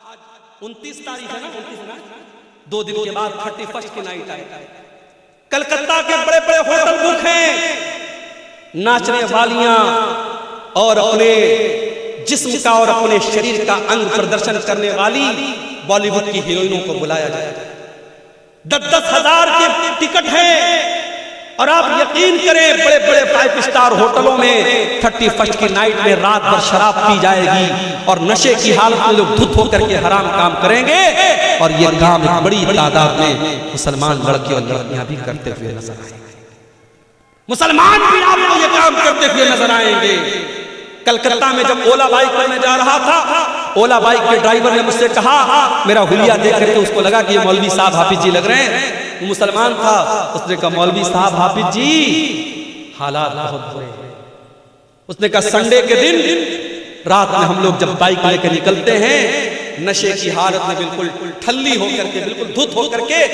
29 تاریخ ہے نا, 2 دن کے بعد 31 کی نائٹ آئی. کلکتہ کے بڑے بڑے ہوٹل بک ہیں, ناچنے والیاں اور اپنے جسم کا اور اپنے شریر کا انگ پردرشن کرنے والی بالی ووڈ کی ہیروئنوں کو بلایا جائے. 10-10 ہزار کے ٹکٹ ہیں, اور آپ یقین کریں بڑے بڑے 5 اسٹار ہوٹلوں میں 31 کی نائٹ میں رات بھر شراب پی جائے گی اور نشے کی حالت میں لوگ دھت ہو کر کے حرام کام کریں گے. اور یہ کام بڑی تعداد میں مسلمان لڑکے اور لڑکیاں بھی کرتے ہوئے نظر آئیں گے. مسلمان بھی آپ کو یہ کام کرتے ہوئے نظر آئیں گے. کلکتہ میں جب اولا بائک پر میں جا رہا تھا, اولا بائک کے ڈرائیور نے مجھ سے کہا, میرا حلیہ دیکھ کر کے اس کو لگا کہ یہ مولوی صاحب حافظ جی لگ رہے ہیں. وہ مسلمان تھا. اس نے کہا مولوی صاحب حافظ جی حالات بہت برے ہیں. اس نے کہا سنڈے کے دن رات میں ہم لوگ جب بائک لے کے نکلتے ہیں, نشے کی حالت میں بالکل ٹھلی ہو کر کے, بالکل دھت ہو کر کے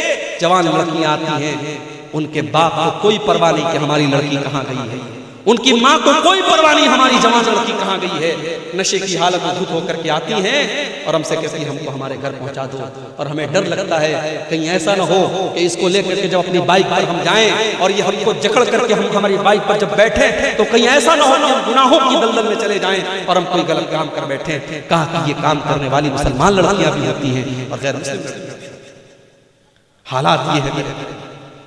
جوان لڑکیاں آتی ہیں. ان کے باپ کو کوئی پرواہ نہیں کہ ہماری لڑکی کہاں گئی ہے, ان کی ماں کو کوئی پرواہ نہیں ہماری جوان لڑکی کہاں گئی ہے. نشے کی حالت میں دھت ہو کر کے آتی ہیں اور ہم سے کہتی ہیں ہم کو ہمارے گھر پہنچا دو. اور ہمیں ڈر لگتا ہے کہیں ایسا نہ ہو کہ اس کو لے کر کے جب اپنی بائک پر ہم جائیں اور یہ ہم کو جکڑ کر کے ہم ہماری بائک پر جب بیٹھیں تو کہیں ایسا نہ ہو کہ ہم گناہوں کی دلدل میں چلے جائیں اور ہم کوئی غلط کام کر بیٹھیں. کہا کہ یہ کام کرنے والی مسلمان لڑکیاں بھی ہوتی ہیں اور غیر مسلم لڑکیاں بھی. حالات یہ ہے,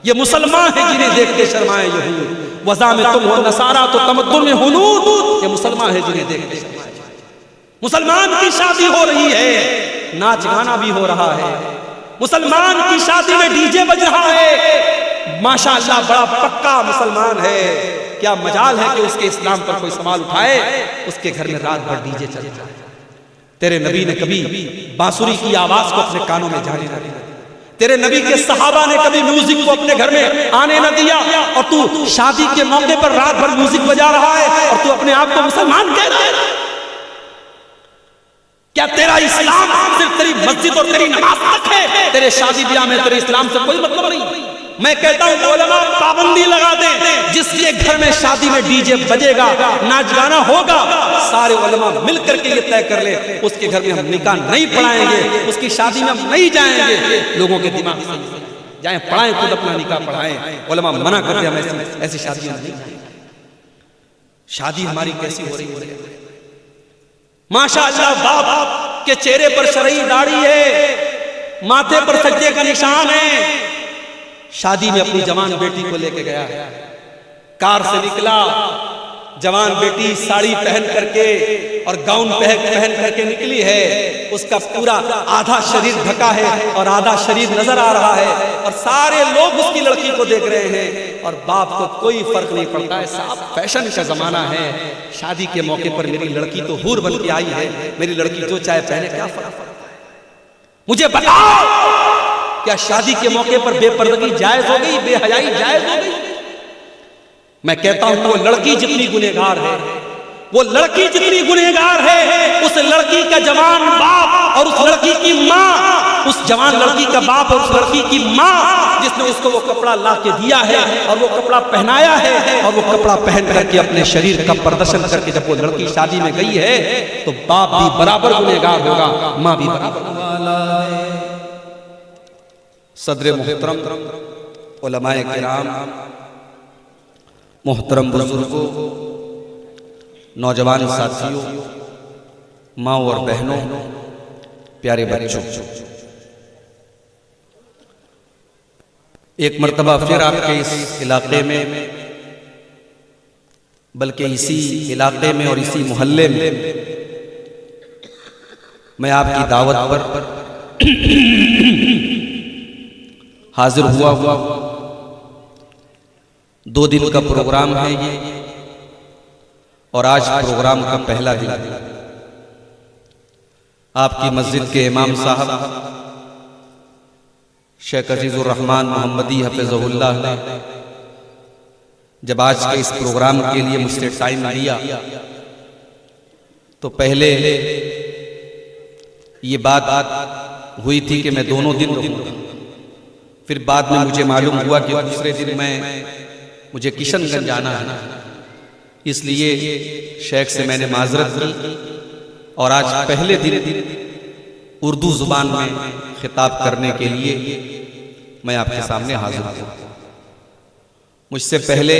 یہ مسلمان ہیں جنہیں دیکھ کے شرمائے یہود. وضع میں تم ہو نصارہ تو تمدن میں ہنود. یہ مسلمان ہیں جنہیں دیکھ کے شرمائے. مسلمان کی شادی ہو رہی ہے, ناچ گانا بھی ہو رہا ہے. مسلمان کی شادی میں ڈی جے بج رہا ہے. ماشاءاللہ بڑا پکا مسلمان ہے. کیا مجال ہے کہ اس کے اسلام پر کوئی سوال اٹھائے. اس کے گھر میں رات بھر ڈی جے چل رہا ہے. تیرے نبی نے کبھی بانسری کی آواز کو اپنے کانوں میں جانے نہ دیا. تیرے نبی کے صحابہ نے کبھی میوزک کو اپنے گھر میں آنے نہ دیا, اور تو شادی کے موقع پر رات بھر میوزک بجا رہا ہے اور تو اپنے آپ کو مسلمان کہہ رہا ہے. کیا تیرا اسلام صرف تیری مسجد اور تیری نماز تک ہے؟ تیرے شادی بیاہ میں تیرے اسلام سے کوئی مطلب نہیں. میں کہتا ہوں علماء پابندی لگا دیں, جس کے گھر میں شادی میں ڈی جے بجے گا, ناچ گانا ہوگا, سارے علماء مل کر کے یہ طے کر لیں اس کے گھر میں ہم نکاح نہیں پڑھائیں گے, اس کی شادی میں ہم نہیں جائیں گے. لوگوں کے دماغ سے جائیں پڑھائیں, خود اپنا نکاح پڑھائیں. علماء منع کر دیں ہم ایسی شادیاں نہیں کریں. شادی ہماری کیسی ہو رہی ہے. ماشاءاللہ باپ کے چہرے پر شرعی داڑھی ہے, ماتھے پر سجدے کا نشان ہے. شادی میں اپنی جوان بیٹی کو لے کے گیا, کار سے نکلا, جوان بیٹی ساڑی پہن کر کے اور گاؤن پہن کر کے نکلی ہے. اس کا پورا آدھا شریر ڈھکا ہے اور آدھا شریر نظر آ رہا ہے, اور سارے لوگ اس کی لڑکی کو دیکھ رہے ہیں, اور باپ کو کوئی فرق نہیں پڑتا ہے. صاحب فیشن کا زمانہ ہے, شادی کے موقع پر میری لڑکی تو حور بن کے آئی ہے, میری لڑکی جو چاہے پہنے, کیا فرق پڑتا ہے. مجھے بتاؤ کیا شادی کے موقع پر بے پردگی جائز ہو گئی, بے حیائی جائز ہو گئی؟ میں کہتا ہوں وہ لڑکی جتنی گنہگار ہے, وہ لڑکی جتنی گنہگار ہے, اس لڑکی کا جوان باپ اور اس لڑکی کی ماں, اس جوان لڑکی کا باپ اور اس لڑکی کی ماں جس نے اس کو وہ کپڑا لا کے دیا ہے اور وہ کپڑا پہنایا ہے, اور وہ کپڑا پہن کر کے اپنے شریر کا پردرشن کر کے جب وہ لڑکی شادی میں گئی ہے تو باپ بھی برابر گنہگار ہوگا, ماں بھی برابر. صدر محترم, علماء کرام, محترم بزرگوں, نوجوان ساتھیوں, ماں اور بہنوں, پیارے بچوں, ایک مرتبہ پھر آپ کے اس علاقے میں, بلکہ اسی علاقے میں اور اسی محلے میں میں آپ کی دعوت پر حاضر ہوا. 2 دن کا پروگرام ہے یہ, اور آج پروگرام کا پہلا دن. آپ کی مسجد کے امام صاحب شیخ عزیز الرحمن محمدی حفظہ اللہ نے جب آج کے اس پروگرام کے لیے مجھ سے ٹائم لیا تو پہلے یہ بات ہوئی تھی کہ میں دونوں دن رہوں گا. پھر بعد میں مجھے معلوم ہوا کہ دوسرے دن مجھے کشن گنج جانا ہے, اس لیے شیخ سے میں نے معذرت کی, اور آج پہلے دن اردو زبان میں خطاب کرنے کے لیے میں آپ کے سامنے حاضر ہوں۔ مجھ سے پہلے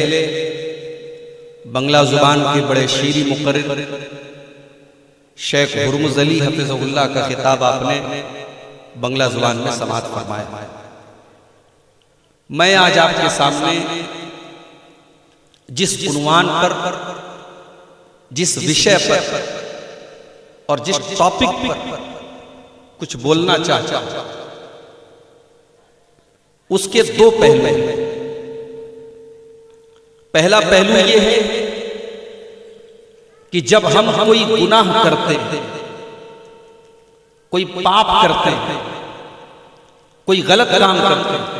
بنگلہ زبان کے بڑے شیریں مقرر شیخ ہرمز علی حفظہ اللہ کا خطاب آپ نے بنگلہ زبان میں سماعت فرمایا۔ میں آج آپ کے سامنے جس عنوان پر، جس وشے پر اور جس ٹاپک پر کچھ بولنا چاہتا ہوں، اس کے دو پہلو ہیں۔ پہلا پہلو یہ ہے کہ جب ہم کوئی گناہ کرتے ہیں، کوئی پاپ کرتے ہیں، کوئی غلط کام کرتے ہیں،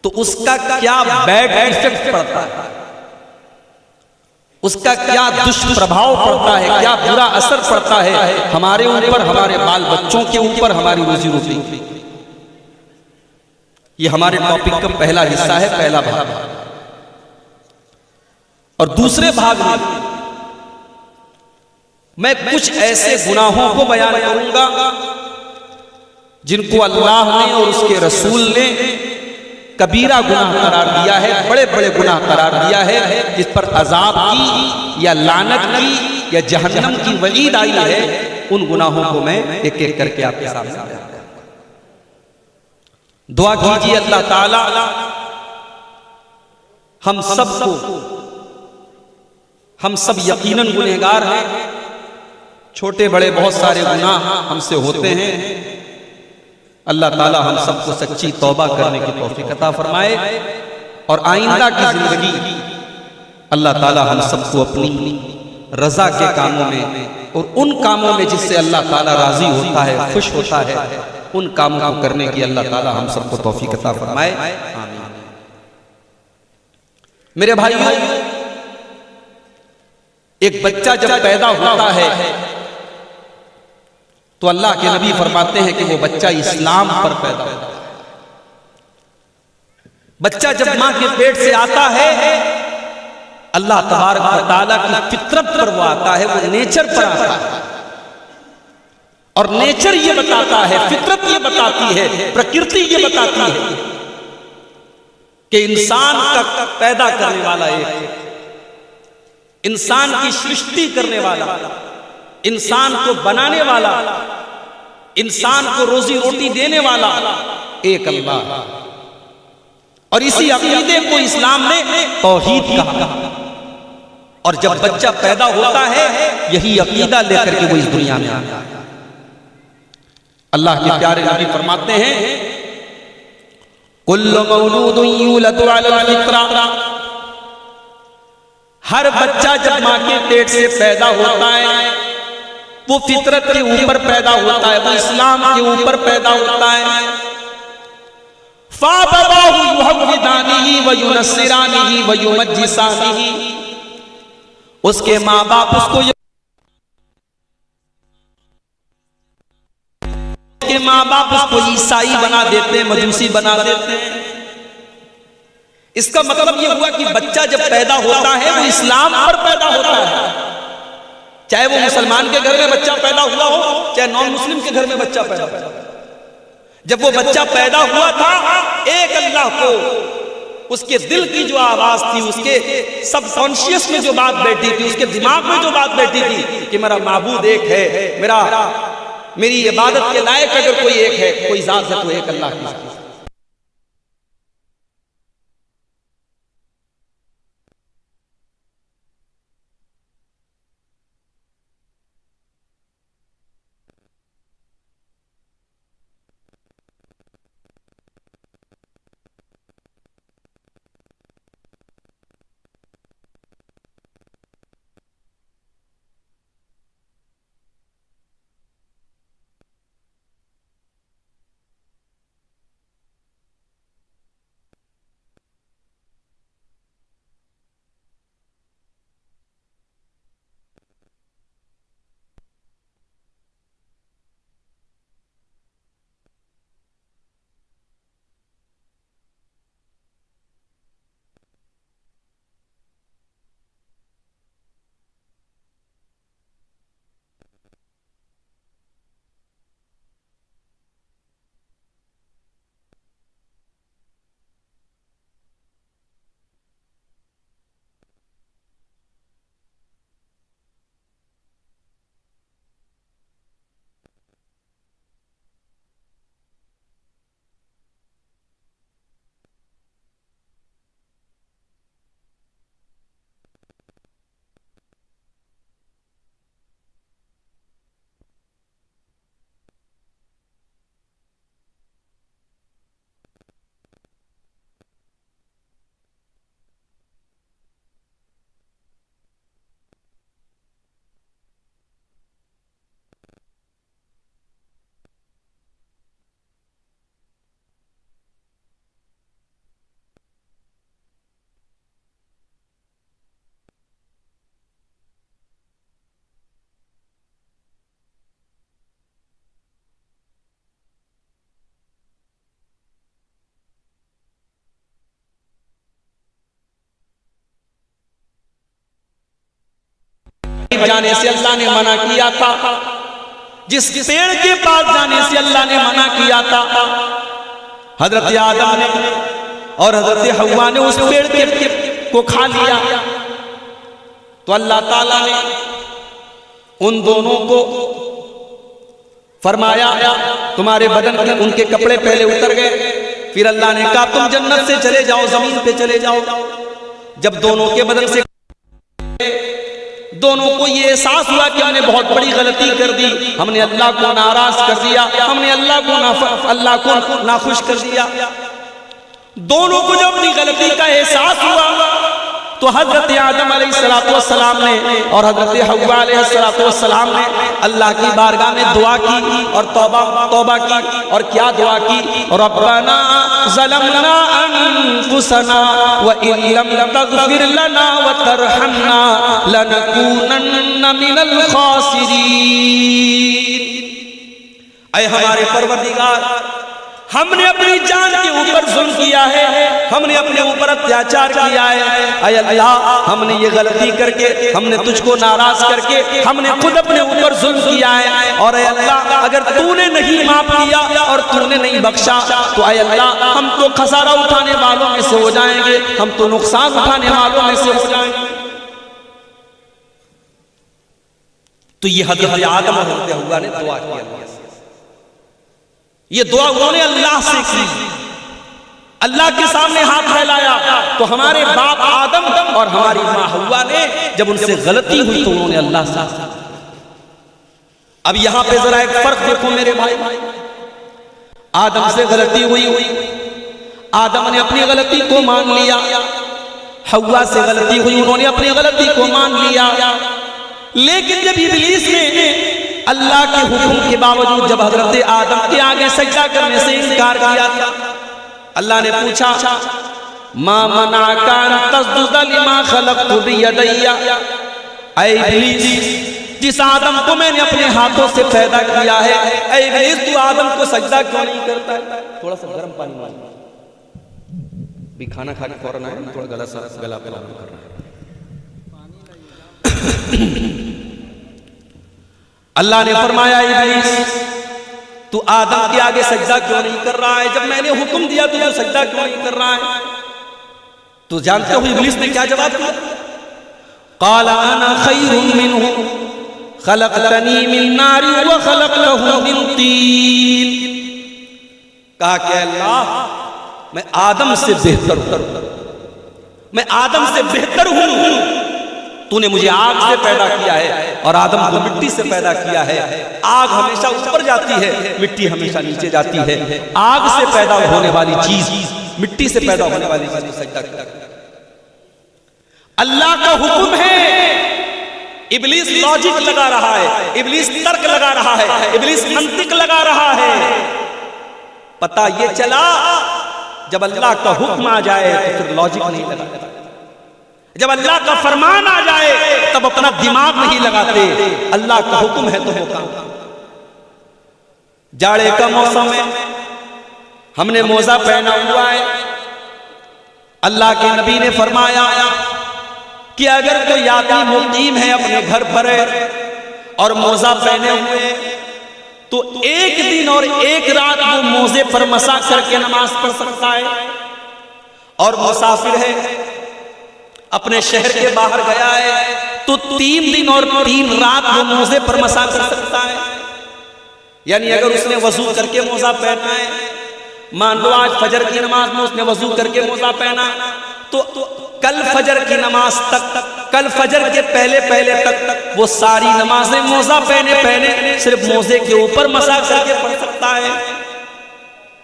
تو اس کا کیا بیڈ ایفیکٹ پڑتا ہے، اس کا کیا دشپربھاؤ پڑتا ہے، کیا برا اثر پڑتا ہے ہمارے اوپر، ہمارے بال بچوں کے اوپر، ہماری روزی روٹی۔ یہ ہمارے ٹاپک کا پہلا حصہ ہے، پہلا بھاگ۔ اور دوسرے بھاگ میں میں کچھ ایسے گناہوں کو بیان کروں گا جن کو اللہ نے اور اس کے رسول نے کبیرہ گناہ قرار دیا ہے، بڑے بڑے گناہ قرار دیا ہے، جس پر عذاب کی یا لعنت کی یا جہنم کی وعید آئی ہے۔ ان گناہوں کو میں ایک ایک کر کے آپ کے سامنے بیان کروں گا۔ دعا کیجیے اللہ تعالی ہم سب کو، ہم سب یقیناً گنہگار ہیں، چھوٹے بڑے بہت سارے گناہ ہم سے ہوتے ہیں۔ اللہ تعالی ہم سب کو سچی توبہ کرنے کی توفیق عطا فرمائے، اور آئندہ کی زندگی اللہ تعالی ہم سب کو اپنی رضا کے کاموں میں اور ان کاموں میں جس سے اللہ تعالی راضی ہوتا ہے، خوش ہوتا ہے، ان کاموں کو کرنے کی اللہ تعالی ہم سب کو توفیق عطا فرمائے، آمین۔ میرے بھائیوں، ایک بچہ جب پیدا ہوتا ہے تو اللہ کے نبی فرماتے ہیں کہ وہ بچہ اسلام پر پیدا ہوتا ہے۔ بچہ جب ماں کے پیٹ سے آتا ہے، اللہ تبارک و تعالیٰ کی فطرت پر وہ آتا ہے، وہ نیچر پر آتا ہے، اور نیچر یہ بتاتا ہے، فطرت یہ بتاتی ہے، پرکرتی یہ بتاتی ہے کہ انسان کا پیدا کرنے والا ایک ہے، انسان کی سرشٹی کرنے والا، انسان کو بنانے والا، انسان کو روزی روٹی دینے والا ایک اللہ۔ اور اسی عقیدے کو اسلام نے توحید کہا، اور جب بچہ پیدا ہوتا ہے یہی عقیدہ لے کر کے وہ اس دنیا میں آتا ہے۔ اللہ کے پیارے نبی فرماتے ہیں کل مولود یولد علی الفطرہ، ہر بچہ جب ماں کے پیٹ سے پیدا ہوتا ہے وہ فطرت کے اوپر پیدا ہوتا ہے، وہ اسلام کے اوپر پیدا ہوتا ہے۔ فَأَبَوَاهُ يُهَوِّدَانِهِ وَيُنَصِّرَانِهِ وَيُمَجِّسَانِهِ، اس کے ماں باپ اس کو عیسائی بنا دیتے ہیں، مجوسی بنا دیتے ہیں۔ اس کا مطلب یہ ہوا کہ بچہ جب پیدا ہوتا ہے وہ اسلام پر پیدا ہوتا ہے، چاہے وہ مسلمان کے گھر میں بچہ پیدا ہوا ہو، چاہے نان مسلم کے گھر میں بچہ پیدا ہوا۔ جب وہ بچہ پیدا ہوا تھا، ایک اللہ کو اس کے دل کی جو آواز تھی، اس کے سب کانشیس میں جو بات بیٹھی تھی، اس کے دماغ میں جو بات بیٹھی تھی کہ میرا معبود ایک ہے، میری عبادت کے لائق اگر کوئی ایک ہے، کوئی ذات ہے تو ایک اللہ کی ذات۔ قریب جانے سے اللہ نے منع کیا تھا، جس پیڑ کے پاس جانے سے اللہ نے منع کیا تھا، حضرت آدم نے اور حضرت حوا نے اس پیڑ کو کھا لیا، تو اللہ تعالیٰ نے ان دونوں کو فرمایا تمہارے بدن کے ان کے کپڑے پہلے اتر گئے، پھر اللہ نے کہا تم جنت سے چلے جاؤ، زمین پہ چلے جاؤ۔ جب دونوں کے بدن سے دونوں کو یہ احساس ہوا کہ ہم نے بہت بڑی غلطی کر دی، ہم نے اللہ کو ناراض کر دیا، ہم نے اللہ کو ناخوش کر دیا، دونوں کو جب اپنی غلطی کا احساس ہوا تو حضرت آدم علیہ السلام نے اور حضرت حوا علیہ السلام نے اللہ کی بارگاہ میں دعا کی اور توبہ کی، اور کیا دعا کی؟ ربنا ظلمنا انفسنا وان لم تغفر لنا وترحمنا لنكونن من الخاسرین۔ اے ہمارے پروردگار، ہم نے اپنی جان کے اوپر ظلم کیا ہے، ہم نے اپنے اوپر اتیاچار کیا ہے، اے اللہ ہم نے یہ غلطی کر کے، ہم نے تجھ کو ناراض کر کے، ہم نے خود اپنے اوپر ظلم کیا ہے، اور اے اللہ اگر تو نے نہیں معاف کیا اور تو نے نہیں بخشا تو اے اللہ ہم تو خسارہ اٹھانے والوں میں سے ہو جائیں گے، ہم تو نقصان اٹھانے والوں میں سے ہو جائیں گے۔ تو یہ حضرت آدم اور حضرت حوا نے دعا کیا، یہ دعا انہوں نے اللہ سے کی، اللہ کے سامنے ہاتھ پھیلایا، تو ہمارے باپ آدم اور ہماری ماں حوا نے جب ان سے غلطی ہوئی تو انہوں نے اللہ سے۔ اب یہاں پہ ذرا ایک فرق دیکھو میرے بھائی، آدم سے غلطی ہوئی، آدم نے اپنی غلطی کو مان لیا، حوا سے غلطی ہوئی، انہوں نے اپنی غلطی کو مان لیا، لیکن جب ابلیس نے اللہ کے حکم کے باوجود جب حضرت آدم کے آگے سجدہ کرنے سے انکار کیا تھا، اللہ نے پوچھا ما منعک ان تسجد لما خلقت بیدی، اے ابلیس جس آدم کو میں نے اپنے ہاتھوں سے پیدا کیا ہے، اے ابلیس تو آدم کو سجدہ کیوں نہیں کرتا ہے؟ تھوڑا سا گرم پانی مانگا، بھی کھانا کھا کے فوراً آئے، تھوڑا گلا پلا کر رہا ہے۔ اللہ نے فرمایا ابلیس تو آدم کے آگے سجدہ کیوں نہیں کر رہا ہے؟ جب میں نے حکم دیا تو سجدہ کیوں نہیں کر رہا ہے؟ تو جانتے ہو ابلیس نے کیا جواب دیا؟ قال انا خیر منہ خلقتنی من نار وخلقته من طین، کہا کہ اللہ میں آدم سے بہتر ہوں، میں آدم سے بہتر ہوں، تو نے مجھے آگ سے پیدا کیا ہے اور آدم کو مٹی سے پیدا کیا ہے، آگ ہمیشہ اوپر جاتی ہے، مٹی ہمیشہ نیچے جاتی ہے، آگ سے پیدا ہونے والی چیز، مٹی سے پیدا ہونے والی چیز کو سجدہ کیا۔ اللہ کا حکم ہے، ابلیس لاجک لگا رہا ہے، ابلیس ترک لگا رہا ہے، ابلیس منطق لگا رہا ہے، پتہ یہ چلا جب اللہ کا حکم آ جائے تو پھر لاجک نہیں لگا، جب اللہ کا فرمان آ جائے تب اپنا دماغ نہیں لگاتے، اللہ کا حکم ہے تو وہ کام۔ جاڑے کا موسم ہے، ہم نے موزہ پہنا ہوا ہے، اللہ کے نبی نے فرمایا کہ اگر کوئی آدمی مقیم ہے اپنے گھر پر اور موزہ پہنے ہوئے تو ایک دن اور ایک رات وہ موزے پر مسا کر کے نماز پڑھ سکتا ہے، اور مسافر ہے اپنے شہر کے باہر گیا ہے تو 3 دن اور 3 رات وہ موزے پر مسا کر سکتا ہے۔ یعنی اگر اس نے وضو کر کے موزہ پہنا ہے، مان لو آج فجر کی نماز میں اس نے وضو کر کے موزہ پہنا تو کل فجر کی نماز تک، کل فجر کے پہلے تک وہ ساری نمازیں موزہ پہنے صرف موزے کے اوپر مسا کر کے پڑھ سکتا ہے۔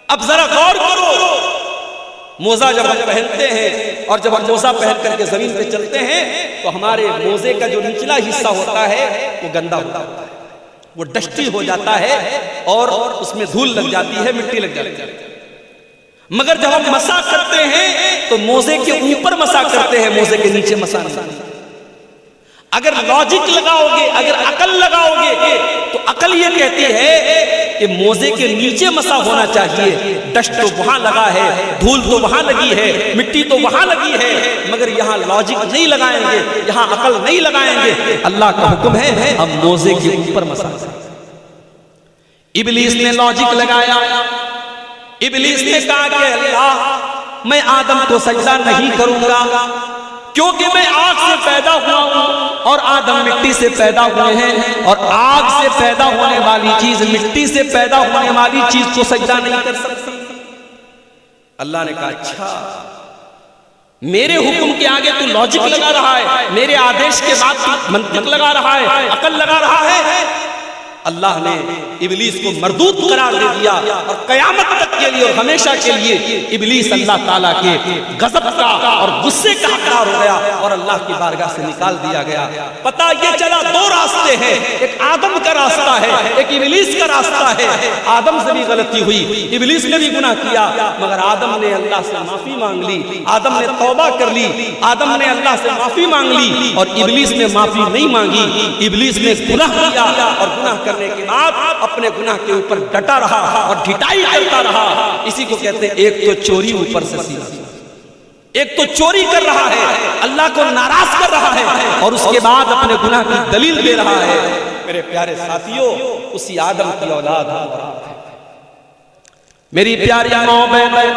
اب ذرا غور کرو، موزہ جب ہم پہنتے ہیں اور جب ہم موزہ پہن کر کے زمین پہ چلتے ہیں تو ہمارے موزے کا جو نچلا حصہ ہوتا ہے وہ گندا ہوتا ہے، وہ ڈسٹی ہو جاتا ہے اور اس میں دھول لگ جاتی ہے، مٹی لگ جاتی ہے۔ مگر جب ہم مسا کرتے ہیں تو موزے کے اوپر مسا کرتے ہیں، موزے کے نیچے مسا نہیں۔ اگر لاجک لگاؤ گے، اگر عقل لگاؤ گے تو عقل یہ کہتی ہے کہ موزے کے نیچے مسا ہونا چاہیے، ڈسٹ تو وہاں لگا ہے، دھول تو وہاں لگی ہے، مٹی تو وہاں لگی ہے، مگر یہاں لاجک نہیں لگائیں گے، یہاں عقل نہیں لگائیں گے، اللہ کا حکم ہے ہم موزے کے اوپر مسا۔ ابلیس نے لاجک لگایا، ابلیس نے کہا کہ اللہ میں آدم کو سجدہ نہیں کروں گا کیونکہ میں آگ سے پیدا ہوا ہوں اور آدم مٹی سے پیدا ہوئے ہیں، اور آگ سے پیدا ہونے والی چیز مٹی سے پیدا ہونے والی چیز کو سجدہ نہیں کر سکتی۔ اللہ نے کہا اچھا میرے حکم کے آگے تو لاجک لگا رہا ہے، میرے آدیش کے بعد تو منطق لگا رہا ہے، عقل لگا رہا ہے۔ اللہ نے ابلیس کو مردود قرار دے دیا، اور قیامت تک کے لیے اور ہمیشہ کے لیے ابلیس اللہ تعالیٰ کے غضب کا اور غصے کا حقدار ہو گیا اور اللہ کی بارگاہ سے نکال دیا گیا۔ پتہ یہ چلا دو راستے ہیں، ایک آدم کا راستہ ہے، ایک ابلیس کا راستہ ہے۔ آدم سے بھی غلطی ہوئی، ابلیس نے بھی گناہ کیا، مگر آدم نے اللہ سے معافی مانگ لی، آدم نے توبہ کر لی، آدم نے اللہ سے معافی مانگ لی، اور ابلیس نے معافی نہیں مانگی۔ ابلیس نے گناہ کیا اور گناہ کرنے کے بعد اپنے گناہ کے اوپر ڈٹا رہا اور ڈھٹائی کرتا رہا۔ اسی کو کہتے ہیں ایک تو چوری اوپر سے سیدھا، ایک تو چوری کر رہا ہے، اللہ کو ناراض کر رہا ہے، اور اس کے بعد اپنے گناہ کی دلیل دے رہا ہے۔ میرے پیارے ساتھیوں، اسی آدم کی اولاد ہے۔ میری پیاری ماں بہن،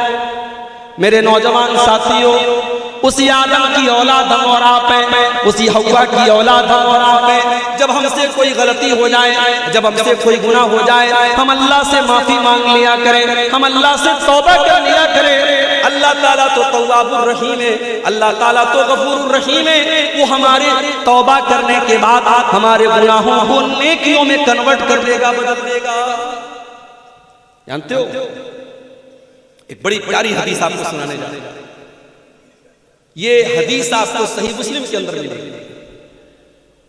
میرے نوجوان ساتھیوں، اسی آدم کی اولاد ہم اور آپ ہیں، اسی حوا کی اولاد ہم اور آپ ہیں۔ جب ہم سے کوئی غلطی ہو جائے، جب ہم سے کوئی گناہ ہو جائے، ہم اللہ سے معافی مانگ لیا کریں، ہم اللہ سے توبہ کر لیا کریں۔ اللہ تعالیٰ تو تواب الرحیم ہے، اللہ تعالیٰ تو غفور الرحیم ہے، وہ ہمارے توبہ کرنے کے بعد ہمارے گناہوں کو نیکیوں میں کنورٹ کر دے گا، بدل دے گا۔ جانتے ہو ایک بڑی پیاری حدیث آپ کو سنانے جا رہے ہیں۔ یہ حدیث آپ کو صحیح مسلم کے اندر ملے گی۔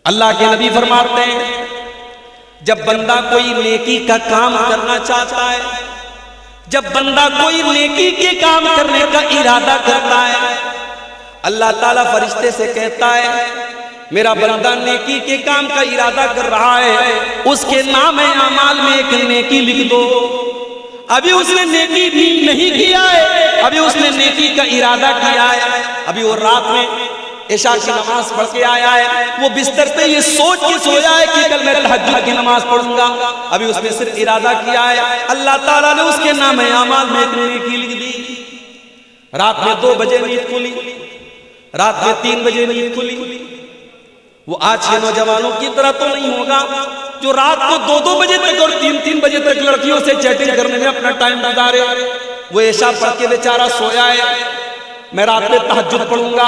اللہ کے نبی فرماتے ہیں جب بندہ کوئی نیکی کا کام کرنا چاہتا ہے، جب بندہ کوئی نیکی کے کام کرنے کا ارادہ کرتا ہے، اللہ تعالیٰ فرشتے سے کہتا ہے میرا بندہ نیکی کے کام کا ارادہ کر رہا ہے، اس کے نام اعمال میں ایک نیکی لکھ دو۔ ابھی اس نے نیکی نہیں کیا ہے، ابھی اس نے نیکی کا ارادہ کیا ہے، ابھی وہ رات میں عشاء کی نماز پڑھ کے آیا ہے، وہ بستر پہ یہ سوچ کے سویا ہے کہ کل میں تہجد کی نماز پڑھوں گا، ابھی اس نے صرف ارادہ کیا ہے، اللہ تعالیٰ نے اس کے نام اعمال میں ایک نیکی لکھ دی۔ رات میں 2 بجے نیند کھلی، رات میں 3 بجے نیند کھلی۔ وہ آج کے نوجوانوں کی طرح تو نہیں ہوگا جو رات کو 2 بجے تک اور 3 بجے تک لڑکیوں سے چیٹنگ کرنے میں اپنا ٹائم گزارے۔ وہ عشاء پڑھ کے بیچارہ سویا ہے، میں رات میں تہجد پڑھوں گا،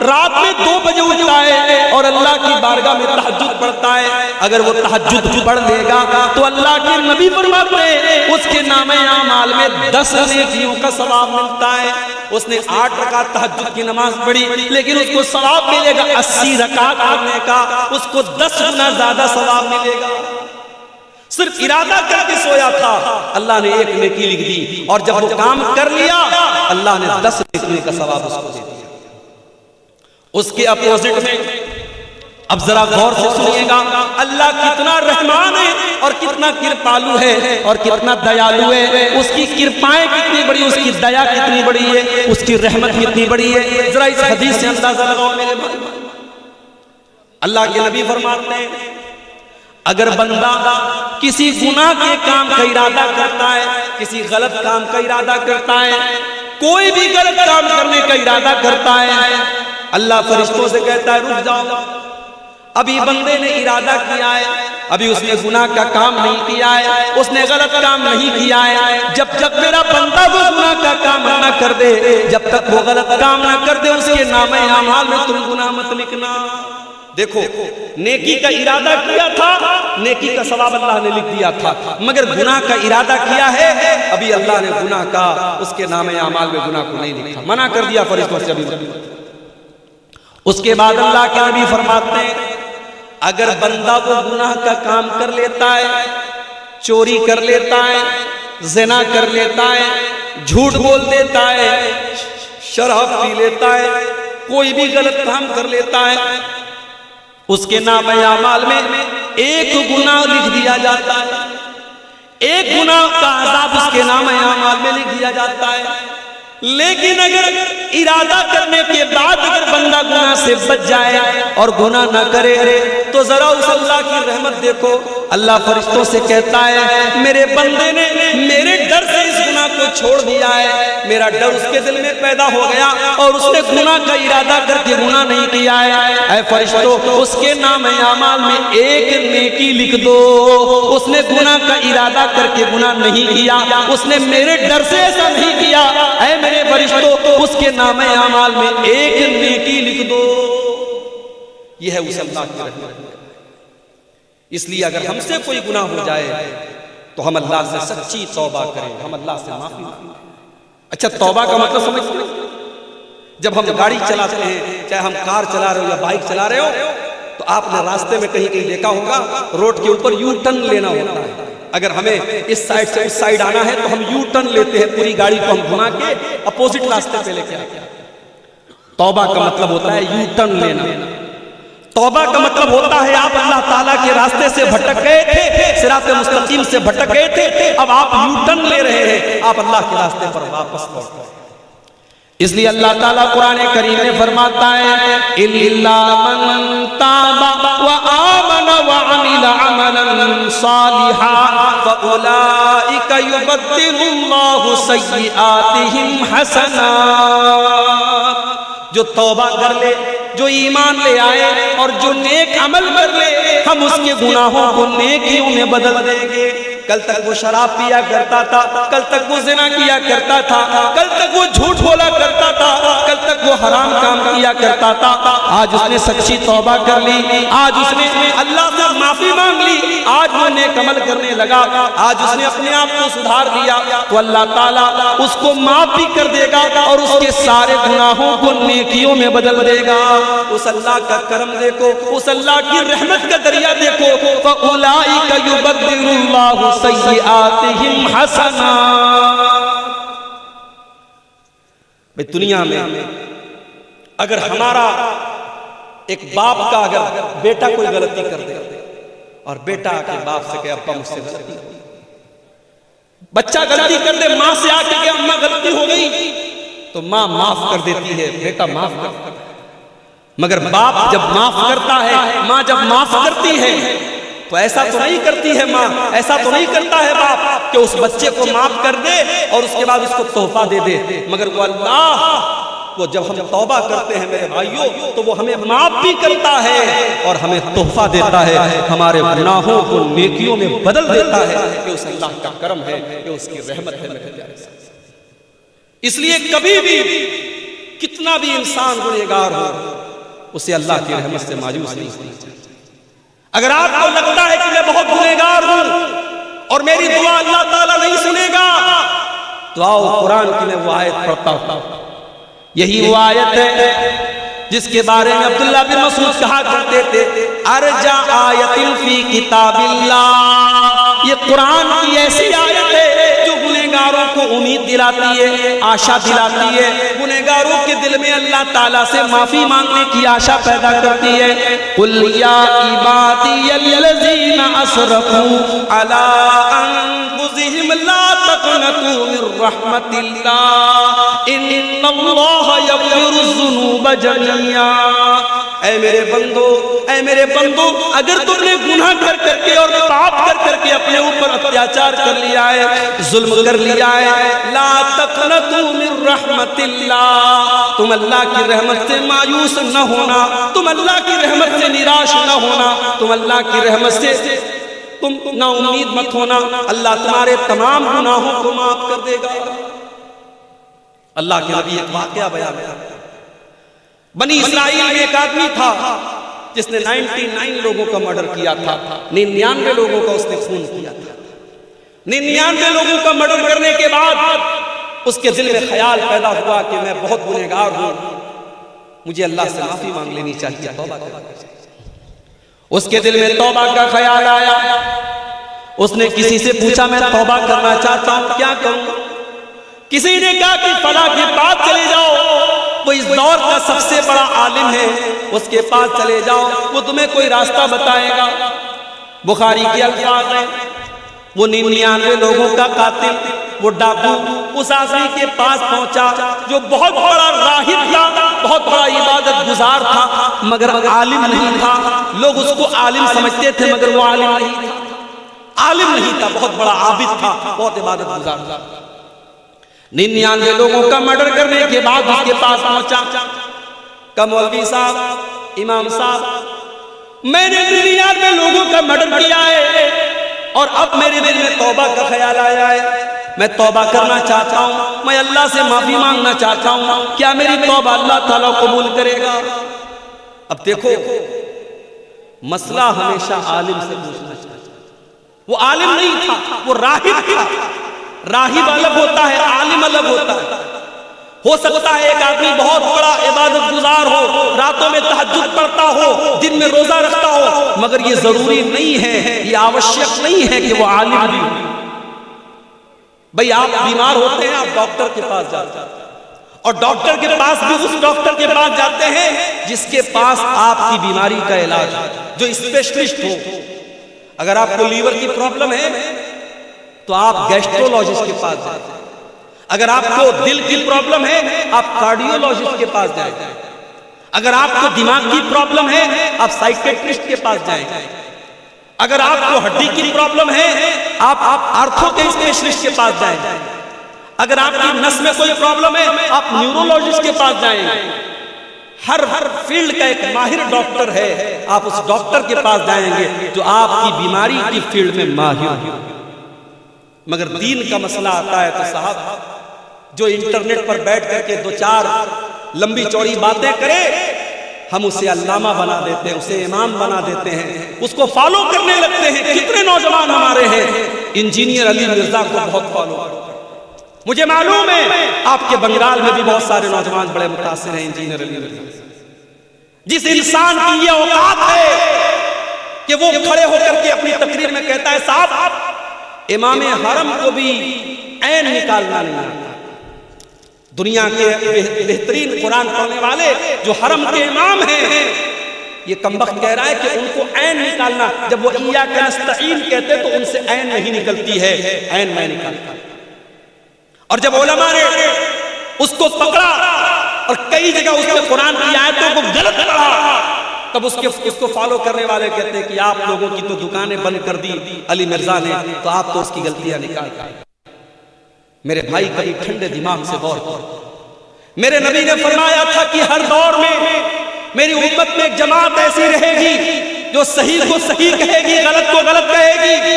رات میں 2 بجے اٹھتا ہے اور اللہ کی بارگاہ میں تہجد پڑھتا ہے۔ اگر وہ تہجد پڑھ لے گا تو اللہ کے نبی فرماتے ہیں اس کے نام اعمال میں 10 نیکیوں کا ثواب ملتا ہے۔ اس نے 8 رکعت تہجد کی نماز پڑھی، لیکن اس کو ثواب ملے گا 80 رکعت پڑھنے کا، اس کو 10 گنا زیادہ ثواب ملے گا۔ صرف ارادہ کر کے سویا تھا، اللہ نے ایک نیکی لکھ دی، اور جب وہ کام کر لیا اللہ نے 10 نیکی کا ثواب اس کو دے دیا۔ اس کے اپوزٹ میں اب ذرا غور سے سنیے گا، اللہ کتنا رحمان ہے اور کتنا کرپالو ہے اور کتنا دیالو ہے، اس کی کرپائیں کتنی بڑی، اس کی دیا کتنی بڑی ہے، اس کی رحمت کتنی بڑی ہے۔ ذرا اس حدیث سے اندازہ لگاؤ میرے بھائی۔ اللہ کے نبی فرماتے ہیں اگر بندہ کسی گناہ کے کام کا ارادہ کرتا ہے، کسی غلط کام کا ارادہ کرتا ہے، کوئی بھی غلط کام کرنے کا ارادہ کرتا ہے، اللہ فرشتوں سے کہتا ہے رک جاؤ، ابھی بندے نے ارادہ کیا ہے، ابھی اس نے گناہ کا کام نہیں کیا ہے، اس نے غلط کام نہیں کیا ہے، جب تک میرا بندہ وہ گناہ کا کام نہ کر دے، جب تک وہ غلط کام نہ کر دے، اس کے نام اعمال میں تم گناہ مت لکھنا۔ دیکھو نیکی کا ارادہ کیا تھا، نیکی کا ثواب اللہ نے لکھ دیا تھا، مگر گناہ کا ارادہ کیا ہے، ابھی اللہ نے گناہ کا اس کے نام اعمال میں گناہ کو نہیں لکھا، منع کر دیا فرشتوں سے ابھی۔ اس کے بعد اللہ کے نبی فرماتے ہیں اگر بندہ وہ گناہ کا کام کر لیتا ہے، چوری کر لیتا ہے، زنا کر لیتا ہے، جھوٹ بول دیتا ہے، شراب پی لیتا ہے، کوئی بھی غلط کام کر لیتا ہے، اس کے نام اعمال میں ایک گناہ لکھ دیا جاتا ہے، ایک گناہ کا عذاب اس کے نام اعمال میں لکھ دیا جاتا ہے. لیکن اگر ارادہ کرنے کے بعد اگر بندہ گناہ سے بچ جائے اور گناہ نہ کرے تو ذرا اس اللہ کی رحمت دیکھو. اللہ فرشتوں سے کہتا ہے میرے بندے نے میرے ڈر سے اس گناہ کو چھوڑ دیا ہے, میرا ڈر اس کے دل میں پیدا ہو گیا اور اس نے گناہ کا ارادہ کر کے گناہ نہیں کیا ہے. اے فرشتوں, اس کے نام اعمال میں ایک نیکی لکھ دو. اس نے گناہ کا ارادہ کر کے گناہ نہیں کیا, اس نے میرے ڈر سے ایسا نہیں کیا. اے میرے فرشتوں, اس کے نام اعمال میں ایک نیکی لکھ دو. یہ ہے اس اللہ کی رحمت. اس لیے اگر ہم سے کوئی گناہ ہو جائے تو ہم اللہ سے سچی توبہ کریں, ہم اللہ سے معافی مانگیں. اچھا, توبہ کا مطلب سمجھتے ہیں؟ جب ہم گاڑی چلاتے ہیں, چاہے ہم کار چلا رہے ہو یا بائک چلا رہے ہو, تو آپ نے راستے میں کہیں کہیں دیکھا ہوگا روڈ کے اوپر یو ٹرن لینا ہوتا ہے. اگر ہمیں اس سائیڈ سے اس سائیڈ آنا ہے تو ہم یو ٹرن لیتے ہیں, پوری گاڑی کو ہم گھما کے اپوزٹ راستے پہ لے کے آتے ہیں. توبہ کا مطلب ہوتا ہے یو ٹرن لینا. توبہ کا مطلب ہوتا ہے آپ اللہ تعالیٰ کے راستے سے بھٹک گئے تھے, صراط مستقیم سے بھٹک گئے تھے, اب آپ یو ٹرن لے رہے ہیں, آپ اللہ کے راستے پر واپس لوٹ رہے ہیں. اس لیے اللہ تعالیٰ قرآن کریم میں فرماتا ہے اِلَّا مَن تَابَ وَآمَنَ وَعَمِلَ عَمَلًا صَالِحًا فَأُولَئِكَ يُبَدِّلُ اللَّهُ سَيِّئَاتِهِمْ حَسَنَاتٍ. جو توبہ کر لے, جو ایمان لے آئے اور جو نیک عمل کر لے, ہم اس کے گناہوں کو نیکیوں میں بدل دیں گے. کل تک وہ شراب پیا کرتا تھا, کل تک وہ زنا کیا کرتا تھا, کل تک وہ جھوٹ بولا کرتا تھا, کل تک وہ حرام کام کیا کرتا تھا. آج اس نے سچی توبہ کر لی, آج اس نے اللہ سے معافی مانگ لی, آج وہ نیک عمل کرنے لگا, آج اس نے اپنے آپ کو سدھار لیا, تو اللہ تعالیٰ اس کو معاف بھی کر دے گا اور اس کے سارے گناہوں کو نیکیوں میں بدل دے گا. اس اللہ کا کرم دیکھو, اس اللہ کی رحمت کا دریا دیکھو. فَأُولَئِكَ يُبَدِّلُ اللَّهُ سَيِّئَاتِهِمْ حَسَنَاتٍ. بھئی دنیا میں اگر ہمارا ایک باپ کا اگر بیٹا کوئی غلطی کر دے اور بیٹا کے باپ سے کہ ابا مجھ سے غلطی ہو گئی, بچہ غلطی کر دے, ماں سے آ کے کہ اماں غلطی ہو گئی, تو ماں معاف کر دیتی ہے, بیٹا معاف کرتا ہے. مگر باپ جب معاف کرتا ہے, ماں جب معاف کرتی ہے, تو ایسا تو نہیں کرتی ہے ماں, ایسا تو نہیں کرتا ہے باپ کہ اس بچے کو معاف کر دے اور اس کے بعد اس کو تحفہ دے دے. مگر وہ اللہ, وہ جب ہم توبہ کرتے ہیں میرے بھائیوں, تو وہ ہمیں معاف بھی کرتا ہے اور ہمیں تحفہ دیتا ہے, ہمارے گناہوں کو نیکیوں میں بدل دیتا ہے. کہ اس اللہ کا کرم ہے, کہ اس کی رحمت ہے میرے پیارے ساتھ. اس لیے کبھی بھی کتنا بھی انسان گنہگار ہو, اسے اللہ کی رحمت سے مایوس نہیں ہونا چاہیے. اگر آپ کو لگتا ہے کہ میں بہت گنہگار ہوں اور میری دعا اللہ تعالیٰ نہیں سنے گا, تو آؤ قرآن کی میں وہ آیت پڑھتا ہوں. یہی وہ آیت ہے جس کے بارے میں عبداللہ بن مسعود کہا کرتے تھے ارجا آیت فی کتاب اللہ. یہ قرآن کی ایسی آیت ہے جو گنہگاروں کو امید دلاتی ہے, آشا دلاتی ہے. گنہگاروں کے دل میں اللہ تعالیٰ سے معافی مانگنے کی آشا پیدا کرتی ہے. قُلْ يَا عِبَادِيَ الَّذِينَ أَسْرَفُوا عَلَىٰ أَنفُسِهِمْ لَا تَقْنَطُوا مِن رَحْمَةِ اللَّهِ إِنَّ اللَّهَ يَغْفِرُ الذُّنُوبَ جَمِيعًا. اے میرے بندو, اے میرے بندو, اگر تم نے گناہ کر کے اور پاپ کر کے اپنے اوپر اتیاچار کر لیا ہے, ظلم کر لیا ہے, لا تقنطوا من رحمت اللہ, تم اللہ کی رحمت سے مایوس نہ ہونا, تم اللہ کی رحمت سے نراش نہ ہونا, تم اللہ کی رحمت سے تم نا امید مت ہونا. اللہ تمہارے تمام گناہوں کو معاف کر دے گا. اللہ کے نبی ایک واقعہ بیان کرتے ہیں. بنی اسرائیل میں ایک آدمی تھا جس نے 99 لوگوں کا مرڈر کیا تھا, 99 لوگوں کا اس نے خون کیا تھا. 99 لوگوں کا مرڈر کرنے کے بعد اس کے دل میں خیال پیدا ہوا کہ میں بہت گنہگار ہوں, مجھے اللہ سے معافی مانگ لینی چاہیے, توبہ کرنی چاہیے. اس کے دل میں توبہ کا خیال آیا. اس نے کسی سے پوچھا میں توبہ کرنا چاہتا ہوں, کیا کروں؟ کسی نے کہا کہ فلاں کے پاس چلے جاؤ, وہ اس دور کا سب سے بڑا عالم ہے, اس کے پاس چلے جاؤ, وہ تمہیں کوئی راستہ بتائے گا. بخاری کے الفاظ ہیں وہ 99 لوگوں کا قاتل، وہ ڈاکو اس آدمی کے پاس پہنچا جو بہت بڑا راہب تھا، بہت بڑا عبادت گزار تھا، مگر عالم نہیں تھا۔ لوگ اس کو عالم سمجھتے تھے مگر وہ عالم نہیں تھا، عالم نہیں تھا، بہت بڑا عابد تھا، بہت عبادت گزار تھا۔ 99 لوگوں کا مرڈر کرنے کے بعد اس کے پاس پہنچا کہ مولوی صاحب، امام صاحب، میں نے 99 لوگوں کا مرڈر کیا ہے اور اب میرے دل میں توبہ کا خیال آیا ہے، میں توبہ کرنا چاہتا ہوں، میں اللہ سے معافی مانگنا چاہتا ہوں، کیا میری توبہ اللہ تعالیٰ قبول کرے گا؟ اب دیکھو، مسئلہ ہمیشہ عالم سے پوچھنا چاہتا، وہ عالم نہیں تھا، وہ راہب تھا۔ راہب الگ ہوتا ہے، عالم الگ ہوتا ہے۔ ہو سکتا ہے ایک آدمی بہت بڑا عبادت گزار ہو، راتوں میں تہجد پڑھتا ہو، دن میں روزہ رکھتا ہو، مگر یہ ضروری نہیں ہے، یہ آوشیک نہیں ہے کہ وہ عالم بھی ہو۔ بھئی آپ بیمار ہوتے ہیں، آپ ڈاکٹر کے پاس جاتے ہیں، اور ڈاکٹر کے پاس بھی اس ڈاکٹر کے پاس جاتے ہیں جس کے پاس آپ کی بیماری کا علاج ہے، جو اسپیشلسٹ ہو۔ اگر آپ کو لیور کی پرابلم ہے تو آپ گیسٹرولوجسٹ کے پاس جائیں، اگر آپ کو دل کی پرابلم ہے آپ کارڈیولوجسٹ کے پاس جائیں، اگر آپ کو دماغ کی پرابلم ہے آپ سائیکیٹرسٹ کے پاس جائیں، اگر آپ کو ہڈی کی پرابلم ہے آپ آرتھو کے اسپیشلسٹ کے پاس جائیں، اگر آپ کی نس میں کوئی پرابلم ہے آپ نیورولوجسٹ کے پاس جائیں۔ ہر فیلڈ کا ایک ماہر ڈاکٹر ہے، آپ اس ڈاکٹر کے پاس جائیں گے جو آپ کی بیماری کی فیلڈ میں ماہر ہو۔ مگر دین کا مسئلہ آتا ہے تو صاحب جو انٹرنیٹ پر بیٹھ کر کے 2-4 لمبی چوڑی باتیں کرے، ہم اسے علامہ بنا دیتے ہیں، اسے امام بنا دیتے ہیں، اس کو فالو کرنے لگتے ہیں۔ کتنے نوجوان ہمارے ہیں انجینئر علی مرزا کو بہت فالو کرتے ہیں، مجھے معلوم ہے آپ کے بنگال میں بھی بہت سارے نوجوان بڑے متاثر ہیں انجینئر علی مرزا۔ جس انسان کی یہ اوقات ہے کہ وہ کھڑے ہو کر کے اپنی تقریر میں کہتا ہے صاحب امام حرم کو بھی عین نکالنا نہیں آتا۔ دنیا کے بہترین قرآن پڑھنے والے جو حرم کے امام ہیں، یہ کمبخت کہہ رہا ہے کہ ان کو عین نکالنا، جب وہ ایاک نستعین کہتے تو ان سے عین نہیں نکلتی ہے، عین میں نکالتا۔ اور جب علماء نے اس کو پکڑا اور کئی جگہ اس میں قرآن کی آیتوں کو غلط پڑھا، تب اس کو فالو کرنے والے کہتے ہیں کہ آپ لوگوں کی تو دکانیں بند کر دی علی مرزا نے، تو آپ تو اس کی غلطیاں نکال کر۔ میرے بھائی کبھی ٹھنڈے دماغ سے غور کرو، میرے نبی نے فرمایا تھا کہ ہر دور میں میری امت میں ایک جماعت ایسی رہے گی جو صحیح کو صحیح کہے گی، غلط کو غلط کہے گی۔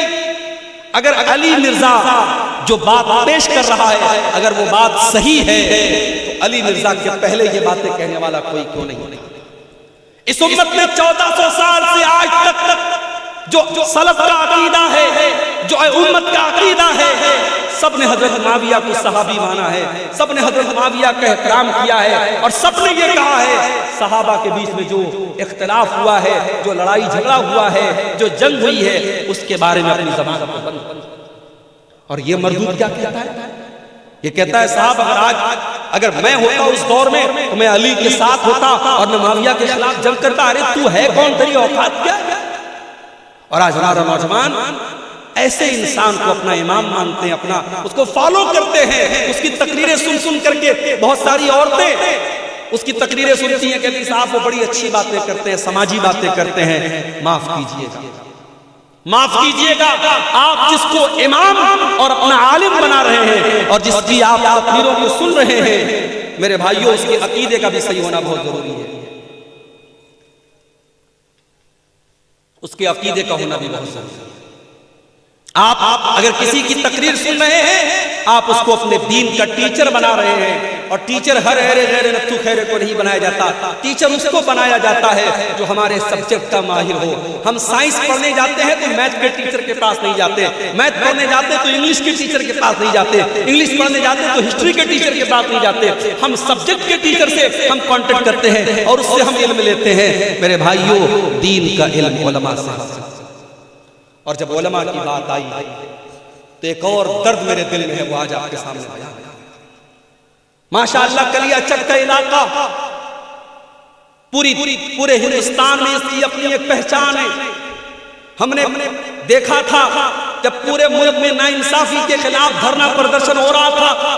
اگر علی مرزا جو بات پیش کر رہا ہے اگر وہ بات صحیح ہے تو علی مرزا کے پہلے یہ باتیں کہنے والا کوئی کیوں نہیں؟ اس امت میں 1400 سال سے آج تک جو سلف کا عقیدہ ہے، جو امت کا عقیدہ ہے، سب نے حضرت معاویہ کو صحابی مانا ہے، سب نے حضرت معاویہ کا احترام کیا ہے، اور سب نے یہ کہا ہے صحابہ کے بیچ میں جو اختلاف ہوا ہے، جو لڑائی جھگڑا ہوا ہے، جو جنگ ہوئی ہے، اس کے بارے میں اپنی زبان کو بند کر۔ اور یہ مردود کیا کہتا ہے؟ یہ کہتا ہے صاحب اگر میں ہوتا اس دور میں تو میں علی کے ساتھ ہوتا اور میں معاویہ کے خلاف جنگ کرتا۔ ارے تو ہے کون، تیری اوقات کیا ہے؟ اور آج ہمارا نوجوان ایسے انسان کو اپنا امام مانتے ہیں، اپنا اس کو فالو کرتے ہیں، اس کی تقریریں سن کر کے بہت ساری عورتیں اس کی تقریریں سنتی ہیں، کہتی ہیں صاحب وہ بڑی اچھی باتیں کرتے ہیں، سماجی باتیں کرتے ہیں۔ معاف کیجئے گا، معاف کیجئے گا، آپ جس کو امام اور اپنا عالم بنا رہے ہیں اور جس کی آپ تقریروں کو سن رہے ہیں، میرے بھائیوں اس کے عقیدے کا بھی صحیح ہونا بہت ضروری ہے، اس کے عقیدے کا ہونا بھی بہت ضروری ہے۔ آپ اگر کسی کی تقریر سن رہے ہیں آپ اس کو اپنے دین کا ٹیچر بنا رہے ہیں، اور ٹیچر ہر غیر نتھو خیرے کو نہیں بنایا جاتا، ٹیچر اس کو بنایا جاتا ہے جو ہمارے سبجیکٹ کا ماہر ہو۔ ہم سائنس پڑھنے جاتے ہیں تو میتھ کے ٹیچر کے پاس نہیں جاتے، میتھ پڑھنے جاتے تو انگلش کے ٹیچر کے پاس نہیں جاتے، انگلش پڑھنے جاتے تو ہسٹری کے ٹیچر کے پاس نہیں جاتے، ہم سبجیکٹ کے ٹیچر سے ہم کانٹیکٹ کرتے ہیں اور اس سے ہم علم لیتے ہیں۔ میرے بھائیوں دین کا علم علماء سے، اور جب علماء کی بات آئی تو ایک اور درد میرے دل میں ہے، وہ آج آپ کے سامنے بیان ہے۔ ماشاءاللہ کلیا چک کا علاقہ پورے ہندوستان میں اس کی اپنی ایک پہچان ہے۔ ہم نے دیکھا تھا جب پورے ملک میں ناانصافی کے خلاف دھرنا پردرشن ہو رہا تھا،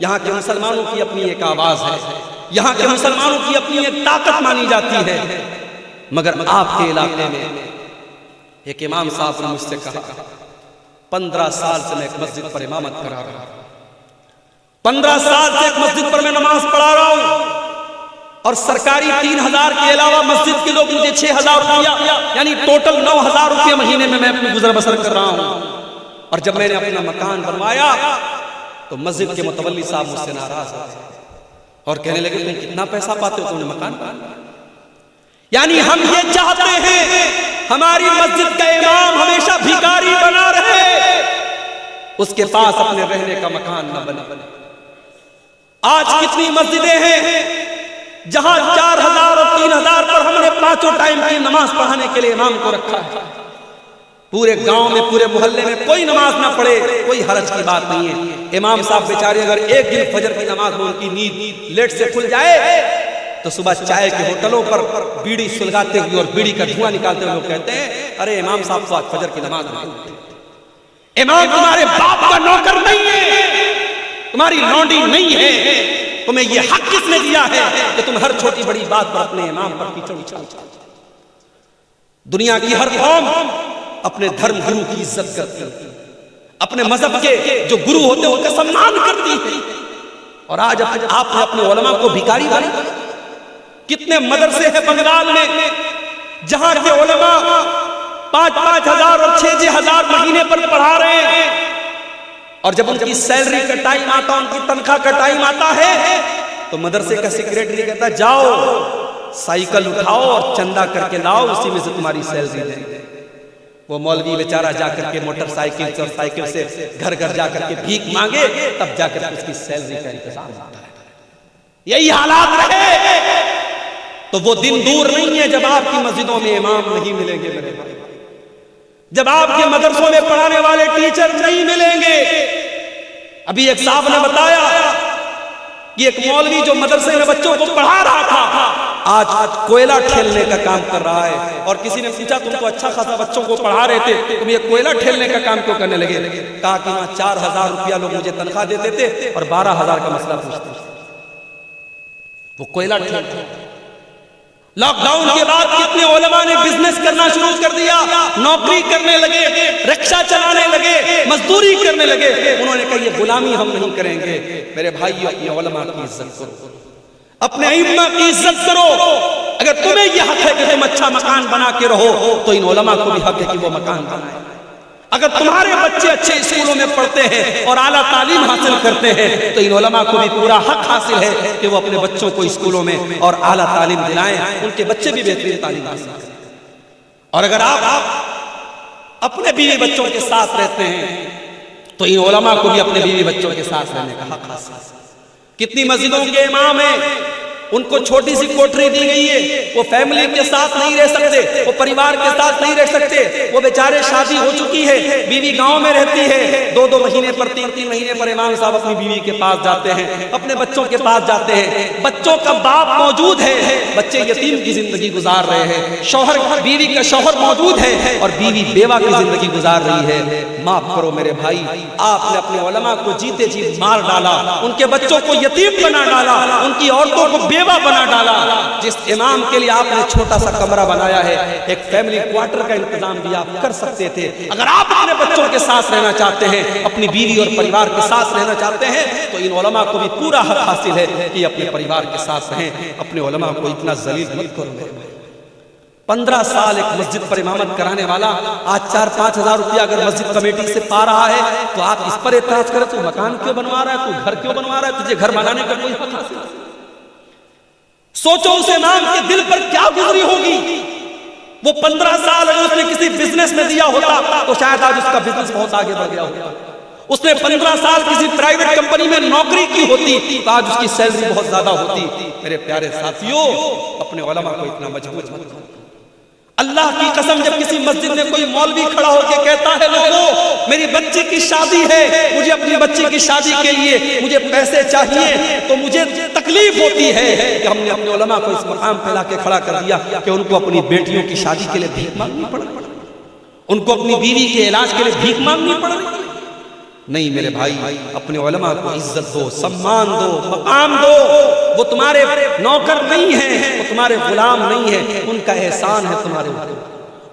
یہاں کے مسلمانوں کی اپنی ایک آواز ہے، یہاں کے مسلمانوں کی اپنی ایک طاقت مانی جاتی ہے، مگر آپ کے علاقے میں ایک امام صاحب نے مجھ سے کہا 15 سال سے میں ایک مسجد پر امامت کرا رہا ہوں، 15 سال سے ایک مسجد پر میں نماز پڑھا رہا ہوں، اور سرکاری 3000 کے علاوہ مسجد کے لوگ مجھے 6000 روپیہ یعنی ٹوٹل 9000 روپیہ مہینے میں اپنی گزر بسر کر رہا ہوں۔ اور جب میں نے اپنا مکان بنوایا تو مسجد کے متولی صاحب مجھ سے ناراض ہوئے اور کہنے لگے تم کتنا پیسہ پاتے ہو، تم نے مکان بنوایا؟ یعنی ہم یہ چاہتے ہیں ہماری مسجد کا امام ہمیشہ بھکاری بنا رہے، اس کے پاس اپنے رہنے کا مکان نہ بنے۔ آج کتنی مسجدیں ہیں جہاں 4000 اور 3000 پر ہم نے 5 ٹائم کی نماز پڑھانے کے لیے امام کو رکھا ہے۔ پورے گاؤں میں پورے محلے میں کوئی نماز نہ پڑھے، کوئی حرج کی بات نہیں ہے۔ امام صاحب بیچارے اگر ایک دن فجر کی نماز میں ان کی نیند لیٹ سے کھل جائے تو صبح چائے کے ہوٹلوں پر بیڑی سلگاتے ہوئے اور بیڑی کا دھواں نکالتے ہوئے لوگ کہتے ہیں ارے امام صاحب تو آج فجر کی نماز میں۔ امام تمہارے باپ کا نوکر نہیں ہے، تمہاری لونڈی نہیں ہے، تمہیں یہ حق کس نے دیا ہے کہ تم ہر چھوٹی بڑی بات پر اپنے امام پر کیچڑ اچھالتے؟ دنیا کی ہر قوم اپنے دھرم گرو کی عزت کرتی ہے، اپنے مذہب کے جو گرو ہوتے ہیں ان کا سمان کرتی ہے، اور آج آپ نے اپنے علماء کو بھکاری بنا۔ کتنے مدرسے ہیں بنگال میں جہاں کے علماء 5,000 اور 6,000 مہینے پر پڑھا رہے ہیں، اور جب ان کی سیلری کا ٹائم آتا، ان کی تنخواہ کا ٹائم آتا ہے تو مدرسے کا سیکریٹری کہتا ہے جاؤ سائیکل اٹھاؤ اور چندہ کر کے لاؤ، اسی میں سے تمہاری سیلری دیں گے۔ وہ مولوی بیچارہ جا کر کے موٹر سائیکل سے اور سائیکل سے گھر گھر جا کر کے بھیک مانگے، تب جا کر اس کی سیلری کا انتظام ہوتا ہے۔ یہی حالات رہے تو وہ دن دور نہیں ہے جب آپ کی مسجدوں میں امام نہیں ملیں گے میرے بھائی، جب آپ کے مدرسوں میں پڑھانے والے ٹیچر نہیں ملیں گے۔ ابھی ایک صاحب نے بتایا کہ ایک مولوی جو مدرسے میں بچوں کو پڑھا رہا تھا آج کوئلہ ٹھیلنے کا کام کر رہا ہے، اور کسی نے پوچھا تم تو اچھا خاصا بچوں کو پڑھا رہے تھے، تم یہ کوئلہ ٹھیلنے کا کام کیوں کرنے لگے؟ کہا کہ وہاں 4000 روپیہ لوگ مجھے تنخواہ دیتے تھے اور 12,000 کا مسئلہ پوچھتے تھے۔ وہ کوئلہ ٹھیلتے۔ لاک ڈاؤن کے بعد کتنے علماء نے بزنس کرنا شروع کر دیا، نوکری کرنے لگے، رکشہ چلانے لگے، مزدوری کرنے لگے۔ انہوں نے کہا یہ غلامی ہم نہیں کریں گے۔ میرے بھائیو اپنے علماء کی عزت کرو، اپنے ائمہ کی عزت کرو۔ اگر تمہیں یہ حق ہے کہ تم اچھا مکان بنا کے رہو تو ان علماء کو بھی حق ہے کہ وہ مکان بنائیں۔ اگر تمہارے بچے اچھے اسکولوں میں پڑھتے ہیں اور اعلیٰ تعلیم حاصل کرتے ہیں تو ان علماء کو بھی پورا حق حاصل ہے کہ وہ اپنے بچوں کو اسکولوں میں اور اعلیٰ تعلیم دلائیں، ان کے بچے بھی بہترین تعلیم حاصل کریں۔ اور اگر آپ اپنے بیوی بچوں کے ساتھ رہتے ہیں تو ان علماء کو بھی اپنے بیوی بچوں کے ساتھ رہنے کا حق حاصل ہے۔ کتنی مسجدوں کے امام ہیں ان کو چھوٹی سی کوٹری دی گئی ہے، وہ فیملی کے ساتھ نہیں رہ سکتے، وہ پریوار کے ساتھ نہیں رہ سکتے، وہ بیچارے شادی ہو چکی ہے، بیوی گاؤں میں رہتی ہے، 2 مہینے پر 3 مہینے پر امام صاحب اپنی بیوی کے پاس جاتے ہیں، اپنے بچوں کے پاس جاتے ہیں، بچوں کا باپ موجود ہے، بچے یتیم کی زندگی گزار رہے ہیں، شوہر بیوی کا شوہر موجود ہے اور بیوی بیوہ کی زندگی گزار رہی ہے۔ معاف کرو میرے بھائی، آپ نے اپنے علماء کو جیتے جی مار ڈالا، ان کے بچوں کو یتیم بنا ڈالا، ان کی عورتوں کو بیوہ بنا ڈالا۔ جس امام کے لیے آپ نے چھوٹا سا کمرہ بنایا ہے، ایک فیملی کوارٹر کا انتظام بھی آپ کر سکتے تھے۔ اگر آپ اپنے بچوں کے ساتھ رہنا چاہتے ہیں، اپنی بیوی اور پریوار کے ساتھ رہنا چاہتے ہیں تو ان علماء کو بھی پورا حق حاصل ہے کہ اپنے پریوار کے ساتھ رہیں۔ اپنے علماء کو اتنا ذلیل مت کرو میرے بھائی۔ 15 سال ایک مسجد پر امامت کرانے والا آج 4-5 ہزار روپیہ اگر مسجد کمیٹی سے پا رہا ہے تو آپ اس پر اعتراض کریں تو مکان کیوں بنوا رہا ہے، تو گھر کیوں بنوا رہا ہے، تجھے گھر بنانے کا کوئی حق حاصل ہے؟ سوچو اس امام کے دل پر کیا گزری ہوگی۔ وہ 15 سال اگر اس نے کسی بزنس میں دیا ہوتا تو شاید آج اس کا بزنس بہت آگے بڑھ گیا ہوتا۔ اس نے 15 سال کسی پرائیویٹ کمپنی میں نوکری کی ہوتی تو آج اس کی سیلری بہت زیادہ ہوتی۔ میرے پیارے ساتھیوں، اپنے علماء کو اتنا مجبور مت کرو۔ اللہ کی قسم، جب کسی مسجد میں کوئی مولوی کھڑا ہو کے کہتا ہے لوگوں میری بچی بچی کی شادی ہے، مجھے اپنی بچی کی شادی کے لیے مجھے پیسے چاہیے، تو مجھے تکلیف ہوتی ہے کہ ہم نے اپنے علماء کو اس مقام پہ لا کے کھڑا کر دیا کہ ان کو اپنی بیٹیوں کی شادی کے لیے بھیک مانگنی پڑ رہی، ان کو اپنی بیوی کے علاج کے لیے بھیک مانگنی پڑ رہی۔ نہیں میرے بھائی، اپنے علماء کو عزت دو، سمان دو، مقام دو۔ وہ تمہارے نوکر نہیں ہیں، وہ تمہارے غلام نہیں ہیں، ان کا احسان ہے تمہارے اوپر،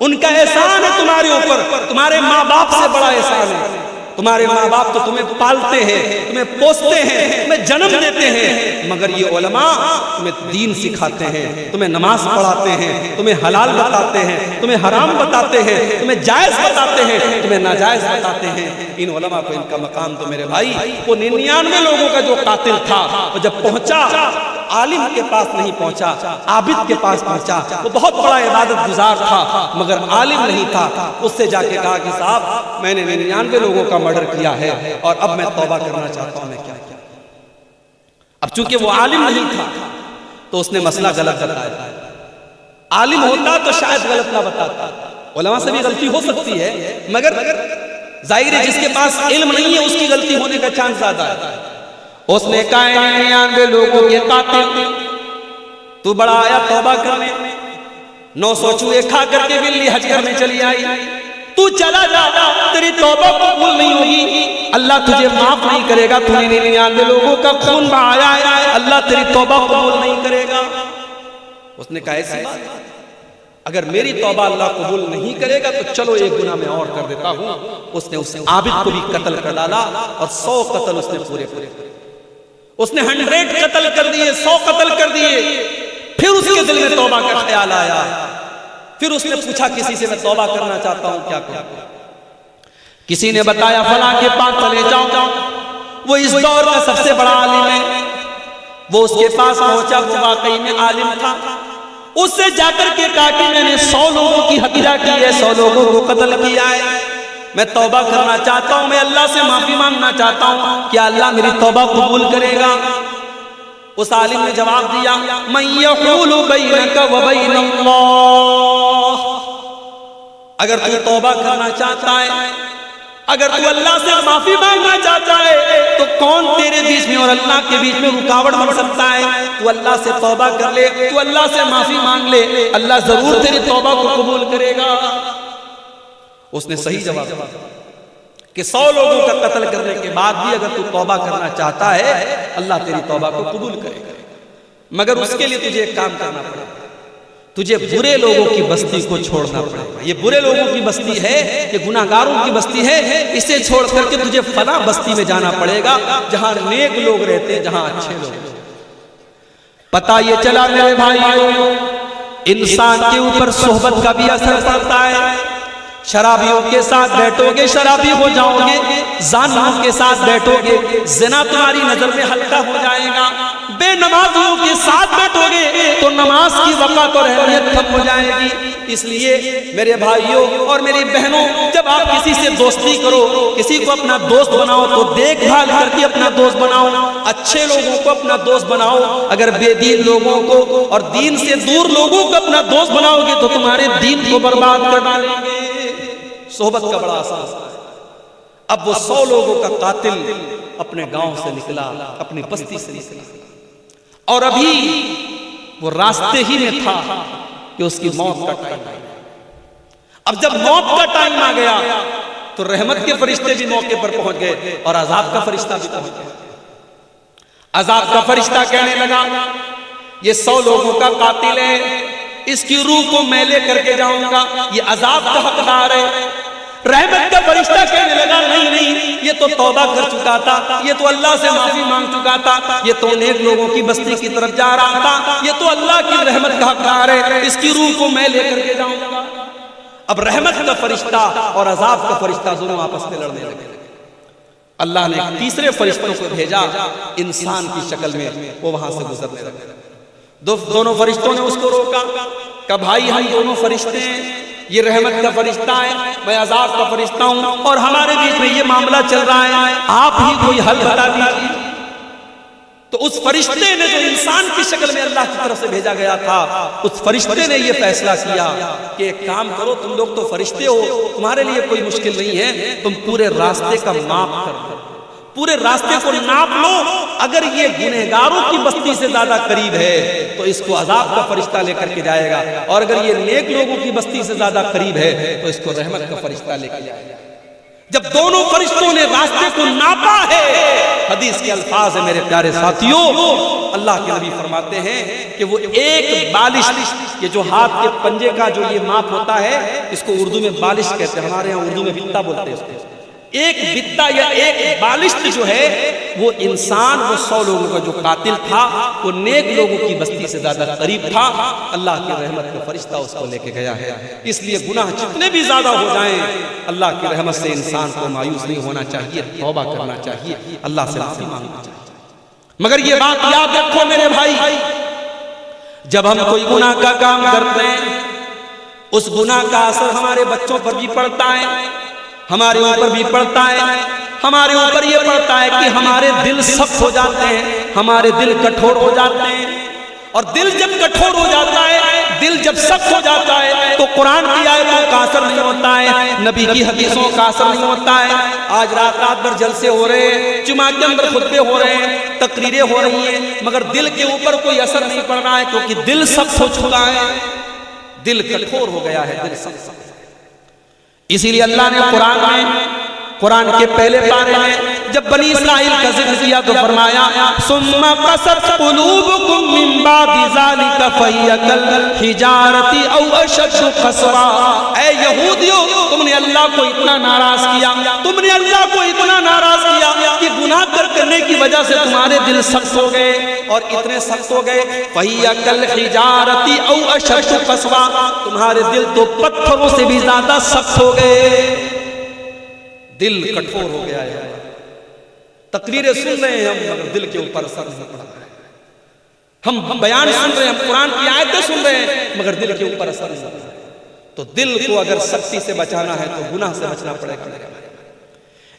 ان کا احسان ہے تمہارے اوپر۔ تمہارے ماں باپ سے بڑا احسان ہے۔ تمہارے ماں باپ تو تمہیں پالتے ہیں، تمہیں پوستے ہیں، تمہیں جنم دیتے ہیں، مگر یہ علماء تمہیں دین سکھاتے ہیں، تمہیں نماز پڑھاتے ہیں، تمہیں حلال بتاتے ہیں، تمہیں حرام بتاتے ہیں، تمہیں جائز بتاتے ہیں، تمہیں ناجائز بتاتے ہیں۔ ان علماء کو ان کا مقام تو میرے بھائی، وہ 99 لوگوں کا جو قاتل تھا، وہ جب پہنچا عالم کے پاس نہیں پہنچا، عابد کے پاس پہنچا۔ وہ بہت بڑا عبادت گزار تھا مگر عالم نہیں تھا۔ اس سے جا کے کہا کہ صاحب میں نے 99 لوگوں کا مرڈر کیا ہے اور اب میں توبہ کرنا چاہتا ہوں، میں کیا کیا۔ اب چونکہ وہ عالم نہیں تھا تو اس نے مسئلہ غلط بتایا۔ عالم ہوتا تو شاید غلط نہ بتاتا، علماء سے بھی غلطی ہو سکتی ہے، مگر ظاہر ہے جس کے پاس علم نہیں ہے اس کی غلطی ہونے کا چانس زیادہ ہے۔ اس نے کہا 99 لوگوں کے قاتل، تو بڑا آیا توبہ کرنے، 900 چوہے کھا کر کے بلی حج کرنے چلی آئی، تو چلا جا، تیری توبہ قبول نہیں ہوگی، اللہ تجھے معاف نہیں کرے گا، تو نے 99 لوگوں کا خون بہایا ہے، اللہ تیری توبہ قبول نہیں کرے گا۔ اس نے کہا ایسی بات، اگر میری توبہ اللہ قبول نہیں کرے گا تو چلو ایک گناہ میں اور کر دیتا ہوں۔ اس نے اس عابد کو بھی قتل کر ڈالا اور 100 قتل اس نے پورے اس نے 100 قتل کر دیے، 100 قتل کر دیے۔ پھر اس کے دل میں توبہ کا خیال آیا، پھر اس نے پوچھا کسی سے میں توبہ کرنا چاہتا ہوں، کیا کروں؟ کسی نے بتایا فلاں کے پاس چلے جاؤ، وہ اس دور کا سب سے بڑا عالم ہے۔ وہ اس کے پاس پہنچا، وہ واقعی میں عالم تھا۔ اس سے جا کر کے کہا کہ میں نے 100 لوگوں کی ہتیا کی ہے، 100 لوگوں کو قتل کیا ہے، میں توبہ کرنا چاہتا ہوں، میں اللہ سے معافی مانگنا چاہتا ہوں، کیا اللہ میری توبہ قبول کرے گا؟ اس عالم نے جواب دیا من یحول بینک و بین اللہ، اگر تو توبہ کرنا چاہتا ہے، اگر تو اللہ سے معافی مانگنا چاہتا ہے، تو کون تیرے بیچ میں اور اللہ کے بیچ میں رکاوٹ بن سکتا ہے؟ تو اللہ سے توبہ کر لے، تو اللہ سے معافی مانگ لے، اللہ ضرور تیری توبہ کو قبول کرے گا۔ اس نے صحیح جواب دیا کہ 100 لوگوں کا قتل کرنے کے بعد بھی اگر تو توبہ کرنا چاہتا ہے اللہ تیری توبہ کو قبول کرے گا، مگر اس کے لیے تجھے ایک کام کرنا پڑے گا، تجھے برے لوگوں کی بستی کو چھوڑنا پڑے گا۔ یہ برے لوگوں کی بستی ہے، یہ گناہگاروں کی بستی ہے، اسے چھوڑ کر کے تجھے فلاں بستی میں جانا پڑے گا جہاں نیک لوگ رہتے ہیں، جہاں اچھے لوگ رہتے ہیں۔ پتہ یہ چلا میرے بھائیوں، انسان کے اوپر صحبت کا بھی اثر پڑتا ہے۔ شرابیوں کے ساتھ بیٹھو گے شرابی ہو جاؤ گے، زانیوں کے ساتھ بیٹھو گے زنا تمہاری نظر میں ہلکا ہو جائے گا، بے نمازیوں کے ساتھ بیٹھو گے تو نماز کی وقت اور اہمیت کم ہو جائے گی۔ اس لیے میرے بھائیوں اور میری بہنوں، جب آپ کسی سے دوستی کرو، کسی کو اپنا دوست بناؤ تو دیکھ بھال کر کے اپنا دوست بناؤ، اچھے لوگوں کو اپنا دوست بناؤ۔ اگر بے دین لوگوں کو اور دین سے دور لوگوں کو اپنا دوست بناؤ گے تو تمہارے دین کو برباد کر ڈالیں گے۔ صحبت کا بڑا اثر ہے۔ اب وہ 100 لوگوں کا قاتل اپنے گاؤں سے نکلا، اپنی بستی سے نکلا، اور ابھی وہ راستے ہی میں تھا کہ اس کی موت کا ٹائم آیا۔ اب جب موت کا ٹائم آ گیا تو رحمت کے فرشتے بھی موقع پر پہنچ گئے اور عذاب کا فرشتہ بھی پہنچ گیا۔ عذاب کا فرشتہ کہنے لگا یہ 100 لوگوں کا قاتل ہے، اس کی روح کو میں لے کر کے جاؤں گا، یہ عذاب کا حقدار ہے۔ رحمت کا فرشتہ کہنے لگا نہیں، یہ تو توبہ کر چکا تھا، یہ تو اللہ سے معافی مانگ چکا تھا، یہ تو نیک لوگوں کی بستی کی طرف جا رہا تھا، یہ تو اللہ کی رحمت کا حقدار ہے، اس کی روح کو میں لے کر کے جاؤں گا۔ اب رحمت کا فرشتہ اور عذاب کا فرشتہ دونوں آپس میں لڑنے لگے۔ اللہ نے تیسرے فرشتوں کو بھیجا انسان کی شکل میں، وہ وہاں سے گزرنے لگے۔ دونوں فرشتوں نے اس کو روکا، کہ بھائی ہم دونوں فرشتے ہیں، یہ رحمت کا فرشتہ ہے، میں عذاب کا فرشتہ ہوں، اور ہمارے بیچ میں یہ معاملہ چل رہا ہے، آپ ہی کوئی حل بتا دیجیے۔ تو اس فرشتے نے جو انسان کی شکل میں اللہ کی طرف سے بھیجا گیا تھا، اس فرشتے نے یہ فیصلہ کیا کہ ایک کام کرو، تم لوگ تو فرشتے ہو، تمہارے لیے کوئی مشکل نہیں ہے، تم پورے راستے کا ماپ کر دو، پورے راستے کو ناپ لو، اگر یہ گنہگاروں کی بستی سے زیادہ قریب ہے تو اس کو عذاب کا فرشتہ لے کر کے جائے گا، اور اگر یہ نیک لوگوں کی بستی سے زیادہ قریب ہے تو اس کو رحمت کا فرشتہ لے کے جائے گا۔ جب دونوں فرشتوں نے راستے کو ناپا ہے، حدیث کے الفاظ ہیں میرے پیارے ساتھیوں، اللہ کے نبی فرماتے ہیں کہ وہ ایک بالش، یہ جو ہاتھ کے پنجے کا جو یہ ماپ ہوتا ہے، اس کو اردو میں بالش کہتے ہیں، ہمارے ہاں اردو میں بتا بولتے ہیں اس کو۔ ایک بتا یا ایک بالشت جو ہے وہ انسان، وہ 100 لوگوں کا جو قاتل تھا، وہ نیک لوگوں کی بستی سے زیادہ قریب تھا، اللہ کی رحمت کا فرشتہ اس کو لے کے گیا ہے۔ اس لیے گناہ جتنے بھی زیادہ ہو جائیں، اللہ کی رحمت سے انسان کو مایوس نہیں ہونا چاہیے، توبہ کرنا چاہیے، اللہ سے معافی مانگنا چاہیے۔ مگر یہ بات یاد رکھو میرے بھائی، جب ہم کوئی گناہ کا کام کرتے ہیں، اس گناہ کا اثر ہمارے بچوں پر بھی پڑتا ہے، ہمارے اوپر بھی پڑتا ہے، ہمارے اوپر یہ پڑتا ہے کہ ہمارے دل سخت ہو جاتے ہیں، ہمارے دل کٹھور ہو جاتے ہیں، اور دل جب کٹھور ہو جاتا ہے، دل جب سخت ہو جاتا ہے تو قرآن کی آیتوں کا اثر نہیں ہوتا ہے، نبی کی حدیثوں کا اثر نہیں ہوتا ہے۔ آج رات بھر جلسے ہو رہے ہیں، جمعہ کے اندر خطبے ہو رہے ہیں، تقریریں ہو رہی ہیں، مگر دل کے اوپر کوئی اثر نہیں پڑ رہا ہے، کیونکہ دل سخت ہو چکا ہے، دل کٹھور ہو گیا ہے، دل سخت۔ اسی لیے اللہ نے قرآن کے پہلے پارے میں جب بنی اسرائیل کا ذکر کیا تو فرمایا ثم قست قلوبکم من بعد ذلک فہی کالحجارۃ او اشد قسوا۔ اے یہودیو، تم نے اللہ کو اتنا ناراض کیا، تم نے اللہ کو اتنا ناراض کیا کہ گناہ کرنے کی وجہ سے تمہارے دل سخت ہو گئے، اور اتنے سخت ہو گئے فہی کالحجارۃ او اشد قسوا، تمہارے دل تو پتھروں سے بھی زیادہ سخت ہو گئے، دل کٹھور ہو گیا ہے۔ تقریریں سن رہے ہیں ہم، مگر دل کے اوپر اثر نہیں پڑ رہا ہے، ہم بیان سن رہے ہیں، ہم قرآن کی آیتیں سن رہے ہیں، مگر دل کے اوپر اثر نہیں پڑ رہا ہے۔ تو دل کو اگر سختی سے بچانا ہے تو گناہ سے بچنا پڑے گا۔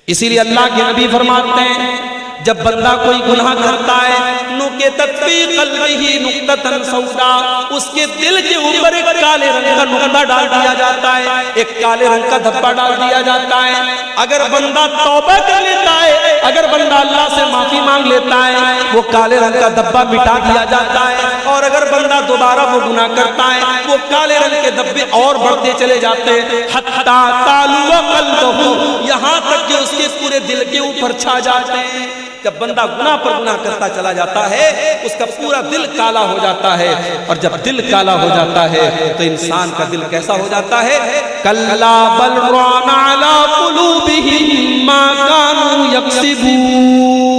اسی لیے اللہ کے نبی فرماتے ہیں جب بندہ کوئی گناہ کرتا ہے نُقِطَتْ فِي قَلْبِهِ نُقْطَةً سَوْدَاء، اس کے دل کے اوپر ایک کالے رنگ کا نقطہ ڈال دیا جاتا ہے، ایک کالے رنگ کا دھبا ڈال دیا جاتا ہے۔ اگر بندہ توبہ کر لیتا ہے، اگر بندہ اللہ سے معافی مانگ لیتا ہے، وہ کالے رنگ کا دھبا مٹا دیا جاتا ہے، اور اگر بندہ دوبارہ وہ گناہ کرتا ہے، وہ کالے رنگ کے دھبے اور بڑھتے چلے جاتے ہیں، حتیٰ تَعْلُوَ قَلْبُهُ، یہاں تک کہ اس کے پورے دل کے اوپر چھا جاتے ہیں۔ جب بندہ گناہ پر گناہ کرتا چلا جاتا ہے، اس کا پورا دل کالا ہو جاتا ہے، اور جب دل کالا ہو جاتا ہے تو انسان کا دل کیسا ہو جاتا ہے؟ کَلَّا بَلْ رَانَ عَلَىٰ قُلُوبِهِم مَّا كَانُوا يَكْسِبُونَ،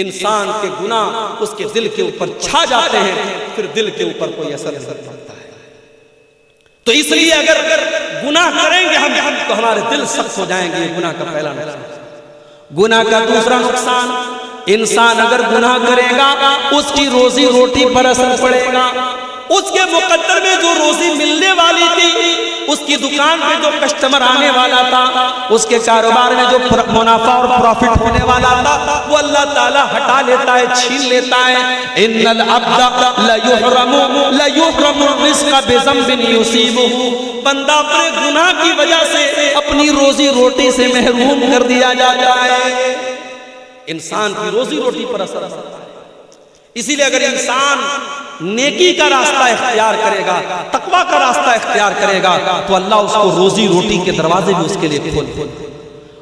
انسان کے گناہ اس کے دل کے اوپر چھا جاتے ہیں، پھر دل کے اوپر کوئی اثر نہیں پڑتا ہے۔ تو اس لیے اگر گناہ کریں گے ہم تو ہمارے دل سخت ہو جائیں گے، یہ گناہ کا پہلا نقصان۔ گناہ کا دوسرا نقصان، انسان اگر گناہ کرے گا اس کی روزی روٹی پر اثر پڑے گا، اس کے مقدر میں جو روزی ملنے والی تھی، اس کی دکان پہ جو کسٹمر آنے والا تھا، اس کے کاروبار میں جو منافع اور پروفٹ ہونے والا تھا، وہ اللہ تعالیٰ ہٹا لیتا ہے، چھین لیتا ہے۔ ان العبد لیحرم الرزق بذنب یصیبہ، بندہ اپنے گناہ کی وجہ سے اپنی روزی روٹی سے محروم کر دیا جاتا ہے، انسان کی روزی روٹی پر اثر پڑتا ہے۔ اسی لیے اگر انسان نیکی کا راستہ اختیار کرے گا، تقوی کا راستہ اختیار کرے گا، تو اللہ اس کو روزی روٹی کے دروازے بھی اس کے لیے کھول دے۔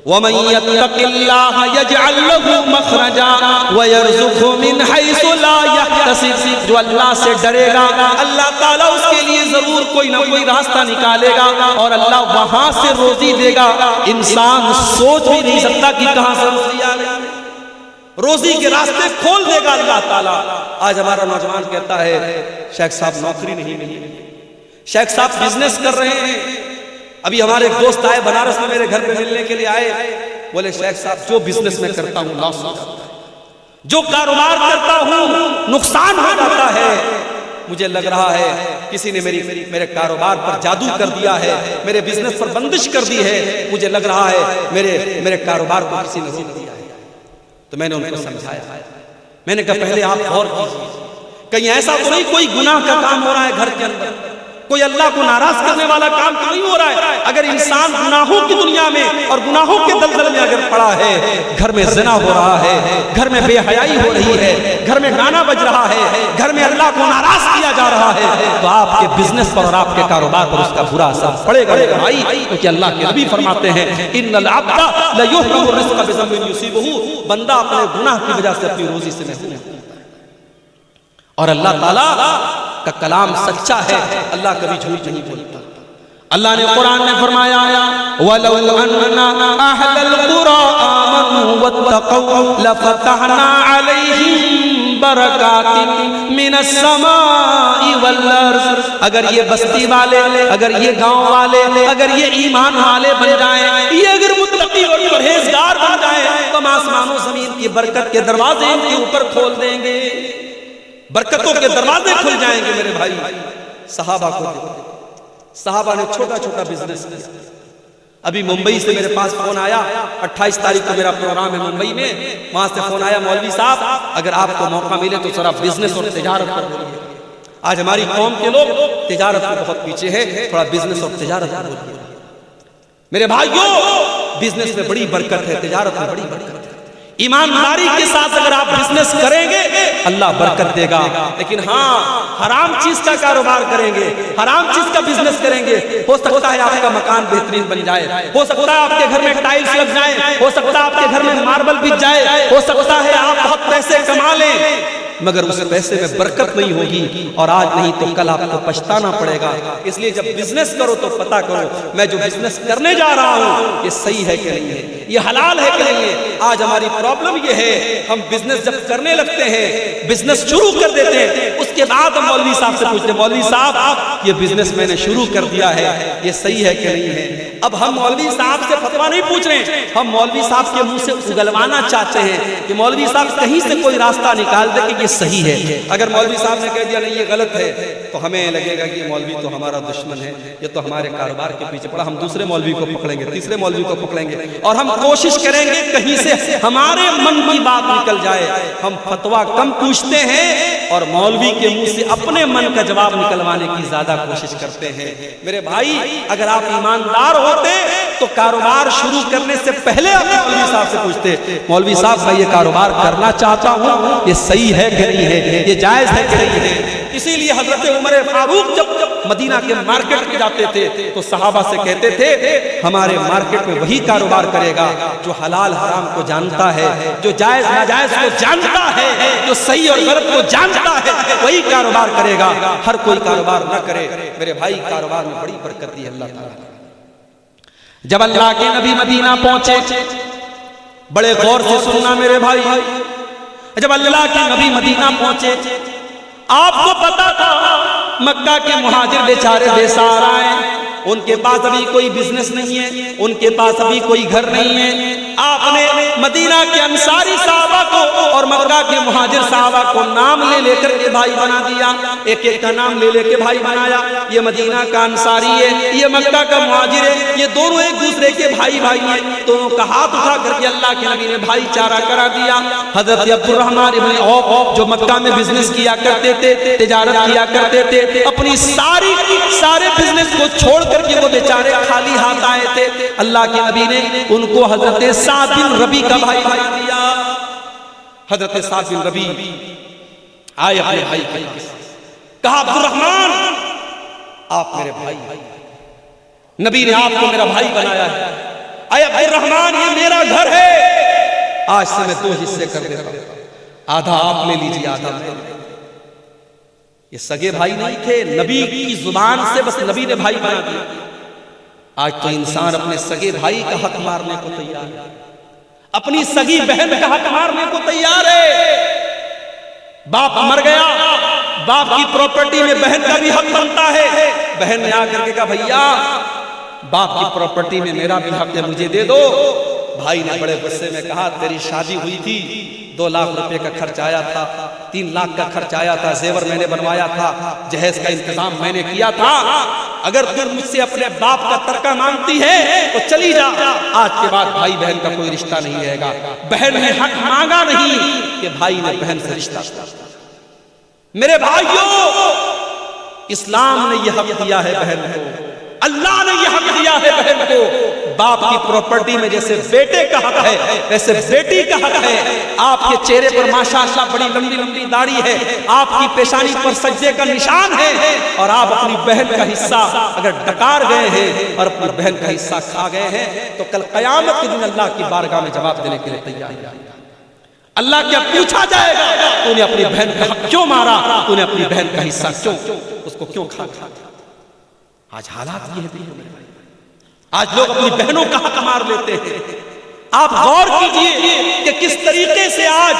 وَمَن يَتَّقِ اللَّهَ يَجْعَل لَّهُ مَخْرَجًا وَيَرْزُقْهُ مِنْ حَيْثُ لَا يَحْتَسِبُ، جو اللہ سے ڈرے گا اللہ تعالیٰ اس کے لیے ضرور کوئی نہ کوئی راستہ نکالے گا، اور اللہ وہاں سے روزی دے گا، انسان سوچ بھی نہیں سکتا کہ کہاں سے روزی آ رہی ہے، روزی کے راستے کھول دے گا اللہ تعالیٰ۔ آج ہمارا نوجوان کہتا ہے شیخ صاحب نوکری نہیں ملی، شیخ صاحب بزنس کر رہے ہیں۔ ابھی ہمارے ایک دوست آئے بنارس میں، میرے گھر پہ ملنے کے لیے آئے، بولے شیخ صاحب جو بزنس میں کرتا ہوں لاس ہو جاتا ہے، جو کاروبار کرتا ہوں نقصان ہو جاتا ہے، مجھے لگ رہا ہے کسی نے میرے کاروبار پر جادو کر دیا ہے، میرے بزنس پر بندش کر دی ہے، مجھے لگ رہا ہے میرے کاروبار کو کسی نے روک دیا ہے۔ تو میں نے ان کو سمجھایا میں نے کہا پہلے آپ غور کیجیے، کہیں ایسا تو نہیں کوئی گناہ کا کام ہو رہا ہے گھر کے اندر، کوئی اللہ کو ناراض کرنے والا کام تو نہیں ہو رہا ہے؟ اگر انسان گناہوں کی دنیا میں اور گناہوں کے دلدل میں اگر پڑا ہے، گھر میں زنا ہو رہا ہے، گھر میں بے حیائی ہو رہی ہے، گھر میں گانا بج رہا ہے، گھر میں اللہ کو ناراض کیا جا رہا ہے، تو آپ کے بزنس پر اور آپ کے کاروبار پر اس کا برا اثر پڑے گا بھائی، کیونکہ اللہ کے نبی فرماتے ہیں ان العبد لیحرم الرزق بذنب یصیبہ، بندہ اپنے گناہ کی وجہ سے اپنی روزی سے محروم ہے۔ اور اللہ تعالیٰ کا کلام سچا ہے، اللہ کبھی جھوٹ نہیں بولتا۔ اللہ نے قرآن میں فرمایا وَلَوْ أَنَّا أَهْلَ الْقُرَىٰ آمَنُوا وَاتَّقَوْا لَفَتَحْنَا عَلَيْهِمْ بَرَكَاتٍ مِّنَ السَّمَاءِ وَالْأَرْضِ، اگر یہ بستی والے، اگر یہ گاؤں والے، اگر یہ ایمان والے بن جائیں، یہ اگر متقی اور پرہیزگار بن جائیں، تو ہم آسمان و زمین کی برکت کے دروازے ان کے اوپر کھول دیں گے، برکتوں کے دروازے کھل جائیں گے میرے بھائی۔ صحابہ کو دیکھو، صحابہ نے چھوٹا چھوٹا بزنس کیا۔ ابھی ممبئی سے میرے پاس فون آیا، 28 تاریخ کو میرا پروگرام ہے ممبئی میں، وہاں سے فون آیا مولوی صاحب اگر آپ کو موقع ملے تو ذرا بزنس اور تجارت پر بولیے۔ آج ہماری قوم کے لوگ تجارت میں بہت پیچھے ہیں، تھوڑا بزنس اور تجارت پر بولیے۔ میرے بھائیو، بزنس میں بڑی برکت ہے، تجارت میں بڑی برکت ہے۔ ایمانداری کے ساتھ اگر آپ بزنس کریں گے اللہ برکت دے گا، لیکن ہاں حرام چیز کا کاروبار کریں گے، حرام چیز کا بزنس کریں گے، ہو سکتا ہے آپ کا مکان بہترین بن جائے، ہو سکتا ہے آپ کے گھر میں ٹائلز لگ جائیں، ہو سکتا ہے آپ کے گھر میں ماربل بچ جائے، ہو سکتا ہے آپ بہت پیسے کما لیں، مگر اس پیسے میں برکت نہیں ہوگی، اور آج نہیں تو کل آپ کو پچھتانا پڑے گا۔ اس لیے جب بزنس کرو تو پتہ کرو میں جو بزنس کرنے جا رہا ہوں یہ صحیح ہے کہ نہیں ہے، یہ حلال ہے کہ نہیں ہے۔ آج ہماری پرابلم یہ ہے ہم بزنس جب کرنے لگتے ہیں، بزنس شروع کر دیتے ہیں، اس کے بعد ہم مولوی صاحب سے پوچھتے ہیں مولوی صاحب یہ بزنس میں نے شروع کر دیا ہے، یہ صحیح ہے کہ نہیں ہے۔ اب ہم مولوی صاحب سے فتویٰ نہیں پوچھ رہے ہیں، ہم مولوی صاحب کے منہ سے اگلوانا چاہتے ہیں کہ مولوی صاحب کہیں سے کوئی راستہ نکال دے کہ یہ صحیح ہے۔ اگر مولوی صاحب نے کہہ دیا نہیں یہ غلط ہے تو ہمیں لگے گا کہ یہ مولوی تو ہمارا دشمن ہے، یہ تو ہمارے کاروبار کے پیچھے پڑا، ہم دوسرے مولوی کو پکڑیں گے، تیسرے مولوی کو پکڑیں گے، اور ہم کوشش کریں گے کہیں سے ہمارے من کی بات نکل جائے۔ ہم فتویٰ کم پوچھتے ہیں اور مولوی کے منہ سے اپنے من کا جواب نکلوانے کی زیادہ کوشش کرتے ہیں۔ میرے بھائی اگر آپ ایماندار ہوتے تو کاروبار شروع کرنے سے پہلے آپ مولوی صاحب سے پوچھتے مولوی صاحب میں یہ کاروبار کرنا چاہتا ہوں، یہ صحیح ہے کہ نہیں ہے، یہ جائز ہے کہ نہیں ہے۔ اسی لیے حضرت عمر فاروق جب مدینہ کے مارکیٹ میں جاتے تھے تو صحابہ سے کہتے تھے ہمارے مارکیٹ میں وہی کاروبار کرے گا جو حلال حرام کو جانتا ہے، جو جائز ناجائز کو جانتا ہے، جو صحیح اور غلط کو جانتا ہے، وہی کاروبار کرے گا، ہر کوئی کاروبار نہ کرے۔ میرے بھائی کاروبار میں بڑی برکت دی ہے اللہ تعالیٰ۔ جب اللہ کے نبی مدینہ پہنچے، بڑے غور سے سننا میرے بھائی، جب اللہ کے نبی مدینہ پہنچے آپ کو پتا تھا مکہ کے مہاجر بیچارے بے سہارا ہیں، ان کے پاس ابھی کوئی بزنس نہیں ہے، ان کے پاس ابھی کوئی گھر نہیں ہے۔ آپ نے مدینہ کے انصاری صحابہ کو اور مکہ کے مہاجر صحابہ کو نام لے لے کر کے بھائی بنا دیا، ایک ایک کا نام لے لے کے بھائی بنایا۔ یہ مدینہ کا انصاری ہے، یہ مکہ کا مہاجر ہے، یہ دونوں ایک دوسرے کے بھائی بھائی ہیں۔ دونوں کا ہاتھ اٹھا کر کے اللہ کے نبی نے بھائی چارہ کرا دیا۔ حضرت عبد الرحمن ابن عوف جو مکہ میں بزنس کیا کرتے تھے، تجارت کیا کرتے تھے، اپنی سارے بزنس کو چھوڑ کر کے وہ بیچارے خالی ہاتھ آئے تھے۔ اللہ کے نبی نے ان کو حضرت سعد بن ربی کا بھائی بنا دیا۔ حضرت سعد بن ربی آئے اپنے بھائی کے پاس، کہا عبد الرحمن آپ میرے بھائی، نبی نے آپ کو میرا بھائی بنایا ہے، اے عبد الرحمن یہ میرا گھر ہے، آج سے میں 2 حصے کر دیتا ہوں، آدھا آپ لے لیجیے آدھا میں۔ یہ سگے بھائی نہیں تھے، نبی کی زبان سے بس نبی نے بھائی بنا دیا۔ آج تو انسان اپنے سگے بھائی کا حق مارنے کو تیار ہے، اپنی سگی بہن کا حق مارنے کو تیار ہے۔ باپ مر گیا، باپ کی پراپرٹی میں بہن کا بھی حق بنتا ہے، بہن نے آ کر کے کہا بھیا باپ کی پراپرٹی میں میرا بھی حق ہے، مجھے دے دو۔ بھائی نے بڑے غصے میں کہا تیری شادی ہوئی تھی، 2 لاکھ روپے کا خرچ آیا تھا، 3 لاکھ کا خرچ آیا تھا، زیور میں نے بنوایا تھا، جہیز کا انتظام میں نے کیا تھا، اگر تم مجھ سے اپنے باپ کا ترکہ مانگتی ہے تو چلی جا، آج کے بعد بھائی بہن کا کوئی رشتہ نہیں رہے گا۔ بہن نے حق مانگا نہیں کہ بھائی نے بہن سے رشتہ۔ میرے بھائیوں، اسلام نے یہ حق دیا ہے بہن کو، اللہ نے یہ حق دیا ہے بہن کو۔ باپ کی پراپرٹی میں جیسے بیٹے کا حق ہے ویسے بیٹی کا حق ہے۔ آپ کے چہرے پر ماشاءاللہ بڑی لمبی لمبی داڑھی ہے، آپ کی پیشانی پر سجدے کا نشان ہے، اور آپ اپنی بہن کا حصہ اگر ڈکار گئے ہیں اور اپنی بہن کا حصہ کھا گئے ہیں تو کل قیامت کے دن اللہ کی بارگاہ میں جواب دینے کے لیے تیار ہے۔ اللہ کیا پوچھا جائے گا، تو نے اپنی بہن کا حق کیوں مارا، تو نے اپنی بہن کا حصہ کیوں اس کو کیوں کھا؟ آج حالات یہ ہیں، آج لوگ اپنی بہنوں کا حق مار لیتے ہیں۔ آپ غور کیجئے کہ کس طریقے سے آج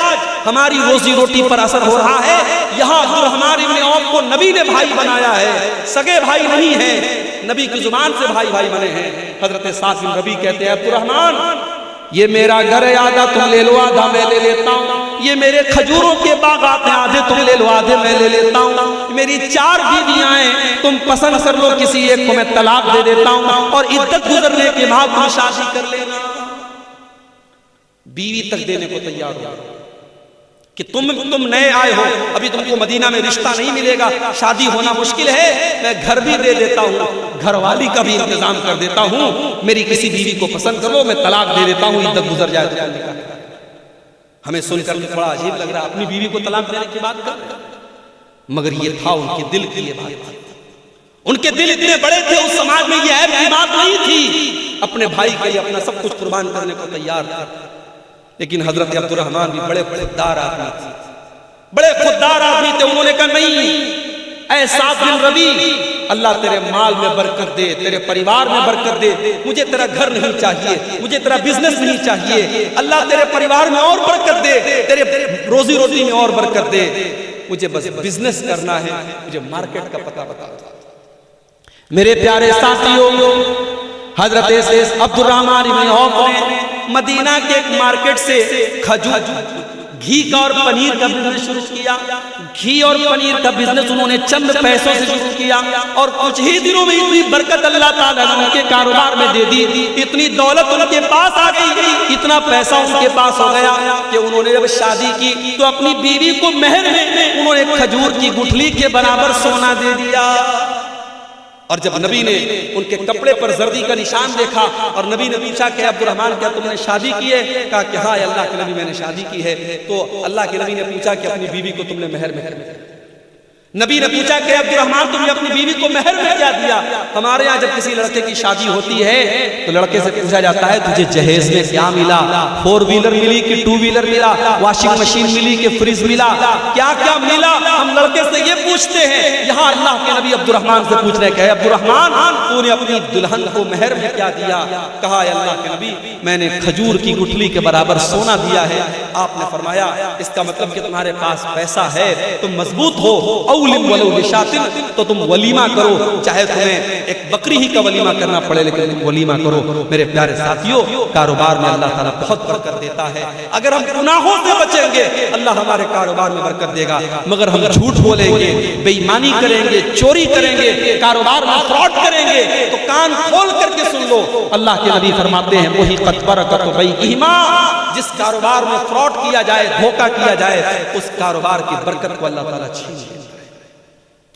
ہماری روزی روٹی پر اثر ہو رہا ہے۔ یہاں ہماری بن عوف کو نبی نے بھائی بنایا ہے، سگے بھائی نہیں ہیں، نبی کی زبان سے بھائی بھائی بنے ہیں۔ حضرت سعد بن ربیع کہتے ہیں عبد الرحمن یہ میرا گھر ہے، آدھا تم لے لو آدھا میں لے لیتا ہوں، یہ میرے کھجوروں کے باغات ہیں، آدھے تم لے لو آدھے میں لے لیتا ہوں، میری 4 بیویاں ہیں، تم پسند کر لو کسی ایک کو میں طلاق دے دیتا ہوں، اور عدت گزرنے کے بعد تم شادی کر لینا۔ بیوی تک دینے کو تیار ہو کہ تم نئے آئے ہو، ابھی تم کو مدینہ میں رشتہ نہیں ملے گا، شادی ہونا مشکل ہے، میں گھر بھی دے دیتا ہوں، گھر والی کا بھی انتظام کر دیتا ہوں، میری کسی بیوی کو پسند کرو میں طلاق دے دیتا ہوں، عدت گزر جائے تو نکاح۔ ہمیں سن کر تھوڑا عجیب لگ رہا ہے اپنی بیوی کو طلاق دینے کی بات کر، مگر یہ تھا ان کے دل کی یہ بات، ان کے دل اتنے بڑے تھے، اس سماج میں یہ عیب کی بات نہیں تھی، اپنے بھائی کے لیے اپنا سب کچھ قربان کرنے کو تیار تھا۔ لیکن حضرت عبد الرحمن بھی بڑے خوددار آدمی تھے، بڑے خوددار آدمی تھے، انہوں نے کہا نہیں اے سعد بن ربیع، اللہ تیرے مال میں برکت دے، تیرے پریوار میں برکت دے، مجھے تیرا گھر نہیں چاہیے، مجھے تیرا بزنس نہیں چاہیے، اللہ تیرے پریوار میں اور برکت دے، تیرے روزی روٹی میں اور برکت دے، مجھے بس بزنس کرنا ہے، مجھے مارکیٹ کا پتہ بتا۔ میرے پیارے ساتھیوں، حضرت عبد الرحمن بن عوف نے مدینہ کے ایک مارکیٹ سے کھجور، گھی کا اور پنیر کا بزنس شروع کیا۔ گھی اور پنیر کا بزنس انہوں نے چند پیسوں سے شروع کیا، اور کچھ ہی دنوں میں اتنی برکت اللہ تعالیٰ نے ان کے کاروبار میں دے دی، اتنی دولت ان کے پاس آ گئی، اتنا پیسہ ان کے پاس ہو گیا کہ انہوں نے جب شادی کی تو اپنی بیوی کو مہر میں انہوں نے کھجور کی گٹھلی کے برابر سونا دے دیا۔ اور جب نبی نے ان کے کپڑے پر زردی کا نشان دیکھا اور نبی نے پوچھا کہ عبد الرحمن کیا تم نے شادی کی ہے؟ کہا کہ ہاں اللہ کے نبی میں نے شادی کی ہے۔ تو اللہ کے نبی نے پوچھا کہ اپنی بیوی کو تم نے مہر میں کیا؟ نبی نے پوچھا کہ عبد الرحمن تم نے اپنی بیوی کو مہر میں کیا دیا؟ ہمارے ہاں جب کسی لڑکے کی شادی ہوتی ہے تو لڑکے سے پوچھا جاتا ہے تجھے جہیز میں کیا ملا، 4 ویلر ملی کہ 2 ویلر ملا، واشنگ مشین ملی کہ فریج ملا، کیا کیا ملا؟ ہم لڑکے سے یہ پوچھتے ہیں۔ یہاں اللہ کے نبی عبد الرحمن سے پوچھ رہے کہ عبد الرحمن تو نے اپنی دلہن کو مہر میں کیا دیا؟ کہا اللہ کے نبی میں نے کھجور کی گٹھلی کے برابر سونا دیا ہے۔ آپ نے فرمایا اس کا مطلب کہ تمہارے پاس پیسہ ہے، تم مضبوط ہو، ولو لشاتن، تو تم ولیمہ کرو، چاہے تمہیں ایک بکری ہی کا ولیمہ کرنا پڑے لیکن تم ولیمہ کرو۔ میرے پیارے ساتھیوں، کاروبار میں اللہ تعالیٰ بہت برکت دیتا ہے۔ اگر ہم گناہوں سے بچیں گے اللہ ہمارے کاروبار میں برکت دے گا، مگر ہم جھوٹ بولیں گے، بے ایمانی کریں گے، چوری کریں گے، کاروبار میں فراڈ کریں گے تو کان کھول کر کے سن لو، اللہ کے نبی فرماتے ہیں وہی قد برکت بیعہما، جس کاروبار میں فراڈ کیا جائے، دھوکہ کیا جائے، اس کاروبار کی برکت کو اللہ تعالیٰ چھین لے۔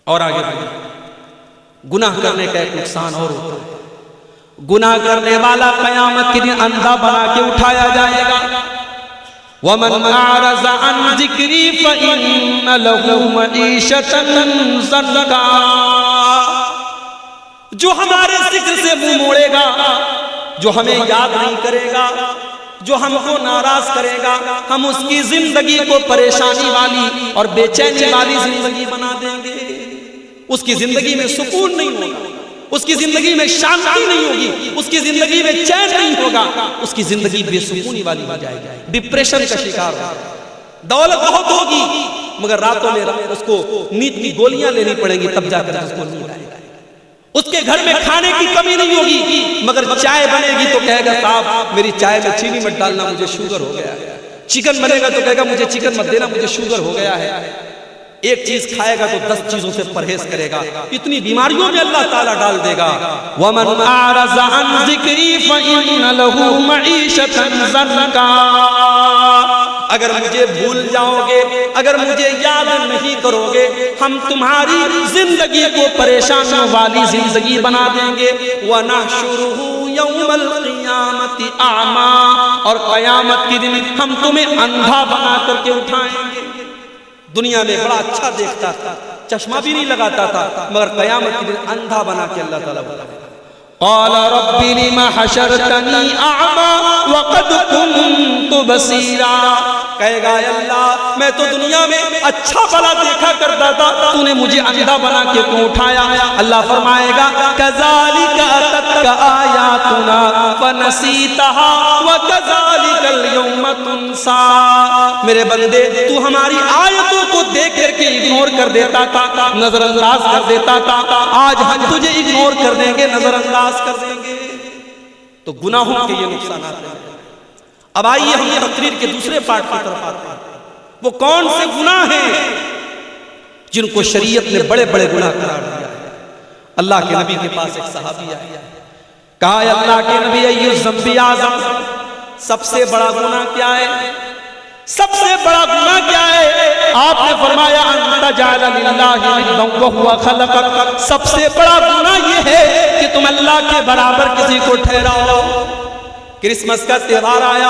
اور آگے گناہ کرنے کا ایک نقصان اور ہوتا ہے، گناہ کرنے والا قیامت کے دن اندھا بنا کے اٹھایا جائے گا۔ وَمَنْ أَعْرَضَ عَنْ ذِكْرِي فَإِنَّ لَهُ مَعِيشَةً ضَنكًا، جو ہمارے ذکر سے منہ موڑے گا، جو ہمیں یاد نہیں کرے گا، جو ہم کو ناراض کرے گا، ہم اس کی زندگی کو پریشانی والی اور بے چینی والی زندگی بنا دیں گے۔ اس کی زندگی میں سکون نہیں ہوگا، اس کی زندگی میں شانتی نہیں ہوگی، اس کی زندگی میں چین نہیں ہوگا، اس کی زندگی بے سکونی والی ہو جائے گی، ڈپریشن کا شکار ہوگا۔ دولت بہت ہوگی مگر راتوں میں اس کو نیند کی گولیاں لینی پڑیں گی تب جا کر اس کو نیند آئے گی۔ اس کے گھر میں کھانے کی کمی نہیں ہوگی مگر چائے بنے گی تو کہے گا صاحب میری چائے میں چینی مت ڈالنا، مجھے شوگر ہو گیا ہے۔ چکن بنے گا تو کہے گا مجھے چکن مت دینا، مجھے شوگر ہو گیا ہے۔ ایک چیز کھائے گا تو 10 چیزوں سے پرہیز کرے گا، اتنی بیماریوں میں اللہ تعالیٰ ڈال دے گا۔ وَمَنْ أَعْرَضَ عَنْ ذِكْرِي فَإِنَّ لَهُ مَعِيشَةً ضَنْكًا۔ اگر مجھے بھول جاؤ گے، اگر مجھے یاد نہیں کرو گے، ہم تمہاری زندگی کو پریشانیوں والی زندگی بنا دیں گے۔ وَنَحْشُرُهُ يَوْمَ الْقِيَامَةِ أَعْمَىٰ، اور قیامت کے دن ہم تمہیں اندھا بنا کر کے اٹھائیں گے۔ دنیا میں بڑا اچھا دیکھتا تھا، چشمہ بھی نہیں لگاتا تھا، مگر قیامت کے دن اندھا بنا کے اللہ تعالیٰ بتائے گا۔ قال رب لم حشرتنی اعمی وقد كنت بصیرا، کہے گا اے اللہ میں تو دنیا میں اچھا بھلا دیکھا کرتا تھا، تو نے مجھے اندھا بنا کے کیوں اٹھایا؟ اللہ فرمائے گا کذالک اتتک آیاتنا فنسیتها وکذالک اليوم تنسی۔ میرے بندے تو ہماری آیتوں کو دیکھ کر کے اگنور کر دیتا تھا، نظر انداز کر دیتا تھا، آج ہم تجھے اگنور کر دیں گے، نظر انداز کر دیں گے۔ تو گناہوں کے یہ نقصانات ہیں۔ اب آئیے ہم تقریر کے دوسرے پارٹ کی طرف آتے ہیں۔ وہ کون سے گناہ ہیں جن کو شریعت نے بڑے بڑے گناہ قرار دیا ہے؟ اللہ کے نبی کے پاس ایک صحابی آیا، کہا اے اللہ کے نبی ایو الذنب اعظم، سب سے بڑا گناہ کیا ہے؟ سب سے بڑا گناہ کیا ہے؟ آپ نے فرمایا ان تجعل للہ ندا وہو خلقک، سب سے بڑا گناہ یہ ہے کہ تم اللہ کے برابر کسی کو ٹھہراؤ۔ کرسمس کا تہوار آیا،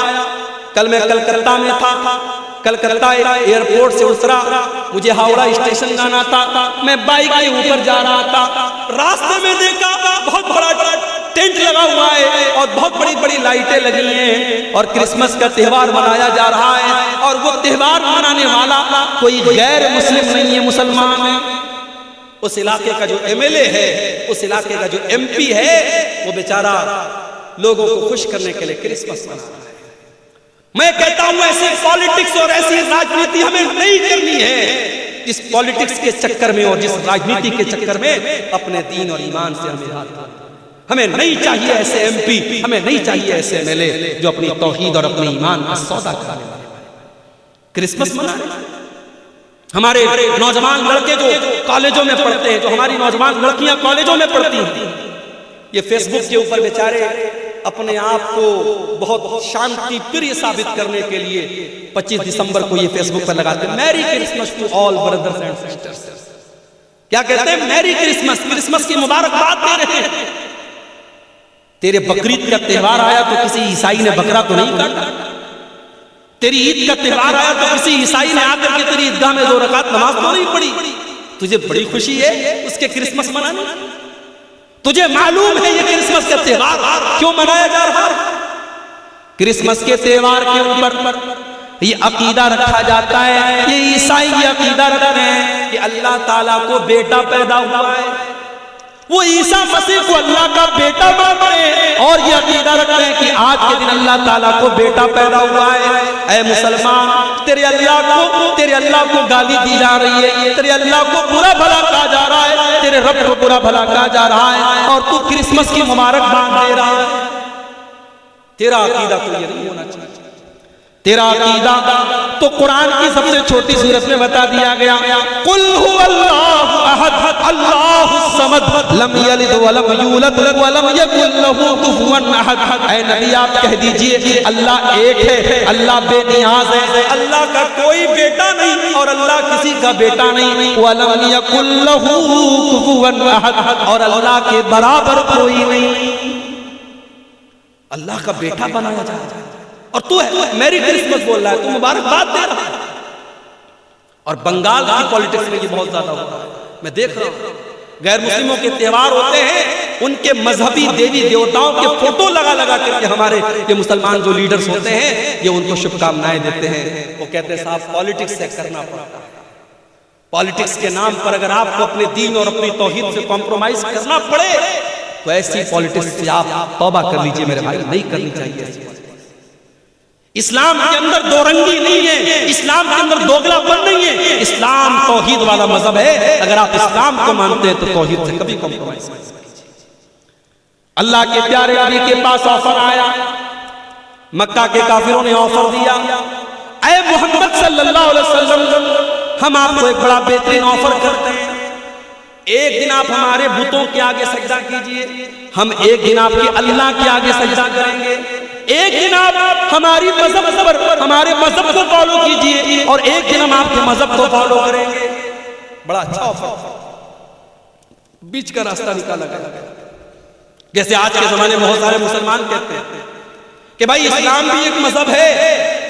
کل میں کلکتہ میں تھا، کلکتہ ایئرپورٹ سے اترا، مجھے ہاوڑا اسٹیشن جانا تھا، میں بائک کے اوپر جا رہا تھا، راستے میں دیکھا بہت بڑا ٹینٹ لگا ہوا ہے اور بہت بڑی بڑی لائٹیں لگی ہیں اور کرسمس کا تہوار منایا جا رہا ہے، اور وہ تہوار منانے والا کوئی غیر مسلم نہیں ہے، مسلمان ہے۔ اس علاقے کا جو ایم ایل اے ہے، اس علاقے کا جو ایم پی ہے، وہ بیچارہ لوگوں کو خوش کرنے کے لیے کرسمس منا رہا ہے۔ میں کہتا ہوں ایسی پالیٹکس اور ایسی راجنیتی ہمیں نہیں کرنی ہے، جس پالیٹکس کے چکر میں اور جس راجنیتی کے چکر میں اپنے دین اور ایمان سے ہمیں ہاتھ دھونا۔ ہمیں نہیں چاہیے ایسے ایم پی، ہمیں نہیں چاہیے ایسے ایم ایل اے جو اپنی توحید اور اپنے ایمان کا سودا کرنے والے۔ کرسمس منائیں، ہمارے نوجوان لڑکے جو کالجوں میں پڑھتے ہیں، جو ہماری نوجوان لڑکیاں کالجوں میں پڑھتی ہیں، یہ فیس بک کے اوپر بیچارے اپنے آپ کو بہت شانتی پریہ ثابت کرنے کے لیے 25 دسمبر کو یہ فیس بک پر لگاتے ہیں merry Christmas to all brothers and sisters. کیا کہتے ہیں؟ میری کرسمس، کرسمس کی مبارکباد دے رہے ہیں۔ تیرے بقرعید کا تہوار آیا تو کسی عیسائی نے بکرا تو نہیں کاٹا، تیری عید کا تہوار آیا تو کسی عیسائی نے آ کر کے تیری عیدگاہ میں 2 رکعت نماز تو نہیں پڑھی، تجھے بڑی خوشی ہے اس کے کرسمس منانے؟ تجھے معلوم ہے یہ کرسمس کا تہوار کیوں منایا جا رہا ہے؟ کرسمس کے تہوار کے اوپر یہ عقیدہ رکھا جاتا ہے، یہ عیسائی یہ عقیدہ رکھتے ہیں کہ اللہ تعالیٰ کو بیٹا پیدا ہوا ہے، وہ عیسیٰ مسیح کو اللہ کا بیٹا مانتے ہیں، اور یہ عقیدہ رکھتے ہیں کہ آج کے دن اللہ تعالیٰ کو بیٹا پیدا ہوا ہے۔ اے مسلمان، تیرے اللہ کو گالی دی جا رہی ہے، تیرے اللہ کو برا بھلا کہا جا رہا ہے، تیرے رب کو برا بھلا کہا جا رہا ہے، اور تو کرسمس کی مبارکباد دے رہا ہے۔ تیرا عقیدہ تو یہ نہیں ہونا چاہیے۔ تیرا عقیدہ تو قرآن کی سب سے چھوٹی سورت میں بتا دیا گیا، قل هو اللہ احد اللہ الصمد لم یلد ولم یولد ولم یکن له کفوا احد۔ اے نبی آپ کہہ دیجئے اللہ ایک ہے، اللہ بے نیاز ہے، اللہ کا کوئی بیٹا نہیں اور اللہ کسی کا بیٹا نہیں، ولم یکن له کفوا احد، اور اللہ کے برابر کوئی نہیں۔ اللہ کا بیٹا بنایا جا رہا ہے اور تو ہے میری کرسمس بول رہا ہے، تو مبارکباد دے رہا ہے۔ اور بنگال کی پولیٹکس میں یہ بہت زیادہ ہوتا ہے، میں دیکھ رہا ہوں غیر مسلموں کے تہوار ہوتے ہیں، ان کے مذہبی دیوی دیوتاؤں کے فوٹو لگا لگا کر کے ہمارے یہ مسلمان جو لیڈرز ہوتے ہیں یہ ان کو شبھ کامنائیں دیتے ہیں۔ وہ کہتے ہیں صاحب پولیٹکس سے کرنا پڑتا ہے، پولیٹکس کے نام پر اگر آپ کو اپنے دین اور اپنی توحید سے کمپرومائز کرنا پڑے تو ایسی پولیٹکس سے آپ توبہ کر لیجئے میرے بھائی، نہیں کرنی چاہیے۔ اسلام کے اندر دو رنگی نہیں ہے، اسلام کے اندر دوگلا پن نہیں ہے، اسلام توحید والا مذہب ہے۔ اگر آپ اسلام کو مانتے ہیں تو توحید سے کبھی کمپرومائز نہیں کیجیے۔ اللہ کے پیارے نبی کے پاس آفر آیا، مکہ کے کافروں نے آفر دیا، اے محمد صلی اللہ علیہ وسلم ہم آپ کو ایک بڑا بہترین آفر کرتے ہیں، ایک دن آپ ہمارے بتوں کے آگے سجدہ کیجئے، ہم ایک دن آپ کے اللہ کے آگے سجدہ کریں گے، ایک دن آپ ہماری مذہب پر ہمارے مذہب کو فالو کیجئے اور ایک دن ہم آپ کے مذہب کو فالو کریں گے۔ بڑا اچھا آفر، بیچ کا راستہ نکالا گیا۔ جیسے آج کے زمانے میں بہت سارے مسلمان کہتے ہیں کہ بھائی اسلام بھی ایک مذہب ہے،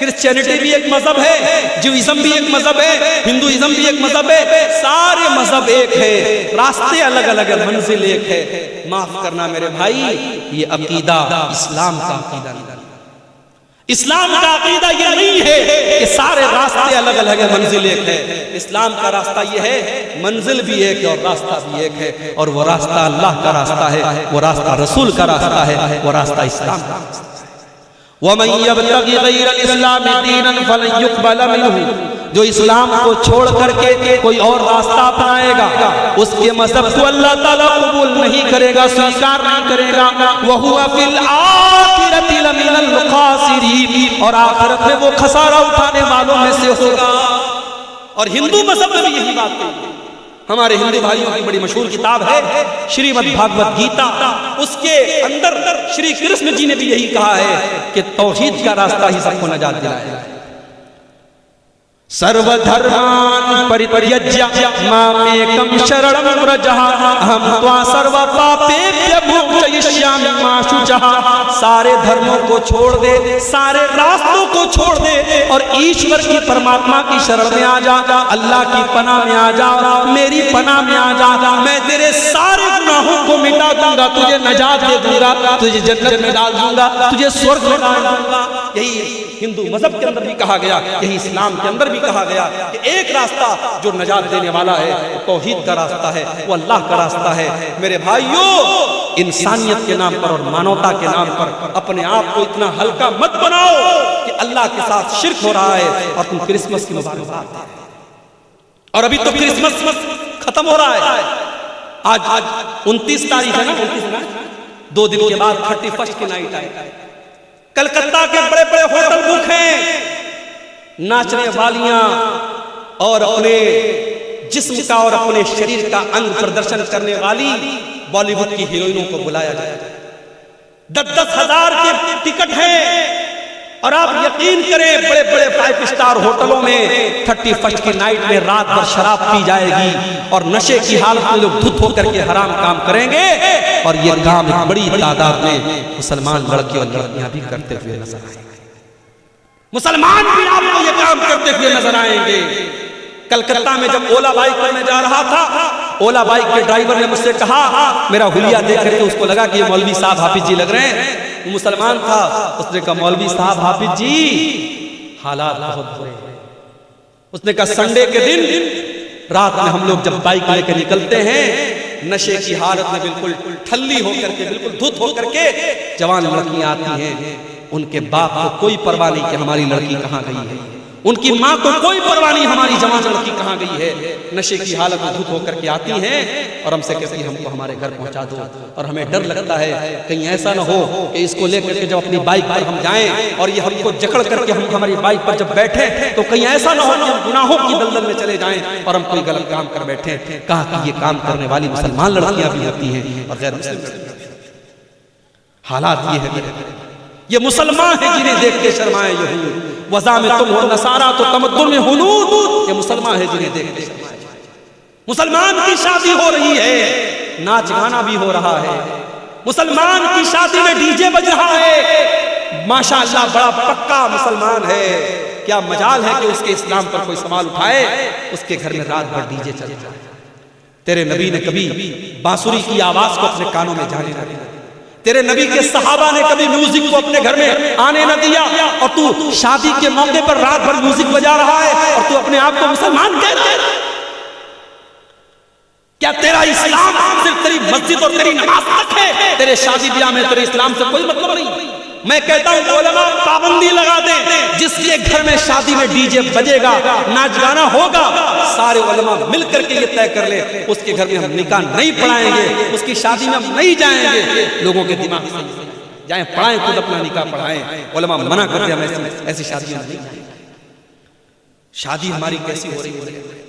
کرسچینٹی بھی ایک مذہب ہے، جوئزم بھی ایک مذہب ہے، ہندوازم بھی ایک مذہب ہے، سارے مذہب ایک ہے، راستے الگ الگ ہے، منزل ایک ہے۔ معاف کرنا میرے بھائی، یہ عقیدہ اسلام کا عقیدہ نہیں۔ اسلام کا عقیدہ یہ نہیں ہے کہ سارے راستے الگ الگ ہے، منزل ایک ہے۔ اسلام کا راستہ یہ ہے منزل بھی ایک ہے اور راستہ بھی ایک ہے، اور وہ راستہ اللہ کا راستہ ہے، وہ راستہ رسول کا راستہ ہے، وہ راستہ اسلام کا راستہ ہے۔ وَمَن يَبْتَغِ غَيْرَ الْإِسْلَامِ دِينًا فَلَن يُقْبَلَ مِنْهُ، جو اسلام کو چھوڑ کر کے کوئی اور راستہ اپنائے گا، اس کے مذہب کو اللہ تعالیٰ قبول نہیں کرے گا، سویکار نہیں کرے گا۔ وَهُوَ فِي الْآخِرَةِ لَمِنَ الْخَاسِرِينَ، اور آخرت میں وہ خسارہ اٹھانے والوں میں سے ہوگا۔ اور ہندو مذہب میں بھی یہی بات ہے۔ ہمارے ہندو بھائیوں کی بڑی مشہور کتاب ہے شریمد بھاگوت گیتا، اس کے اندر شری کرشن جی نے بھی یہی کہا ہے کہ توحید کا راستہ ہی سب کو نجات دلائے گا۔ سرو دھرمان پریتیجیا مامیکم شرنم ورجہ ہم توا سرو پاپیپیہ موچیشیامی ما شوچہ، سارے دھرموں کو چھوڑ دے، سارے راستوں کو چھوڑ دے اور ایشور کی پرماتما کی شرن میں آ جا، اللہ کی پناہ میں آ جا، میری پناہ میں آ جا، میں تیرے سارے گناہوں کو مٹا دوں گا، تجھے نجات دے دوں گا، تجھے جنت میں ڈال دوں گا، تجھے سورگ میں ڈال دوں گا۔ یہی ہندو مذہب کے اندر بھی کہا گیا، یہی اسلام کے اندر بھی کہا گیا کہ ایک راستہ جو نجات دینے والا ہے وہ توحید کا راستہ ہے، وہ اللہ کا راستہ ہے۔ میرے بھائیو، انسانیت کے نام پر اور مانوتا کے نام پر اپنے آپ کو اتنا ہلکا مت بناؤ کہ اللہ کے ساتھ شرک ہو رہا ہے اور تم کرسمس کی مبارکباد دے۔ اور ابھی تو کرسمس ختم ہو رہا ہے، آج 29 تاریخ ہے نا، 2 دن کے بعد 31 کی نائٹ آئے۔ کلکتہ کے بڑے بڑے ہوٹل بک ہیں، ناچنے والیاں اور اپنے جسم کا اور اپنے شریر کا انگ پردرشن کرنے والی بالی ووڈ کی ہیروئنوں کو بلایا جائے۔ 10-10 ہزار کے ٹکٹ ہیں، اور آپ یقین کریں بڑے بڑے 5 اسٹار ہوٹلوں میں 31 کی نائٹ میں رات بھر شراب پی جائے گی اور نشے کی حالت میں لوگ دھت ہو کر کے حرام کام کریں گے، اور یہ کام ایک بڑی تعداد میں مسلمان لڑکے اور لڑکیاں بھی کرتے ہوئے نظر آئیں گے۔ مسلمان بھی آپ کو یہ کام کرتے ہوئے نظر آئیں گے۔ کلکتہ میں جب اولا بائک پر میں جا رہا تھا، اولا بائک کے ڈرائیور نے مجھ سے کہا، میرا حلیہ دیکھ کر کے اس کو لگا کہ یہ مولوی صاحب حافظ جی لگ رہے ہیں، وہ مسلمان تھا۔ اس نے کہا مولوی صاحب حافظ جی حالات بہت برے ہیں۔ اس نے کہا سنڈے کے دن رات میں ہم لوگ جب بائک لے کے نکلتے ہیں، نشے کی حالت میں بالکل ٹھلی ہو کر کے، بالکل دھت ہو کر کے جوان لڑکیاں آتی ہیں، ان کے باپ کو کوئی پرواہ نہیں کہ ہماری لڑکی کہاں گئی ہے، ان کی ماں کو کوئی پرواہ نہیں ہماری جوان لڑکی کہاں گئی ہے، نشے کی حالت میں دھت ہو کر کے آتی ہیں اور ہم سے کہتی ہیں ہم کو ہمارے گھر پہنچا دو۔ اور ہمیں ڈر لگتا ہے کہیں ایسا نہ ہو کہ اس کو لے کر کے جب اپنی بائک پر ہم جائیں اور یہ ہم کو جکڑ کر کے ہم ہماری بائک پر جب بیٹھے تو کہیں ایسا نہ ہو کہ ہم گناہوں کی دلدل میں چلے جائیں اور ہم کوئی غلط کام کر بیٹھیں۔ کہا کہ یہ کام کرنے والی مسلمان لڑکیاں بھی ہوتی ہیں اور غیر مسلم لڑکیاں بھی ہوتی ہیں۔ حالات یہ ہے، یہ مسلمان ہیں جنہیں دیکھ کے شرمائے یہود، وضع میں تم ہو نصارہ تو تمدن میں ہنود، یہ مسلمان ہیں جنہیں دیکھ کے شرمائے۔ مسلمان کی شادی ہو رہی ہے، ناچ گانا بھی ہو رہا ہے، مسلمان کی شادی میں ڈی جے بج رہا ہے، ماشاءاللہ بڑا پکا مسلمان ہے، کیا مجال ہے کہ اس کے اسلام پر کوئی سوال اٹھائے؟ اس کے گھر میں رات بھر ڈی جے چل رہا ہے۔ تیرے نبی نے کبھی بانسری کی آواز کو اپنے کانوں میں جانے نہ دیا، تیرے نبی کے صحابہ نے کبھی میوزک کو اپنے گھر میں آنے نہ دیا، اور تو شادی کے موقع پر رات بھر میوزک بجا رہا ہے اور تو اپنے آپ کو مسلمان کہتا ہے۔ کیا تیرا اسلام صرف تیری مسجد اور تیری نماز تک ہے؟ تیرے شادی بیاہ میں تیرے اسلام سے کوئی مطلب نہیں۔ میں کہتا ہوں علماء پابندی لگا دیں، جس کے گھر میں شادی میں ڈی جے بجے گا، ناچ گانا ہوگا، سارے علماء مل کر کے یہ طے کر لیں اس کے گھر میں ہم نکاح نہیں پڑھائیں گے، اس کی شادی میں ہم نہیں جائیں گے۔ لوگوں کے دماغ سے جائیں پڑھائیں، خود اپنا نکاح پڑھائیں، علماء منع کرتے ہیں ہم ایسی شادیوں میں نہیں جائیں۔ شادی ہماری کیسی ہو رہی ہے؟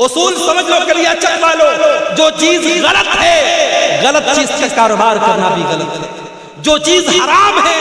اصول سمجھ لو کلیا چکوا لو، جو چیز غلط ہے غلط چیز کا کاروبار کرنا بھی غلط ہے، جو چیز حرام ہے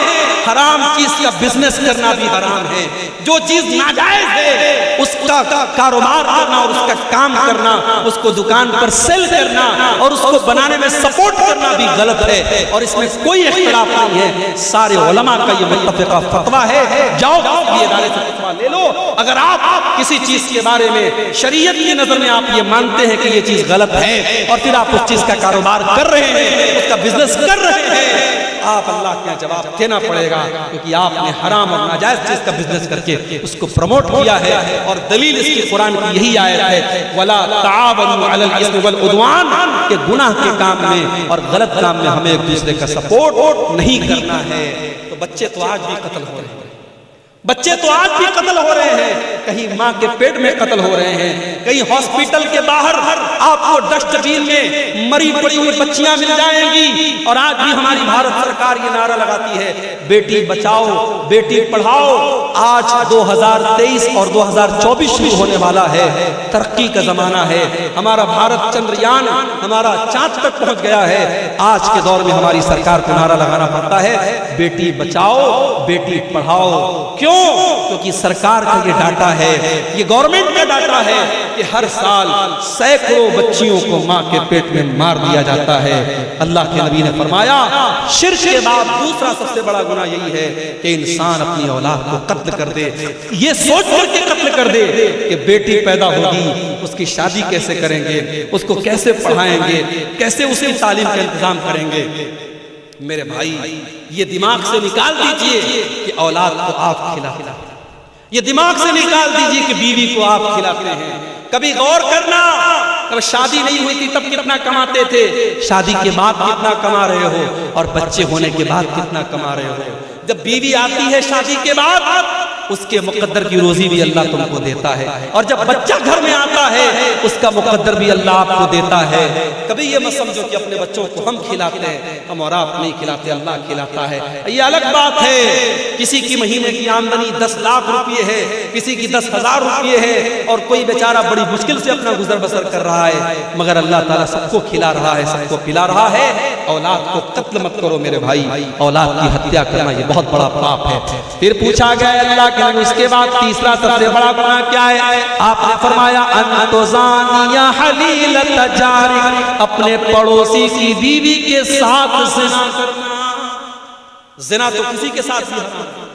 حرام چیز کا بزنس کرنا بھی حرام ہے، جو چیز ناجائز ہے اس کا کاروبار کرنا اور اس کا کام کرنا، اس کو دکان پر سیل کرنا اور اس کو بنانے میں سپورٹ کرنا بھی غلط ہے، اور اس میں کوئی اختلاف نہیں ہے، سارے علماء کا یہ متفقہ فتویٰ ہے۔ جاؤ یہ ادارے سے فتویٰ لے لو، اگر آپ کسی چیز کے بارے میں شریعت کی نظر میں آپ یہ مانتے ہیں کہ یہ چیز غلط ہے اور پھر آپ اس چیز کا کاروبار کر رہے ہیں، اس کا بزنس کر رہے ہیں، آپ اللہ کے جواب دینا پڑے گا، کیونکہ آپ نے حرام اور ناجائز چیز کا بزنس کر کے اس کو پروموٹ کیا ہے، اور دلیل اس کی قرآن کی یہی آیت ہے وَلَا تَعَاوَنُوا عَلَى الْإِثْمِ وَالْعُدْوَانِ، کہ گناہ کے کام میں اور غلط کام میں ہمیں ایک دوسرے کا سپورٹ نہیں کرنا ہے۔ تو بچے تو آج بھی قتل ہو رہے ہیں، بچے تو آج بھی قتل ہو رہے ہیں، کہیں ماں کے پیٹ میں قتل ہو رہے ہیں، کہیں ہاسپٹل کے باہر آپ کو ڈسٹ بین میں مری پڑی ہوئی بچیاں مل جائیں گی، اور آج بھی ہماری بھارت سرکار یہ نعرہ لگاتی ہے بیٹی بچاؤ بیٹی پڑھاؤ۔ آج 2023 اور 2024 شروع ہونے والا ہے، ترقی کا زمانہ ہے، ہمارا بھارت چندریان ہمارا چاند تک پہنچ گیا ہے، آج کے دور میں ہماری سرکار کو نعرہ لگانا پڑتا ہے بیٹی بچاؤ بیٹی پڑھاؤ۔ کیوں؟ کیونکہ سرکار کا یہ ڈاٹا ہے، یہ گورنمنٹ کا ڈاٹا ہے کہ ہر سال سینکڑوں بچیوں کو ماں کے پیٹ میں مار دیا جاتا ہے۔ اللہ کے نبی نے فرمایا شرک کے بعد دوسرا سب سے بڑا گناہ یہی ہے کہ انسان اپنی اولاد کو قتل کر دے، یہ سوچ کر کے قتل کر دے کہ بیٹی پیدا ہوگی اس کی شادی کیسے کریں گے، اس کو کیسے پڑھائیں گے، کیسے اس کی تعلیم کا انتظام کریں گے۔ میرے بھائی یہ دماغ سے نکال دیجئے کہ اولاد کو آپ کھلاتے ہیں، یہ دماغ سے نکال دیجئے کہ بیوی کو آپ کھلاتے ہیں۔ کبھی غور کرنا، جب شادی نہیں ہوئی تھی تب کتنا کماتے تھے، شادی کے بعد کتنا کما رہے ہو، اور بچے ہونے کے بعد کتنا کما رہے ہو۔ جب بیوی آتی ہے شادی کے بعد اس کے مقدر کی روزی بھی اللہ تم کو دیتا ہے، اور جب بچہ گھر میں آتا ہے اس کا مقدر بھی اللہ آپ کو دیتا ہے۔ کبھی یہ مت سمجھو کہ اپنے بچوں کو ہم کھلاتے ہیں، ہم اور آپ نہیں کھلاتے، اللہ کھلاتا ہے۔ یہ الگ بات ہے، کسی کی مہینے کی آمدنی 10 لاکھ روپے ہے، کسی کی 10,000 روپے ہے، اور کوئی بیچارہ بڑی مشکل سے اپنا گزر بسر کر رہا ہے، مگر اللہ تعالیٰ سب کو کھلا رہا ہے، سب کو پلا رہا ہے۔ اولاد کو قتل مت کرو میرے بھائی، اولاد کی ہتیا کرنا یہ بہت بڑا پاپ ہے۔ پھر پوچھا گیا اللہ کے نبی اس کے بعد تیسرا سب سے بڑا گناہ کیا ہے؟ آپ نے فرمایا ان تزانی حلیلۃ جارک، اپنے پڑوسی کی بیوی کے ساتھ زنا کرنا۔ زنا تو کسی کے ساتھ بھی حرام ہے،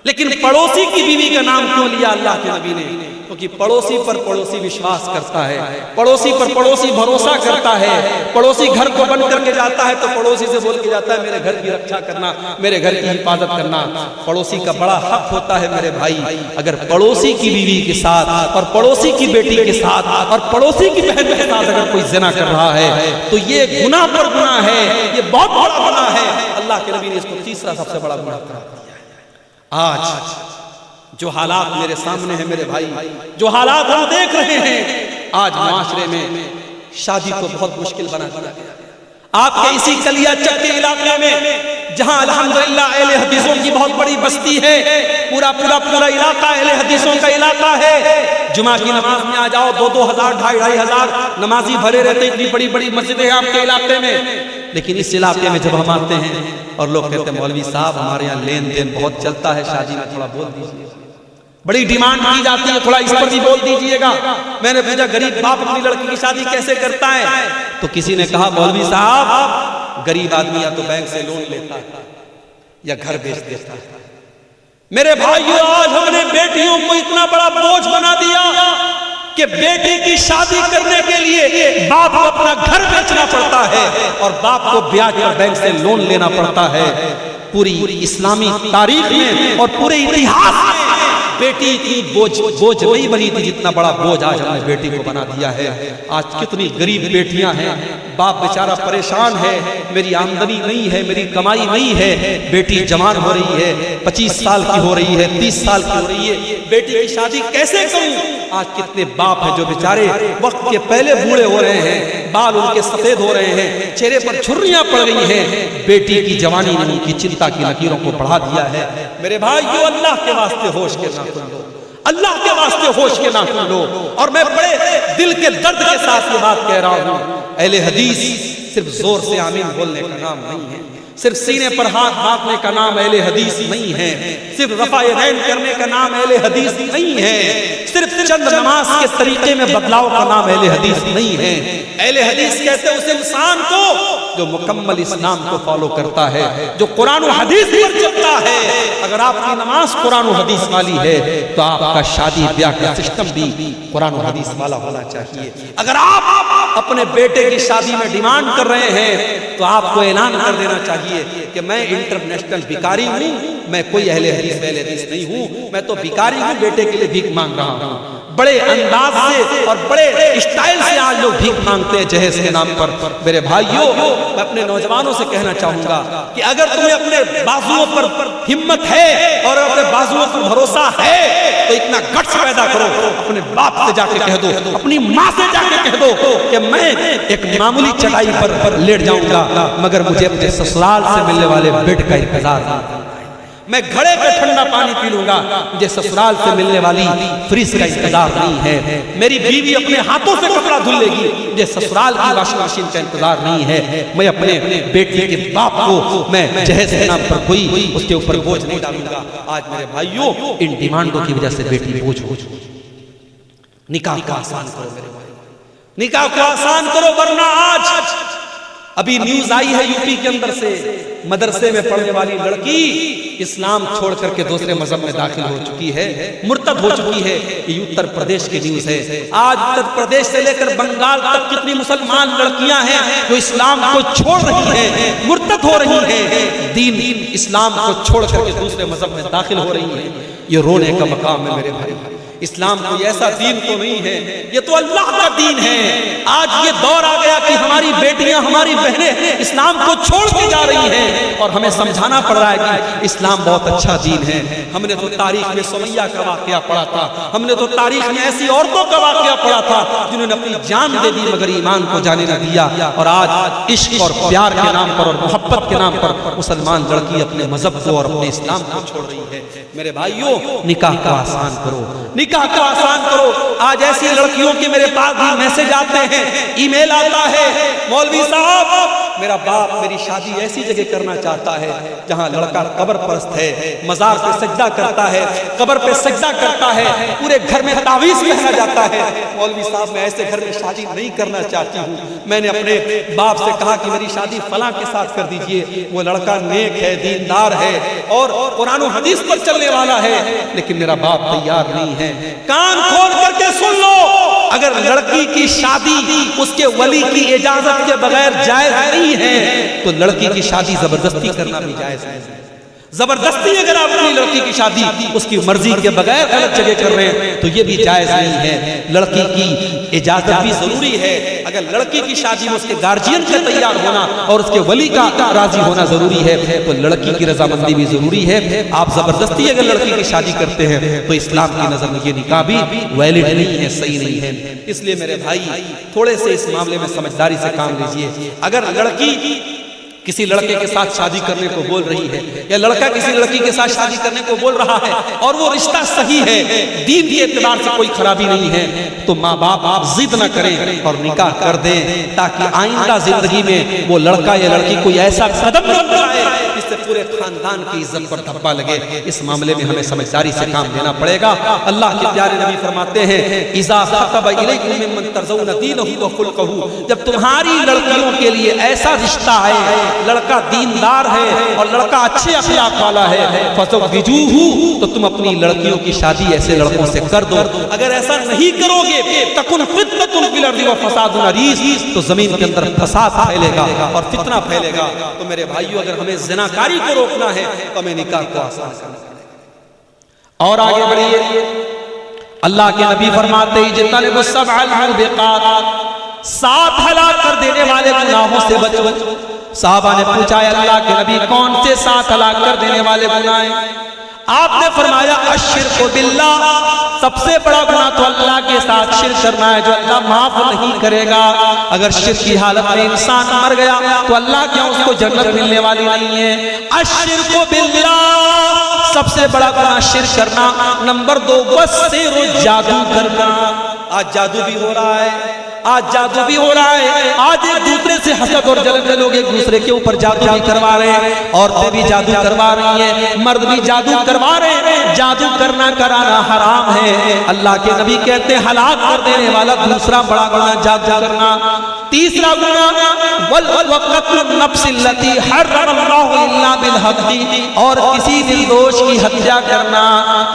لیکن پڑوسی کی بیوی کا نام کیوں لیا اللہ کے نبی نے؟ کیونکہ پڑوسی پر پڑوسی وشواس کرتا ہے، پڑوسی پر پڑوسی بھروسہ کرتا ہے، پڑوسی گھر کو بند کر کے جاتا ہے تو پڑوسی سے بول کے جاتا ہے میرے گھر کی رکھا کرنا، میرے گھر کی حفاظت کرنا۔ پڑوسی کا بڑا حق ہوتا ہے میرے بھائی، اگر پڑوسی کی بیوی کے ساتھ اور پڑوسی کی بیٹی کے ساتھ اور پڑوسی کی بہن کے ساتھ اگر کوئی زنا کر رہا ہے تو یہ گناہ پر گناہ ہے، یہ بہت بڑا گناہ ہے۔ اللہ کے نبی نے اس کو تیسرا سب سے بڑا گناہ قرار دیا ہے۔ آج جو حالات میرے سامنے ہیں میرے بھائی، جو حالات ہم دیکھ رہے ہیں، آج معاشرے میں شادی کو بہت مشکل بنا دیا گیا۔ آپ کے اسی کلیا چک کے علاقے میں جہاں الحمدللہ اہل حدیثوں کی بہت بڑی بستی ہے، پورا علاقہ اہل حدیثوں کا علاقہ ہے، جمعہ کی نماز میں آ جاؤ 2-2 ہزار 2,500 نمازی بھرے رہتے، اتنی بڑی بڑی مسجدیں ہیں آپ کے علاقے میں۔ لیکن اس علاقے میں جب ہم آتے ہیں اور لوگ کہتے ہیں مولوی صاحب ہمارے یہاں لین دین بہت چلتا ہے، شادی میں تھوڑا بول دیجیے، بڑی ڈیمانڈ کی جاتی ہے، تھوڑا اس پر بھی بول دیجئے گا۔ میں نے پوچھا غریب باپ اپنی لڑکی کی شادی کیسے کرتا ہے؟ تو کسی نے کہا مولوی صاحب غریب آدمی یا تو بینک سے لون لیتا ہے یا گھر بیچ دیتا ہے۔ میرے بھائیو آج ہم نے بیٹیوں کو اتنا بڑا بوجھ بنا دیا کہ بیٹی کی شادی کرنے کے لیے باپ کو اپنا گھر بیچنا پڑتا ہے اور باپ کو بیاج پر بینک سے لون لینا پڑتا ہے۔ پوری اسلامی تاریخ میں اور پورے اتہاس میں بیٹی اتنی بوجھ نہیں بنی تھی جتنا بڑا بوجھ آج ہم نے بیٹی کو بنا دیا ہے۔ آج کتنی غریب بیٹیاں ہیں، باپ بیچارہ پریشان ہے، میری آمدنی نہیں ہے، میری کمائی نہیں ہے، بیٹی جوان ہو رہی ہے، 25 سال کی ہو رہی ہے، 30 سال کی ہو رہی ہے، بیٹی کی شادی کیسے کروں؟ آج کتنے باپ ہیں جو بیچارے وقت کے پہلے بوڑھے ہو رہے ہیں، بال ان کے سفید ہو رہے ہیں، چہرے پر جھریاں پڑ گئی ہیں، بیٹی کی جوانی نے ان کی چنتا کی لکیروں کو بڑھا دیا ہے۔ میرے بھائیو اللہ کے واسطے ہوش کے نہ کھو، اللہ کے واسطے ہوش کے ناخن لو. اور میں بڑے دل کے درد کے ساتھ یہ بات کہہ رہا ہوں، اہل حدیث صرف زور سے آمین بولنے کا نام نہیں ہے، صرف سینے پر ہاتھ باندھنے کا نام اہل حدیث نہیں ہے، صرف رفع یدین کرنے کا نام اہل حدیث نہیں ہے، صرف چند نماز کے طریقے میں بدلاؤ کا نام اہل حدیث نہیں ہے. اہل حدیث کہتے ہیں اس انسان کو جو مکمل اسلام کو فالو کرتا ہے، جو قرآن و حدیث پر چلتا ہے. اگر آپ کی نماز قرآن و حدیث والی ہے تو آپ کا شادی بیاہ کا سسٹم بھی قرآن و حدیث والا ہونا چاہیے. اگر آپ اپنے بیٹے کی شادی میں ڈیمانڈ کر رہے ہیں تو آپ کو اعلان کر دینا چاہیے کہ میں انٹرنیشنل بھکاری ہوں، میں کوئی اہل حدیث نہیں ہوں، میں تو بھکاری ہوں، بیٹے کے لیے بھیک مانگ رہا ہوں. بڑے انداز سے اور بڑے اسٹائل سے آج لوگ بھیک مانگتے ہیں جہیز کے نام پر. میرے بھائیوں، میں اپنے نوجوانوں سے کہنا چاہوں گا کہ اگر تمہیں اپنے بازوؤں پر ہمت ہے اور اپنے بازوؤں پر بھروسہ ہے تو اتنا گٹس پیدا کرو، اپنے باپ سے جا کے کہہ دو، اپنی ماں سے جا کے کہہ دو کہ میں ایک معمولی چٹائی پر لیٹ جاؤں گا مگر مجھے اپنے سسرال سے ملنے والے بیڈ کا انتظار نہیں. میں گھڑے کا ٹھنڈا پانی پی لوں گا، مجھے سسرال سے ملنے والی فریز کا انتظار نہیں ہے. میری بیوی اپنے ہاتھوں سے کپڑا دھل لے گی، مجھے سسرال کی واشنگ مشین کا انتظار نہیں ہے. میں اپنے بیٹی کے باپ کو میں جہیز کے نام پر کوئی اس کے اوپر بوجھ نہیں ڈالوں گا. آج میرے بھائیوں ان ڈیمانڈوں کی وجہ سے بیٹی بوجھ ہو. نکاح کو آسان کرو میرے بھائی، نکاح کو آسان کرو، ورنہ آج ابھی نیوز آئی ہے یو پی کے اندر سے، مدرسے میں پڑھنے والی لڑکی اسلام چھوڑ کر کے دوسرے مذہب میں داخل ہو چکی ہے، مرتد ہو چکی ہے. یہ اتر پردیش کی نیوز ہے. آج اتر پردیش سے لے کر بنگال تک کتنی مسلمان لڑکیاں ہیں جو اسلام کو چھوڑ رہی ہیں، مرتد ہو رہی ہیں، دین اسلام کو چھوڑ کر کے دوسرے مذہب میں داخل ہو رہی ہیں. یہ رونے کا مقام ہے میرے بھائی. اسلام کوئی ایسا دین تو نہیں ہے، یہ تو اللہ کا دین ہے. آج یہ دور آ گیا کہ ہماری بیٹیاں، ہماری بہنیں اسلام کو چھوڑ کے جا رہی ہیں اور ہمیں سمجھانا پڑ رہا ہے کہ اسلام بہت اچھا دین ہے. ہم نے تو تاریخ میں سمیہ کا واقعہ پڑھا تھا، ہم نے تو تاریخ میں ایسی عورتوں کا واقعہ پڑھا تھا جنہوں نے اپنی جان دے دی مگر ایمان کو جانے نہ دیا. اور آج عشق اور پیار کے نام پر اور محبت کے نام پر مسلمان لڑکی اپنے مذہب کو اور اپنے اسلام کو چھوڑ رہی ہے. میرے بھائیوں، نکاح کو آسان کرو، نکاح کو آسان کرو. آج ایسی لڑکیوں کے میرے پاس بھی میسج آتے ہیں، ای میل آتا ہے، مولوی صاحب میرا باپ میری شادی ایسی جگہ کرنا چاہتا ہے جہاں لڑکا قبر پرست ہے، مزار پہ سجدہ کرتا ہے، قبر پہ سجدہ کرتا ہے، پورے گھر میں تعویذ پہنا جاتا ہے. مولوی صاحب میں ایسے گھر میں شادی نہیں کرنا چاہتی ہوں. میں نے اپنے باپ سے کہا کہ میری شادی فلاں کے ساتھ کر دیجئے، وہ لڑکا نیک ہے، دیندار ہے اور قرآن و حدیث پر چلنے والا ہے، لیکن میرا باپ تیار نہیں ہے. کان کھول کر کے سن لو، اگر لڑکی کی شادی اس کے ولی کی اجازت کے بغیر جائز نہیں ہے تو لڑکی کی شادی زبردستی کرنا بھی جائز ہے. زبردستی اگر آپ اپنی لڑکی کی شادی اس کی مرضی کے بغیر غلط جگہ کر رہے ہیں تو یہ بھی جائز نہیں ہے. لڑکی کی اجازت بھی ضروری ہے. اگر لڑکی کی شادی میں اس کے گارجین کا تیار ہونا اور اس کے ولی کا راضی ہونا ضروری ہے تو لڑکی کی رضامندی بھی ضروری ہے. آپ زبردستی اگر لڑکی کی شادی کرتے ہیں تو اسلام کی نظر میں یہ نکاح بھی ویلڈ نہیں ہے، صحیح نہیں ہے. اس لیے میرے بھائی تھوڑے سے اس معاملے میں سمجھداری سے کام لیجئے. اگر لڑکی کسی لڑکے کے ساتھ شادی کرنے کو بول رہی ہے یا لڑکا کسی لڑکی کے ساتھ شادی کرنے کو بول رہا ہے اور وہ رشتہ صحیح ہے، دین کے اعتبار سے کوئی خرابی نہیں ہے، تو ماں باپ آپ ضد نہ کریں اور نکاح کر دیں تاکہ آئندہ زندگی میں وہ لڑکا یا لڑکی کوئی ایسا قدم نہ اٹھائے جس سے پورے خاندان کی عزت پر دھبا لگے. اس معاملے میں ہمیں سمجھداری سے کام لینا پڑے گا. اللہ کے پیارے نبی فرماتے ہیں اذا خطب الیکم ممن ترضون دینہ وخلقہ، جب تمہاری لڑکیوں کے لیے ایسا رشتہ آئے، لڑکا دیندار ہے اور لڑکا اچھے اخلاق والا ہے، فزوجوہ، تو تم اپنی لڑکیوں کی شادی ایسے لڑکوں سے کر دو. اگر ایسا نہیں کرو گے تکن فتنۃ فی الارض وفساد عریض، تو زمین کے اندر فساد پھیلے گا اور فتنہ پھیلے گا. تو میرے بھائیو اگر ہمیں زناکاری کو روکنا ہے تو ہمیں نکاح کو آسان کرنا ہے. اور آگے بڑھیے، اللہ کے نبی فرماتے ہیں اجتنبوا السبع الموبقات، 7 ہلاک کر دینے والے گناہوں سے بچو. صحابہ نے پوچھا ہے اللہ کے نبی کون سے 7 ہلاک کر دینے والے گناہ ہیں؟ آپ نے فرمایا الشرک باللہ، سب سے بڑا گناہ تو اللہ کے ساتھ شرک کرنا ہے جو اللہ معاف نہیں کرے گا. اگر شرک کی حالت میں انسان مر گیا تو اللہ کیا اس کو جنت ملنے والی نہیں ہے. الشرک باللہ، سب سے بڑا گناہ شرک کرنا، نمبر 2 والسحر جادو کرنا۔ آج جادو بھی ہو رہا ہے، آج جادو بھی ہو رہا ہے، آج ایک دوسرے سے حسد اور جلن میں لوگ ایک دوسرے کے اوپر جادو بھی کروا رہے ہیں، عورتیں بھی جادو کروا رہی ہیں، مرد بھی جادو کروا رہے ہیں۔ جادو کرنا کرانا حرام ہے، اللہ کے نبی کہتے ہیں ہلاک کر دینے والا دوسرا بڑا گناہ جادو کرنا۔ تیسرا گناہ وقتل النفس التي حرم اللہ الا بالحق، اور کسی نردوش کی ہتیا کرنا،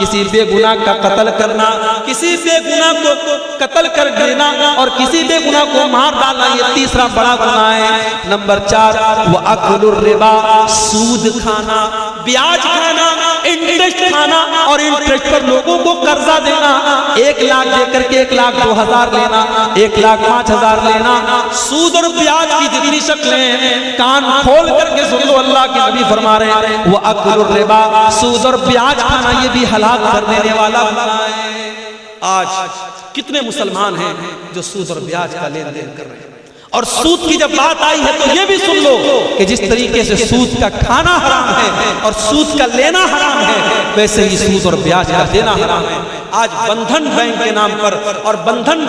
کسی بے گناہ کا قتل کرنا، کسی بے گناہ کو قتل کر دینا اور کسی بے گناہ کو مار ڈالنا، یہ تیسرا بڑا گناہ ہے۔ نمبر 4 وَأَكْلُ الرِّبَا، سود کھانا، بیاج کھانا، انٹرسٹ کھانا، اور انٹرسٹ پر لوگوں کو قرضہ دینا، 1 لاکھ دے کر کے 1,02,000 لینا، 1,05,000 لینا۔ سود اور بیاج کی جتنی شکلیں، کان کھول کر کے سن لو، اللہ کے نبی فرما رہے ہیں وَأَكْلُ الرِّبَا، سود اور بیاج کھانا یہ بھی ہلاک کر دینے والا گناہ ہے۔ آج کتنے مسلمان ہیں جو سود اور بیاج کا لین دین کر رہے ہیں، اور سود کی جب بات آئی ہے تو یہ بھی سن لو کہ جس طریقے سے سود کا کھانا حرام ہے اور سود کا لینا حرام ہے، ویسے ہی سود اور بیاج کا دینا حرام ہے۔ آج بندھن بینک کے نام پر اور بندھن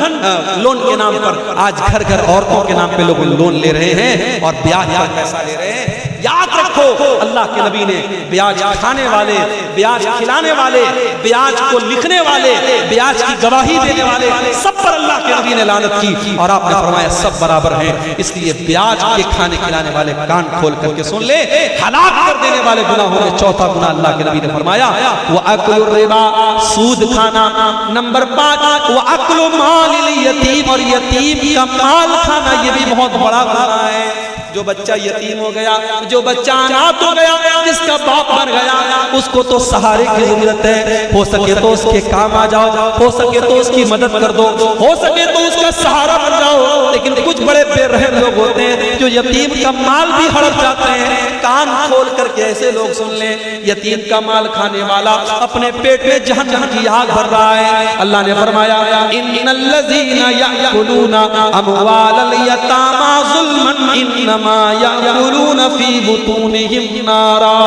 لون کے نام پر آج گھر گھر عورتوں کے نام پہ لوگ لون لے رہے ہیں اور بیاج پر پیسہ لے رہے ہیں۔ یاد رکھو اللہ کے نبی نے بیاج کھانے والے، بیاج کھلانے والے، بیاج کو لکھنے والے، بیاج کی گواہی دینے والے سب پر اللہ کے نبی نے لعنت کی، اور آپ نے فرمایا سب برابر ہیں۔ اس لیے بیاج کے کھانے کھلانے والے کان کھول کر کے سن لے، ہلاک کر دینے والے گناہوں میں چوتھا گناہ اللہ کے نبی نے فرمایا وَأَكْلُ الرِّبَا، سود کھانا۔ نمبر 5 وَأَكْلُ مَالِ الْيَتِيمِ، اور یتیم کا مال کھانا یہ بھی بہت بڑا گناہ ہے۔ جو بچہ یتیم ہو گیا، جو بچہ انات ہو گیا، جس کا باپ مر گیا، اس کو تو سہارے کی ضرورت ہے، ہو سکے تو اس کے کام آ جاؤ، ہو سکے تو اس کی مدد کر دو، ہو سکے تو اس کا سہارا بن جاؤ۔ لیکن کچھ بڑے بے رحم لوگ ہوتے ہیں جو یتیم کا مال بھی ہڑپ جاتے ہیں۔ کان کھول کر کے ایسے لوگ سن لیں، یتیم کا مال کھانے والا اپنے پیٹ میں جہنم کی آگ بھر رہا ہے۔ اللہ نے فرمایا ان الذین یأکلون اموال الیتامی ظلما انما یأکلون فی بطونہم نارا،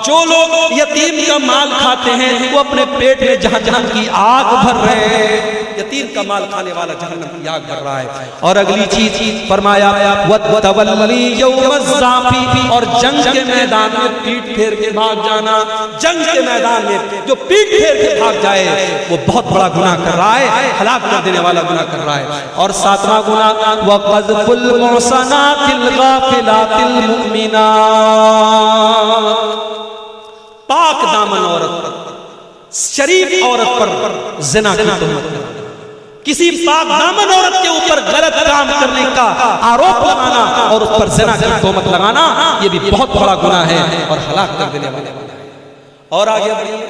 جو لوگ یتیم کا مال کھاتے ہیں وہ اپنے پیٹ میں جہنم کی آگ بھر رہے ہیں۔ یتیم کا مال کھانے والا جہنم کی آگ بھر رہا ہے۔ اور اگلی چیز فرمایا وَتَوَلِّي يَوْمَ الزَّحْفِ، اور جنگ کے میدان میں پیٹ پھیر کے بھاگ جانا۔ جنگ کے میدان میں جو پیٹ پھیر کے بھاگ جائے وہ بہت بڑا گناہ کر رہا ہے، ہلاک کر دینے والا گناہ کر رہا ہے۔ اور 7واں گناہ وَقَذْفُ الْمُحْصَنَاتِ الْغَافِلَاتِ الْمُؤْمِنَاتِ، پاک دامن عورت پر، شریف عورت پر زنا کی تہمت کرنا، کسی پاک دامن عورت کے اوپر غلط کام کرنے کا آروپ لگانا اور اس پر زنا کی تہمت لگانا، یہ بھی بہت بڑا گناہ ہے اور ہلاک کر دینے والا گناہ ہے۔ اور آگے بڑھیے،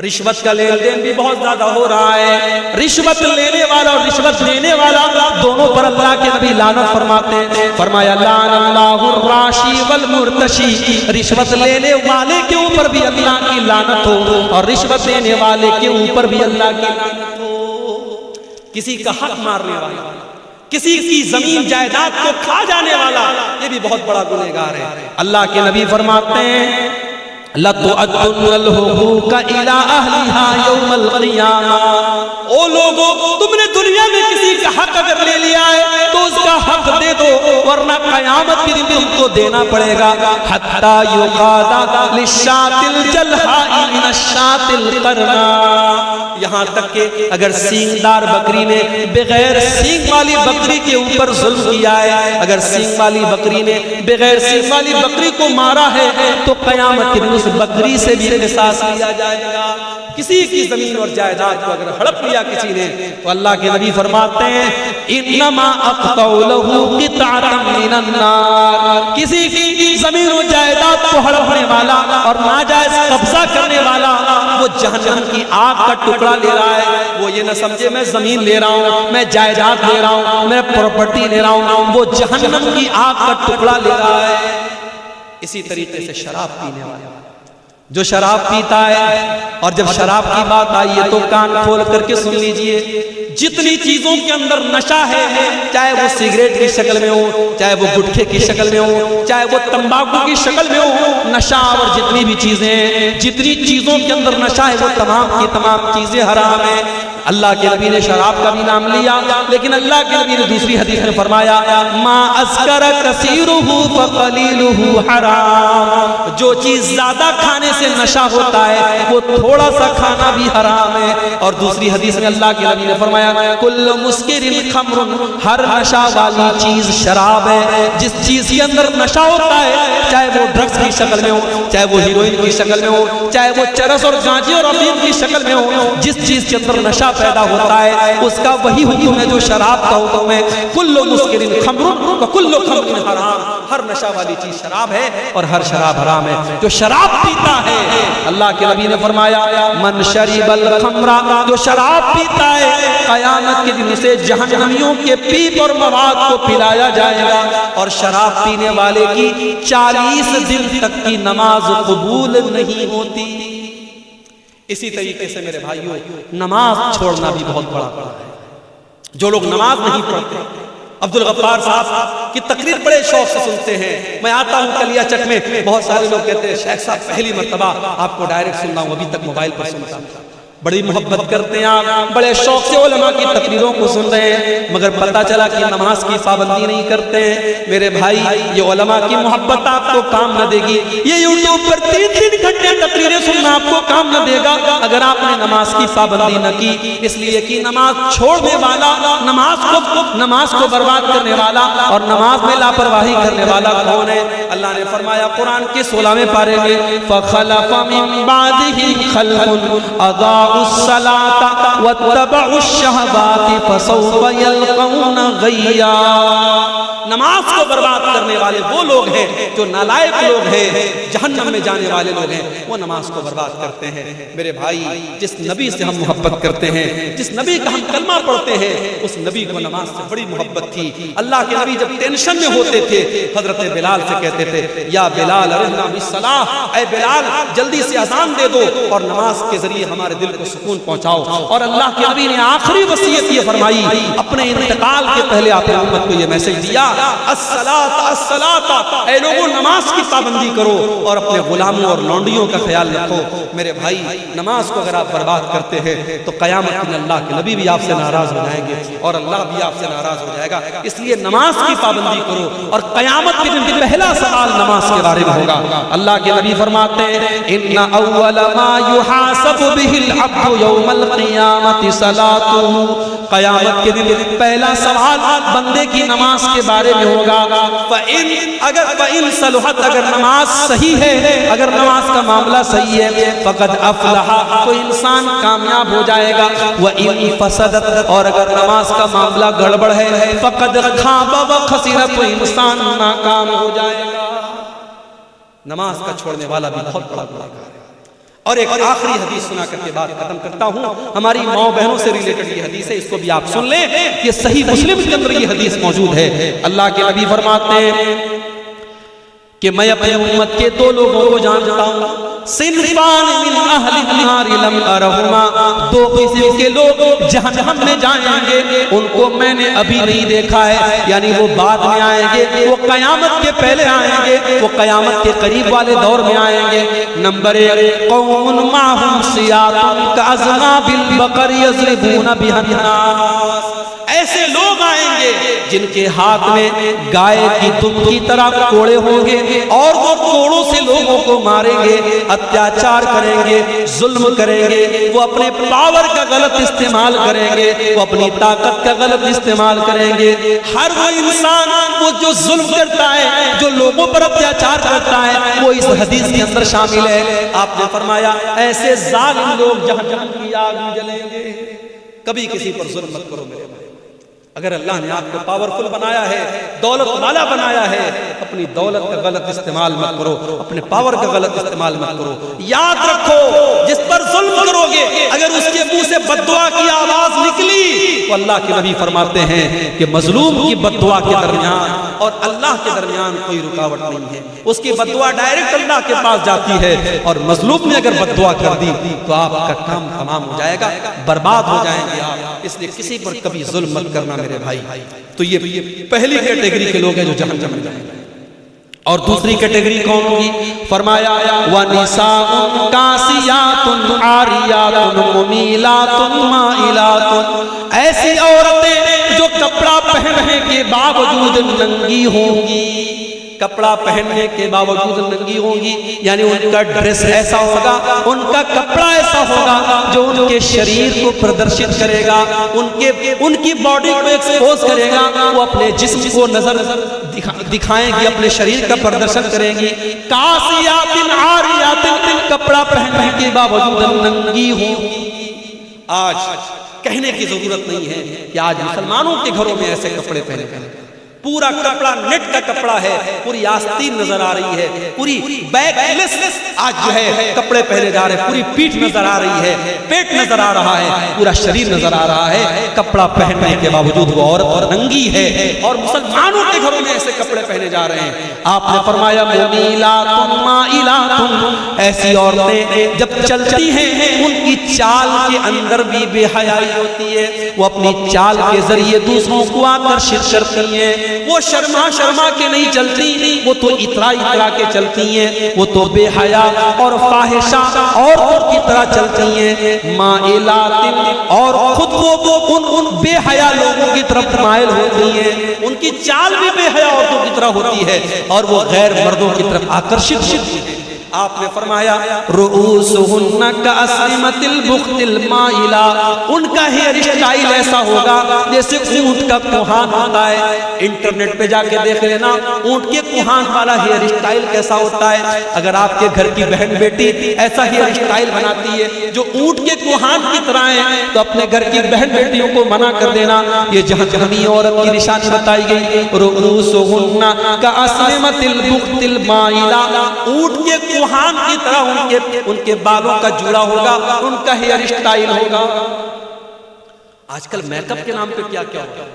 رشوت کا لین دین بھی بہت زیادہ ہو رہا ہے۔ رشوت لینے والا اور رشوت دینے والا دونوں پر اللہ کے نبی لعنت فرماتے ہیں۔ فرمایا لعن اللہ الراشی والمرتشی، رشوت لینے والے کے اوپر بھی اللہ کی لعنت ہو اور رشوت دینے والے کے اوپر بھی اللہ کی لعنت ہو۔ کسی کا حق مارنے والا، کسی کی زمین جائیداد کو کھا جانے والا، یہ بھی بہت بڑا گنہگار ہے۔ اللہ کے نبی فرماتے ہیں لَتُؤَدُّنَّ الْحُقُوقَ إِلَىٰ أَهْلِهَا يَوْمَ الْقِيَامَةِ، او لوگوں تم نے دنیا میں کسی کا حق اگر لے لیا ہے تو اس کا حق دے دو، ورنہ قیامت کے دن تم کو دینا پڑے گا۔ حَتَّى يُقَادَ لِلشَّاةِ الْجَلْحَاءِ مِنَ الشَّاةِ الْقَرْنَاءِ، یہاں تک کہ اگر سینگ دار بکری نے بغیر سینگ والی بکری کے اوپر ظلم کیا ہے، اگر سینگ والی بکری نے بغیر سینگ والی بکری کو مارا ہے تو قیامت کے دن اس بکری سے بھی قصاص لیا جائے گا۔ کسی کی زمین اور جائیداد کو اگر ہڑپ لیا کسی نے تو اللہ کے نبی فرماتے ہیں انما اقطع له قطعة من النار، کسی کی زمین و جائیداد کو ہڑپنے والا اور ناجائز قبضہ کرنے والا وہ جہنم کی آگ کا ٹکڑا لے رہا ہے۔ وہ یہ نہ سمجھے میں زمین لے رہا ہوں، میں جائیداد لے رہا ہوں، میں پراپرٹی لے رہا ہوں، وہ جہنم کی آگ کا ٹکڑا لے رہا ہے۔ اسی طریقے سے شراب پینے والا، جو شراب پیتا ہے، اور جب شراب کی بات آئی ہے تو کان کھول کر کے سن لیجئے، جتنی چیزوں کے اندر نشہ ہے، چاہے وہ سگریٹ کی شکل میں ہو، چاہے وہ گٹکے کی شکل میں ہو، چاہے وہ تمباکو کی شکل میں ہو، نشہ اور جتنی بھی چیزیں ہیں، جتنی چیزوں کے اندر نشہ ہے وہ تمام کی تمام چیزیں حرام ہیں۔ اللہ کے نبی نے شراب کا بھی نام لیا، لیکن اللہ کے نبی نے دوسری حدیث میں فرمایا ما اسکر کثیرہ فقلیلہ حرام، جو چیز زیادہ کھانے سے نشہ ہوتا ہے وہ تھوڑا سا کھانا بھی حرام ہے۔ اور دوسری حدیث میں اللہ کے نبی نے فرمایا کل مسکر خمر، ہر نشہ والی چیز شراب ہے۔ جس چیز کے اندر نشہ ہوتا ہے، چاہے وہ ڈرگس کی شکل میں ہو، چاہے وہ ہیروئن کی شکل میں ہو، چاہے وہ چرس اور گانجے اور افیم کی شکل میں ہو، جس چیز کے اندر نشہ پیدا ہوتا ہے اس کا وہی حکم ہے جو شراب کا حکم ہے۔ کل مسکر خمر وکل خمر حرام، ہر نشہ والی چیز شراب ہے اور ہر شراب حرام ہے۔ جو شراب پیتا ہے، اللہ کے نبی نے فرمایا من شرب الخمر، جو شراب پیتا ہے قیامت کے دن اسے جہنمیوں کے پیپ اور مواد کو پلایا جائے گا، اور شراب پینے والے کی 40 دن تک کی نماز قبول نہیں ہوتی۔ اسی طریقے سے میرے بھائیوں، نماز چھوڑنا بھی بہت بڑا ہے۔ جو لوگ نماز نہیں پڑھتے، عبدالغفار صاحب کی تقریر بڑے شوق سے سنتے ہیں۔ میں آتا ہوں کلیا چک میں، بہت سارے لوگ کہتے ہیں شیخ صاحب پہلی مرتبہ آپ کو ڈائریکٹ سننا ہوں، ابھی تک موبائل پر سنتا ہوں۔ بڑی محبت کرتے ہیں آپ، بڑے شوق سے علماء کی تقریروں کو سن رہے ہیں، مگر پتہ چلا کہ نماز کی پابندی نہیں کرتے ہیں۔ میرے بھائی، یہ علماء کی محبت آپ کو کام نہ دے گی، یہ یوٹیوب پر 3 گھنٹے تقریریں سننا آپ کو کام نہ دے گا اگر آپ نے نماز کی پابندی نہ کی۔ اس لیے کہ نماز چھوڑنے والا، نماز کو برباد کرنے والا اور نماز میں لاپرواہی کرنے والا کون ہے؟ اللہ نے فرمایا قرآن کے 16ویں پارے میں فَخَلَفَ مِن بَعْدِهِمْ خَلْفٌ أَضَاعُوا الصَّلَاةَ وَاتَّبَعُوا الشَّهَوَاتِ فَسَوْفَ يَلْقَوْنَ غَيًّا۔ نماز کو برباد کرنے والے وہ لوگ ہیں جو نالائق لوگ ہیں، جہنم میں جانے والے لوگ ہیں، وہ نماز کو برباد کرتے ہیں۔ میرے بھائی، جس نبی سے ہم محبت کرتے ہیں، جس نبی کا ہم کلمہ پڑھتے ہیں، اس نبی کو نماز سے بڑی محبت تھی۔ اللہ کے نبی جب ٹینشن میں ہوتے تھے، حضرت بلال سے کہتے تھے یا بلال ارحنا بالصلاۃ، اے بلال جلدی سے اذان دے دو اور نماز کے ذریعے ہمارے دل کو سکون پہنچاؤ۔ اور اللہ کے نبی نے آخری وصیت یہ فرمائی، اپنے انتقال کے پہلے آپ نے امت کو یہ میسج دیا الصلاۃ الصلاۃ، اے لوگوں نماز کی پابندی کرو اور اپنے غلاموں اور لونڈیوں کا خیال رکھو۔ میرے بھائی، نماز کو اگر آپ برباد کرتے ہیں تو قیامت کے دن اللہ کے نبی بھی آپ سے ناراض ہو جائیں گے اور اللہ بھی آپ سے ناراض ہو جائے گا۔ اس لیے نماز کی پابندی کرو، اور قیامت کے دن پہلا سوال نماز کے بارے میں ہوگا۔ اللہ کے نبی فرماتے ہیں ان اول ما يحاسب به العبد يوم القیامت صلاته، قیامت کے دن پہلا سوال بندے کی نماز کے بارے میں ہوگا۔ فَإِن صلحت، اگر نماز صحیح ہے، اگر نماز کا معاملہ صحیح ہے، فقد افلح، تو انسان کامیاب ہو جائے گا۔ وَإِن فسدت، اور اگر نماز کا معاملہ گڑبڑ ہے، فقد خاب وخسر، تو انسان ناکام ہو جائے گا۔ نماز کا چھوڑنے والا بھی بہت بڑا گناہ ہے۔ اور ایک آخری حدیث سنا کر کے بات ختم کرتا ہوں، ہماری ماں بہنوں سے ریلیٹڈ یہ حدیث ہے، اس کو بھی آپ سن لیں، یہ صحیح مسلم کے اندر یہ حدیث موجود ہے۔ اللہ کے نبی فرماتے ہیں کہ میں اپنی امت کے 2 لوگوں کو جانتا ہوں، صنفان من اہل النار لم ارہما، 2 قسم کے لوگ جہنم میں جائیں گے، ان کو میں نے ابھی نہیں دیکھا ہے، یعنی وہ بعد میں آئیں گے، وہ قیامت کے پہلے آئیں گے، وہ قیامت کے قریب والے دور میں آئیں گے۔ نمبر 1، قوم معہم سیاط کاذناب البقر یضربون بها الناس، ایسے لوگ آئیں گے جن کے ہاتھ میں گائے کی دم کی طرح کوڑے ہوں گے، اور وہ کوڑوں سے لوگوں کو ماریں گے، اتیاچار کریں گے، ظلم کریں گے، وہ اپنے پاور کا غلط استعمال کریں گے، وہ اپنی طاقت کا غلط استعمال کریں گے۔ ہر وہ انسان وہ جو ظلم کرتا ہے، جو لوگوں پر اتیاچار کرتا ہے، وہ اس حدیث کے اندر شامل ہے۔ آپ نے فرمایا ایسے ظالم لوگ جہنم کی آگ میں جلیں گے۔ کبھی کسی پر ظلم مت کرو میرے بھائی، اگر اللہ نے آپ کو پاورفل بنایا ہے، دولت والا بنایا ہے، اپنی دولت کا غلط استعمال مت کرو، اپنے پاور کا غلط استعمال مت کرو۔ یاد رکھو جس پر ظلم کرو گے، اگر اس کے منہ سے بد دعا کی آواز نکلی تو اللہ کے نبی فرماتے ہیں کہ مظلوم کی بد دعا کے درمیان اور اللہ کے درمیان کوئی رکاوٹ نہیں ہے، اس کی بد دعا ڈائریکٹ اللہ کے پاس جاتی ہے، اور مظلوم نے اگر بد دعا کر دی تو آپ کا کام تمام ہو جائے گا، برباد ہو جائیں گے آپ۔ اس لیے کسی پر کبھی ظلم مت کرنا میرے بھائی۔ تو یہ پہلی کیٹیگری کے لوگ ہیں جو جہنم میں جائیں گے۔ اور دوسری کیٹیگری کون ہوگی؟ فرمایا وَنِسَاءٌ كَاسِيَاتٌ عَارِيَاتٌ مُمِيلَاتٌ مَائِلَاتٌ، ایسی عورتیں جو کپڑا پہننے کے باوجود ننگی ہوں گی، کپڑا پہننے کے باوجود ننگی ہوں گی، یعنی ان کا ڈریس ایسا ہوگا، ان کا کپڑا ایسا ہوگا جو ان کے شریر کو پردرشت کرے گا، ان کی باڈی کو ایکسپوز کرے گا، وہ اپنے جسم کو نظر دکھائیں گی، اپنے شریر کا پردرشن کریں گی۔ کاسیات عاریات، کپڑا پہننے کے باوجود ننگی ہوں گی۔ آج کہنے کی ضرورت نہیں ہے کہ آج مسلمانوں کے گھروں میں ایسے کپڑے پہنے گئے، پورا کپڑا نیٹ کا کپڑا ہے، پوری آستین نظر آ رہی ہے، پوری بیک لیس آج جو ہے کپڑے پہنے جا رہے ہیں، پوری پیٹھ نظر آ رہی ہے، پیٹ نظر آ رہا ہے، پورا شریر نظر آ رہا ہے، کپڑا پہننے کے باوجود وہ عورت ننگی ہے، اور مسلمانوں کے گھروں میں ایسے کپڑے پہنے جا رہے ہیں۔ آپ نے فرمایا ممیلات مائلات، ایسی عورتیں جب چلتی ہیں ان کی چال کے اندر بھی بے حیائی ہوتی ہے، وہ اپنی چال کے ذریعے دوسروں کو آکرشت کرتی ہیں، وہ شرما کے نہیں چلتی، وہ تو اترا کے چلتی ہیں، وہ تو بے حیا اور فاحشہ عورتوں کی طرح چلتی ہیں، مائلات، اور خود کو ان بے حیا لوگوں کی طرف مائل ہوتی ہیں، ان کی چال بھی بے حیا عورتوں کی طرح ہوتی ہے، اور وہ غیر مردوں کی طرف آکرشت ہوتی ہے۔ آپ نے فرمایا رؤوسہن کأسنمۃ البخت المائلہ، ان کا ہیئر اسٹائل ایسا ہوگا جیسے اونٹ کا کوہان ہوتا ہے۔ انٹرنیٹ پہ جا کے دیکھ لینا اونٹ کے کوہان والا ہیئر اسٹائل کیسا ہوتا ہے۔ اگر آپ کے گھر کی بہن بیٹی ایسا ہیئر اسٹائل بناتی ہے جو اونٹ کے کوہان کی طرح ہے تو اپنے گھر کی بہن بیٹیوں کو منع کر دینا، یہ جہنمی عورت کی نشانی بتائی گئی۔ رؤوسہن کأسنمۃ البخت المائلہ، اونٹ کے کوہان کی طرح ان کے بالوں کا جوڑا ہوگا، ان کا ہیئر اسٹائل ہوگا۔ آج کل میک اپ کے نام پہ کیا کیا ہوگا؟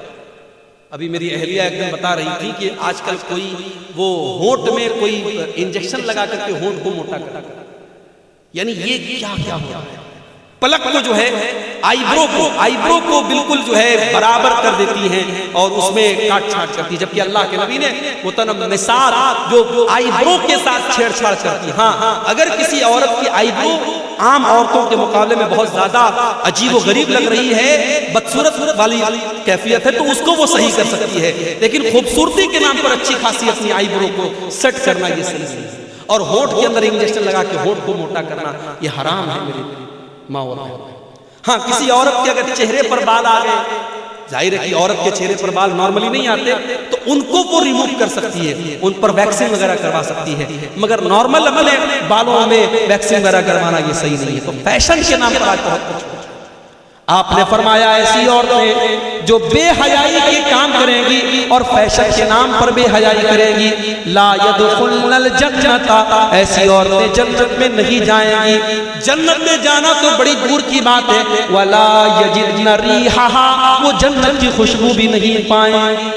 ابھی میری اہلیہ ایک دن بتا رہی تھی کہ آج کل کوئی وہ ہونٹ میں کوئی انجیکشن لگا کر کے ہونٹ کو موٹا کرتا ہے، یعنی یہ کیا کیا ہو رہا ہے۔ پلک کو جو ہے آئی برو کو بالکل جو ہے برابر کر دیتی ہیں اور اس میں کاٹ چھاٹ کرتی ہے، جبکہ اللہ کے نبی نے متنمسات جو آئی برو کے ساتھ چھیڑ چھاڑ کرتی۔ ہاں اگر کسی عورت کی آئی برو عام عورتوں کے مقابلے میں بہت زیادہ عجیب و غریب لگ رہی ہے، بدصورت والی کیفیت ہے، تو اس کو وہ صحیح کر سکتی ہے، لیکن خوبصورتی کے نام پر اچھی خاصی اپنی آئی برو کو سیٹ کرنا یہ صحیح نہیں ہے، اور ہونٹ کے اندر انجیکشن لگا کے ہونٹ کو موٹا کرنا یہ حرام ہے میرے ماں اور بہن۔ ہاں کسی عورت کے اگر چہرے پر بال آ گئے، ظاہر ہے کہ عورت کے چہرے پر بال نارملی نہیں آتے تو ان کو وہ ریموو کر سکتی ہے، ان پر ویکسنگ وغیرہ کروا سکتی ہے، مگر نارمل اپنے بالوں میں ویکسنگ وغیرہ کروانا یہ صحیح نہیں ہے۔ تو فیشن کے نام پر آج بہت کچھ آپ نے فرمایا ایسی عورتیں جو بے حیائی کے کام کریں گی اور فیشن کے نام پر بے حیائی کریں گی، لا يدخلن الجنت، ایسی عورتیں جنت میں نہیں جائیں گی۔ جنت میں جانا تو بڑی دور کی بات ہے، ولا یجدن ریحھا، وہ جنت کی خوشبو بھی نہیں پائیں گی۔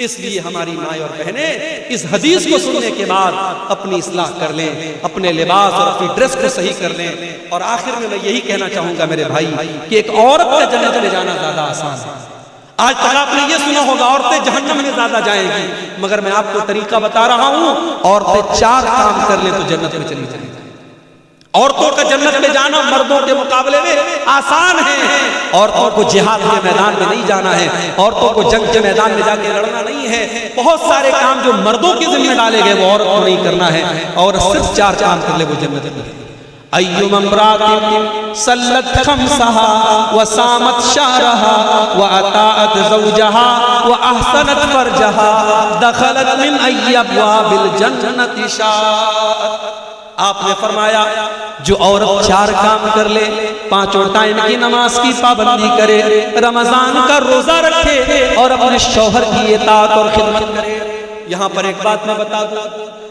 اس لیے ہماری مائیں اور بہنیں اس حدیث کو سننے کے بعد اپنی اصلاح کر لیں، اپنے لباس اور اپنی ڈریس کو صحیح کر لیں۔ اور آخر میں یہی کہنا چاہوں گا میرے بھائی کہ ایک عورت کا جنت میں جانا زیادہ آسان ہے۔ آج تک آپ نے یہ سنا ہوگا عورتیں جہنم میں زیادہ جائیں گی، مگر میں آپ کو طریقہ بتا رہا ہوں، عورتیں 4 کام کر لیں تو جنت میں چلی جائیں گی۔ عورتوں کا جنت میں جانا مردوں کے مقابلے میں آسان ہے۔ عورتوں کو جہاد کے میدان میں نہیں جانا ہے، عورتوں کو جنگ کے میدان میں جا کے لڑنا نہیں ہے۔ بہت سارے کام جو مردوں کے ذمہ ڈالے گئے وہ عورت کو نہیں کرنا ہے، اور صرف 4 کام کر لے وہ جنت میں۔ ایما امرات صلت خمسها وصامت شهرها واطاعت زوجها واحسنت فرجها دخلت من ای ابواب الجنة شاءت۔ آپ نے فرمایا جو عورت 4 کام کر لے، 5 ٹائم کی نماز کی پابندی کرے، رمضان کا روزہ رکھے اور اپنے شوہر کی اطاعت اور خدمت کرے۔ یہاں پر ایک بات میں بتا دوں،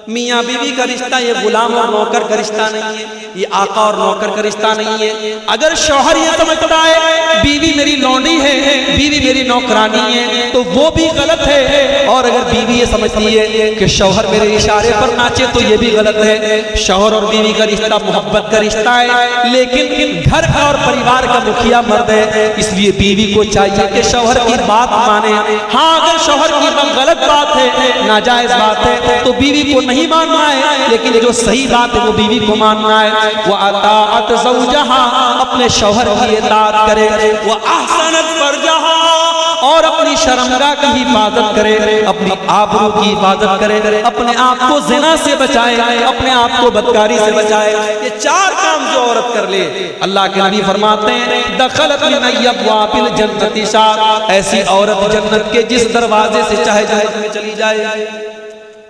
میاں بیوی کا رشتہ یہ غلام اور نوکر کا رشتہ نہیں ہے، یہ آقا اور نوکر کا رشتہ نہیں ہے۔ اگر شوہر یہ سمجھتا ہے بیوی میری لونڈی ہے، بیوی میری نوکرانی ہے، تو وہ بھی غلط ہے، اور اگر بیوی یہ سمجھتی ہے کہ شوہر میرے اشارے پر ناچے تو یہ بھی غلط ہے۔ شوہر اور بیوی کا رشتہ محبت کا رشتہ ہے، لیکن گھر کا اور پریوار کا مکھیا مرد ہے، اس لیے بیوی کو چاہیے کہ شوہر کی بات مانے۔ ہاں اگر شوہر کی غلط بات ہے، ناجائز بات ہے، تو بیوی کو نہیں ماننا ہے، لیکن جو صحیح بات ہے وہ بیوی کو ماننا ہے۔ وَأَطَاعَتْ زَوْجَهَا، اپنے شوہر کی اطاعت کرے، وَأَحْسَنَتْ فَرْجَهَا، اور اپنی شرمگاہ کی حفاظت کرے، اپنی آبرو کی حفاظت کرے، اپنے آپ کو زنا سے بچائے، اپنے آپ کو بدکاری سے بچائے۔ یہ چار کام جو عورت کر لے، اللہ کے نبی فرماتے ہیں دخلت من ابواب الجنت شاء، ایسی عورت جنت کے جس دروازے سے چاہے جنت میں چلی جائے۔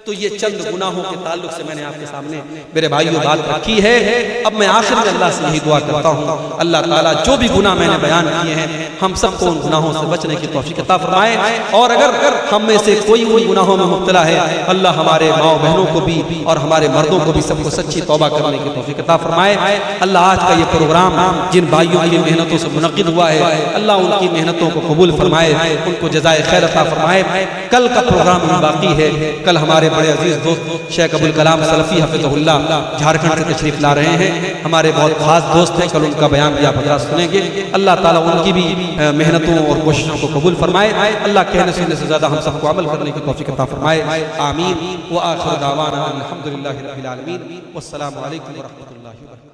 تو یہ چند گناہوں کے تعلق سے میں نے آپ کے سامنے میرے بھائیوں بات رکھی ہے۔ اب میں آخر میں اللہ سے یہی دعا کرتا ہوں، اللہ تعالیٰ جو بھی گناہ میں نے بیان کیے ہیں ہم سب کو ان گناہوں سے بچنے کی توفیق عطا فرمائے، اور اگر ہم میں سے کوئی ان گناہوں میں مبتلا ہے اللہ ہمارے ماؤں بہنوں کو بھی اور ہمارے مردوں کو بھی سب کو سچی توبہ کرنے کی توفیق عطا فرمائے۔ اللہ آج کا یہ پروگرام جن بھائیوں کی محنتوں سے منعقد ہوا ہے اللہ ان کی محنتوں کو قبول فرمائے، ان کو جزائے خیر عطا فرمائے۔ کل کا پروگرام باقی ہے، کل ہمارے بڑے عزیز دوست شیخ ابوالکلام سلفی حفظہ اللہ جھارکھنڈ سے تشریف لا رہے ہیں، ہمارے بہت خاص دوست ہیں، کل ان کا بیان بھی آپ حضرات سنیں گے۔ اللہ تعالیٰ ان کی بھی محنتوں اور کوششوں کو قبول فرمائے، اللہ کہنے سننے سے زیادہ ہم سب کو عمل کرنے کی توفیق عطا فرمائے، آمین۔ وآخر دعوانا الحمدللہ رب العالمین، والسلام علیکم ورحمۃ اللہ وبرکاتہ۔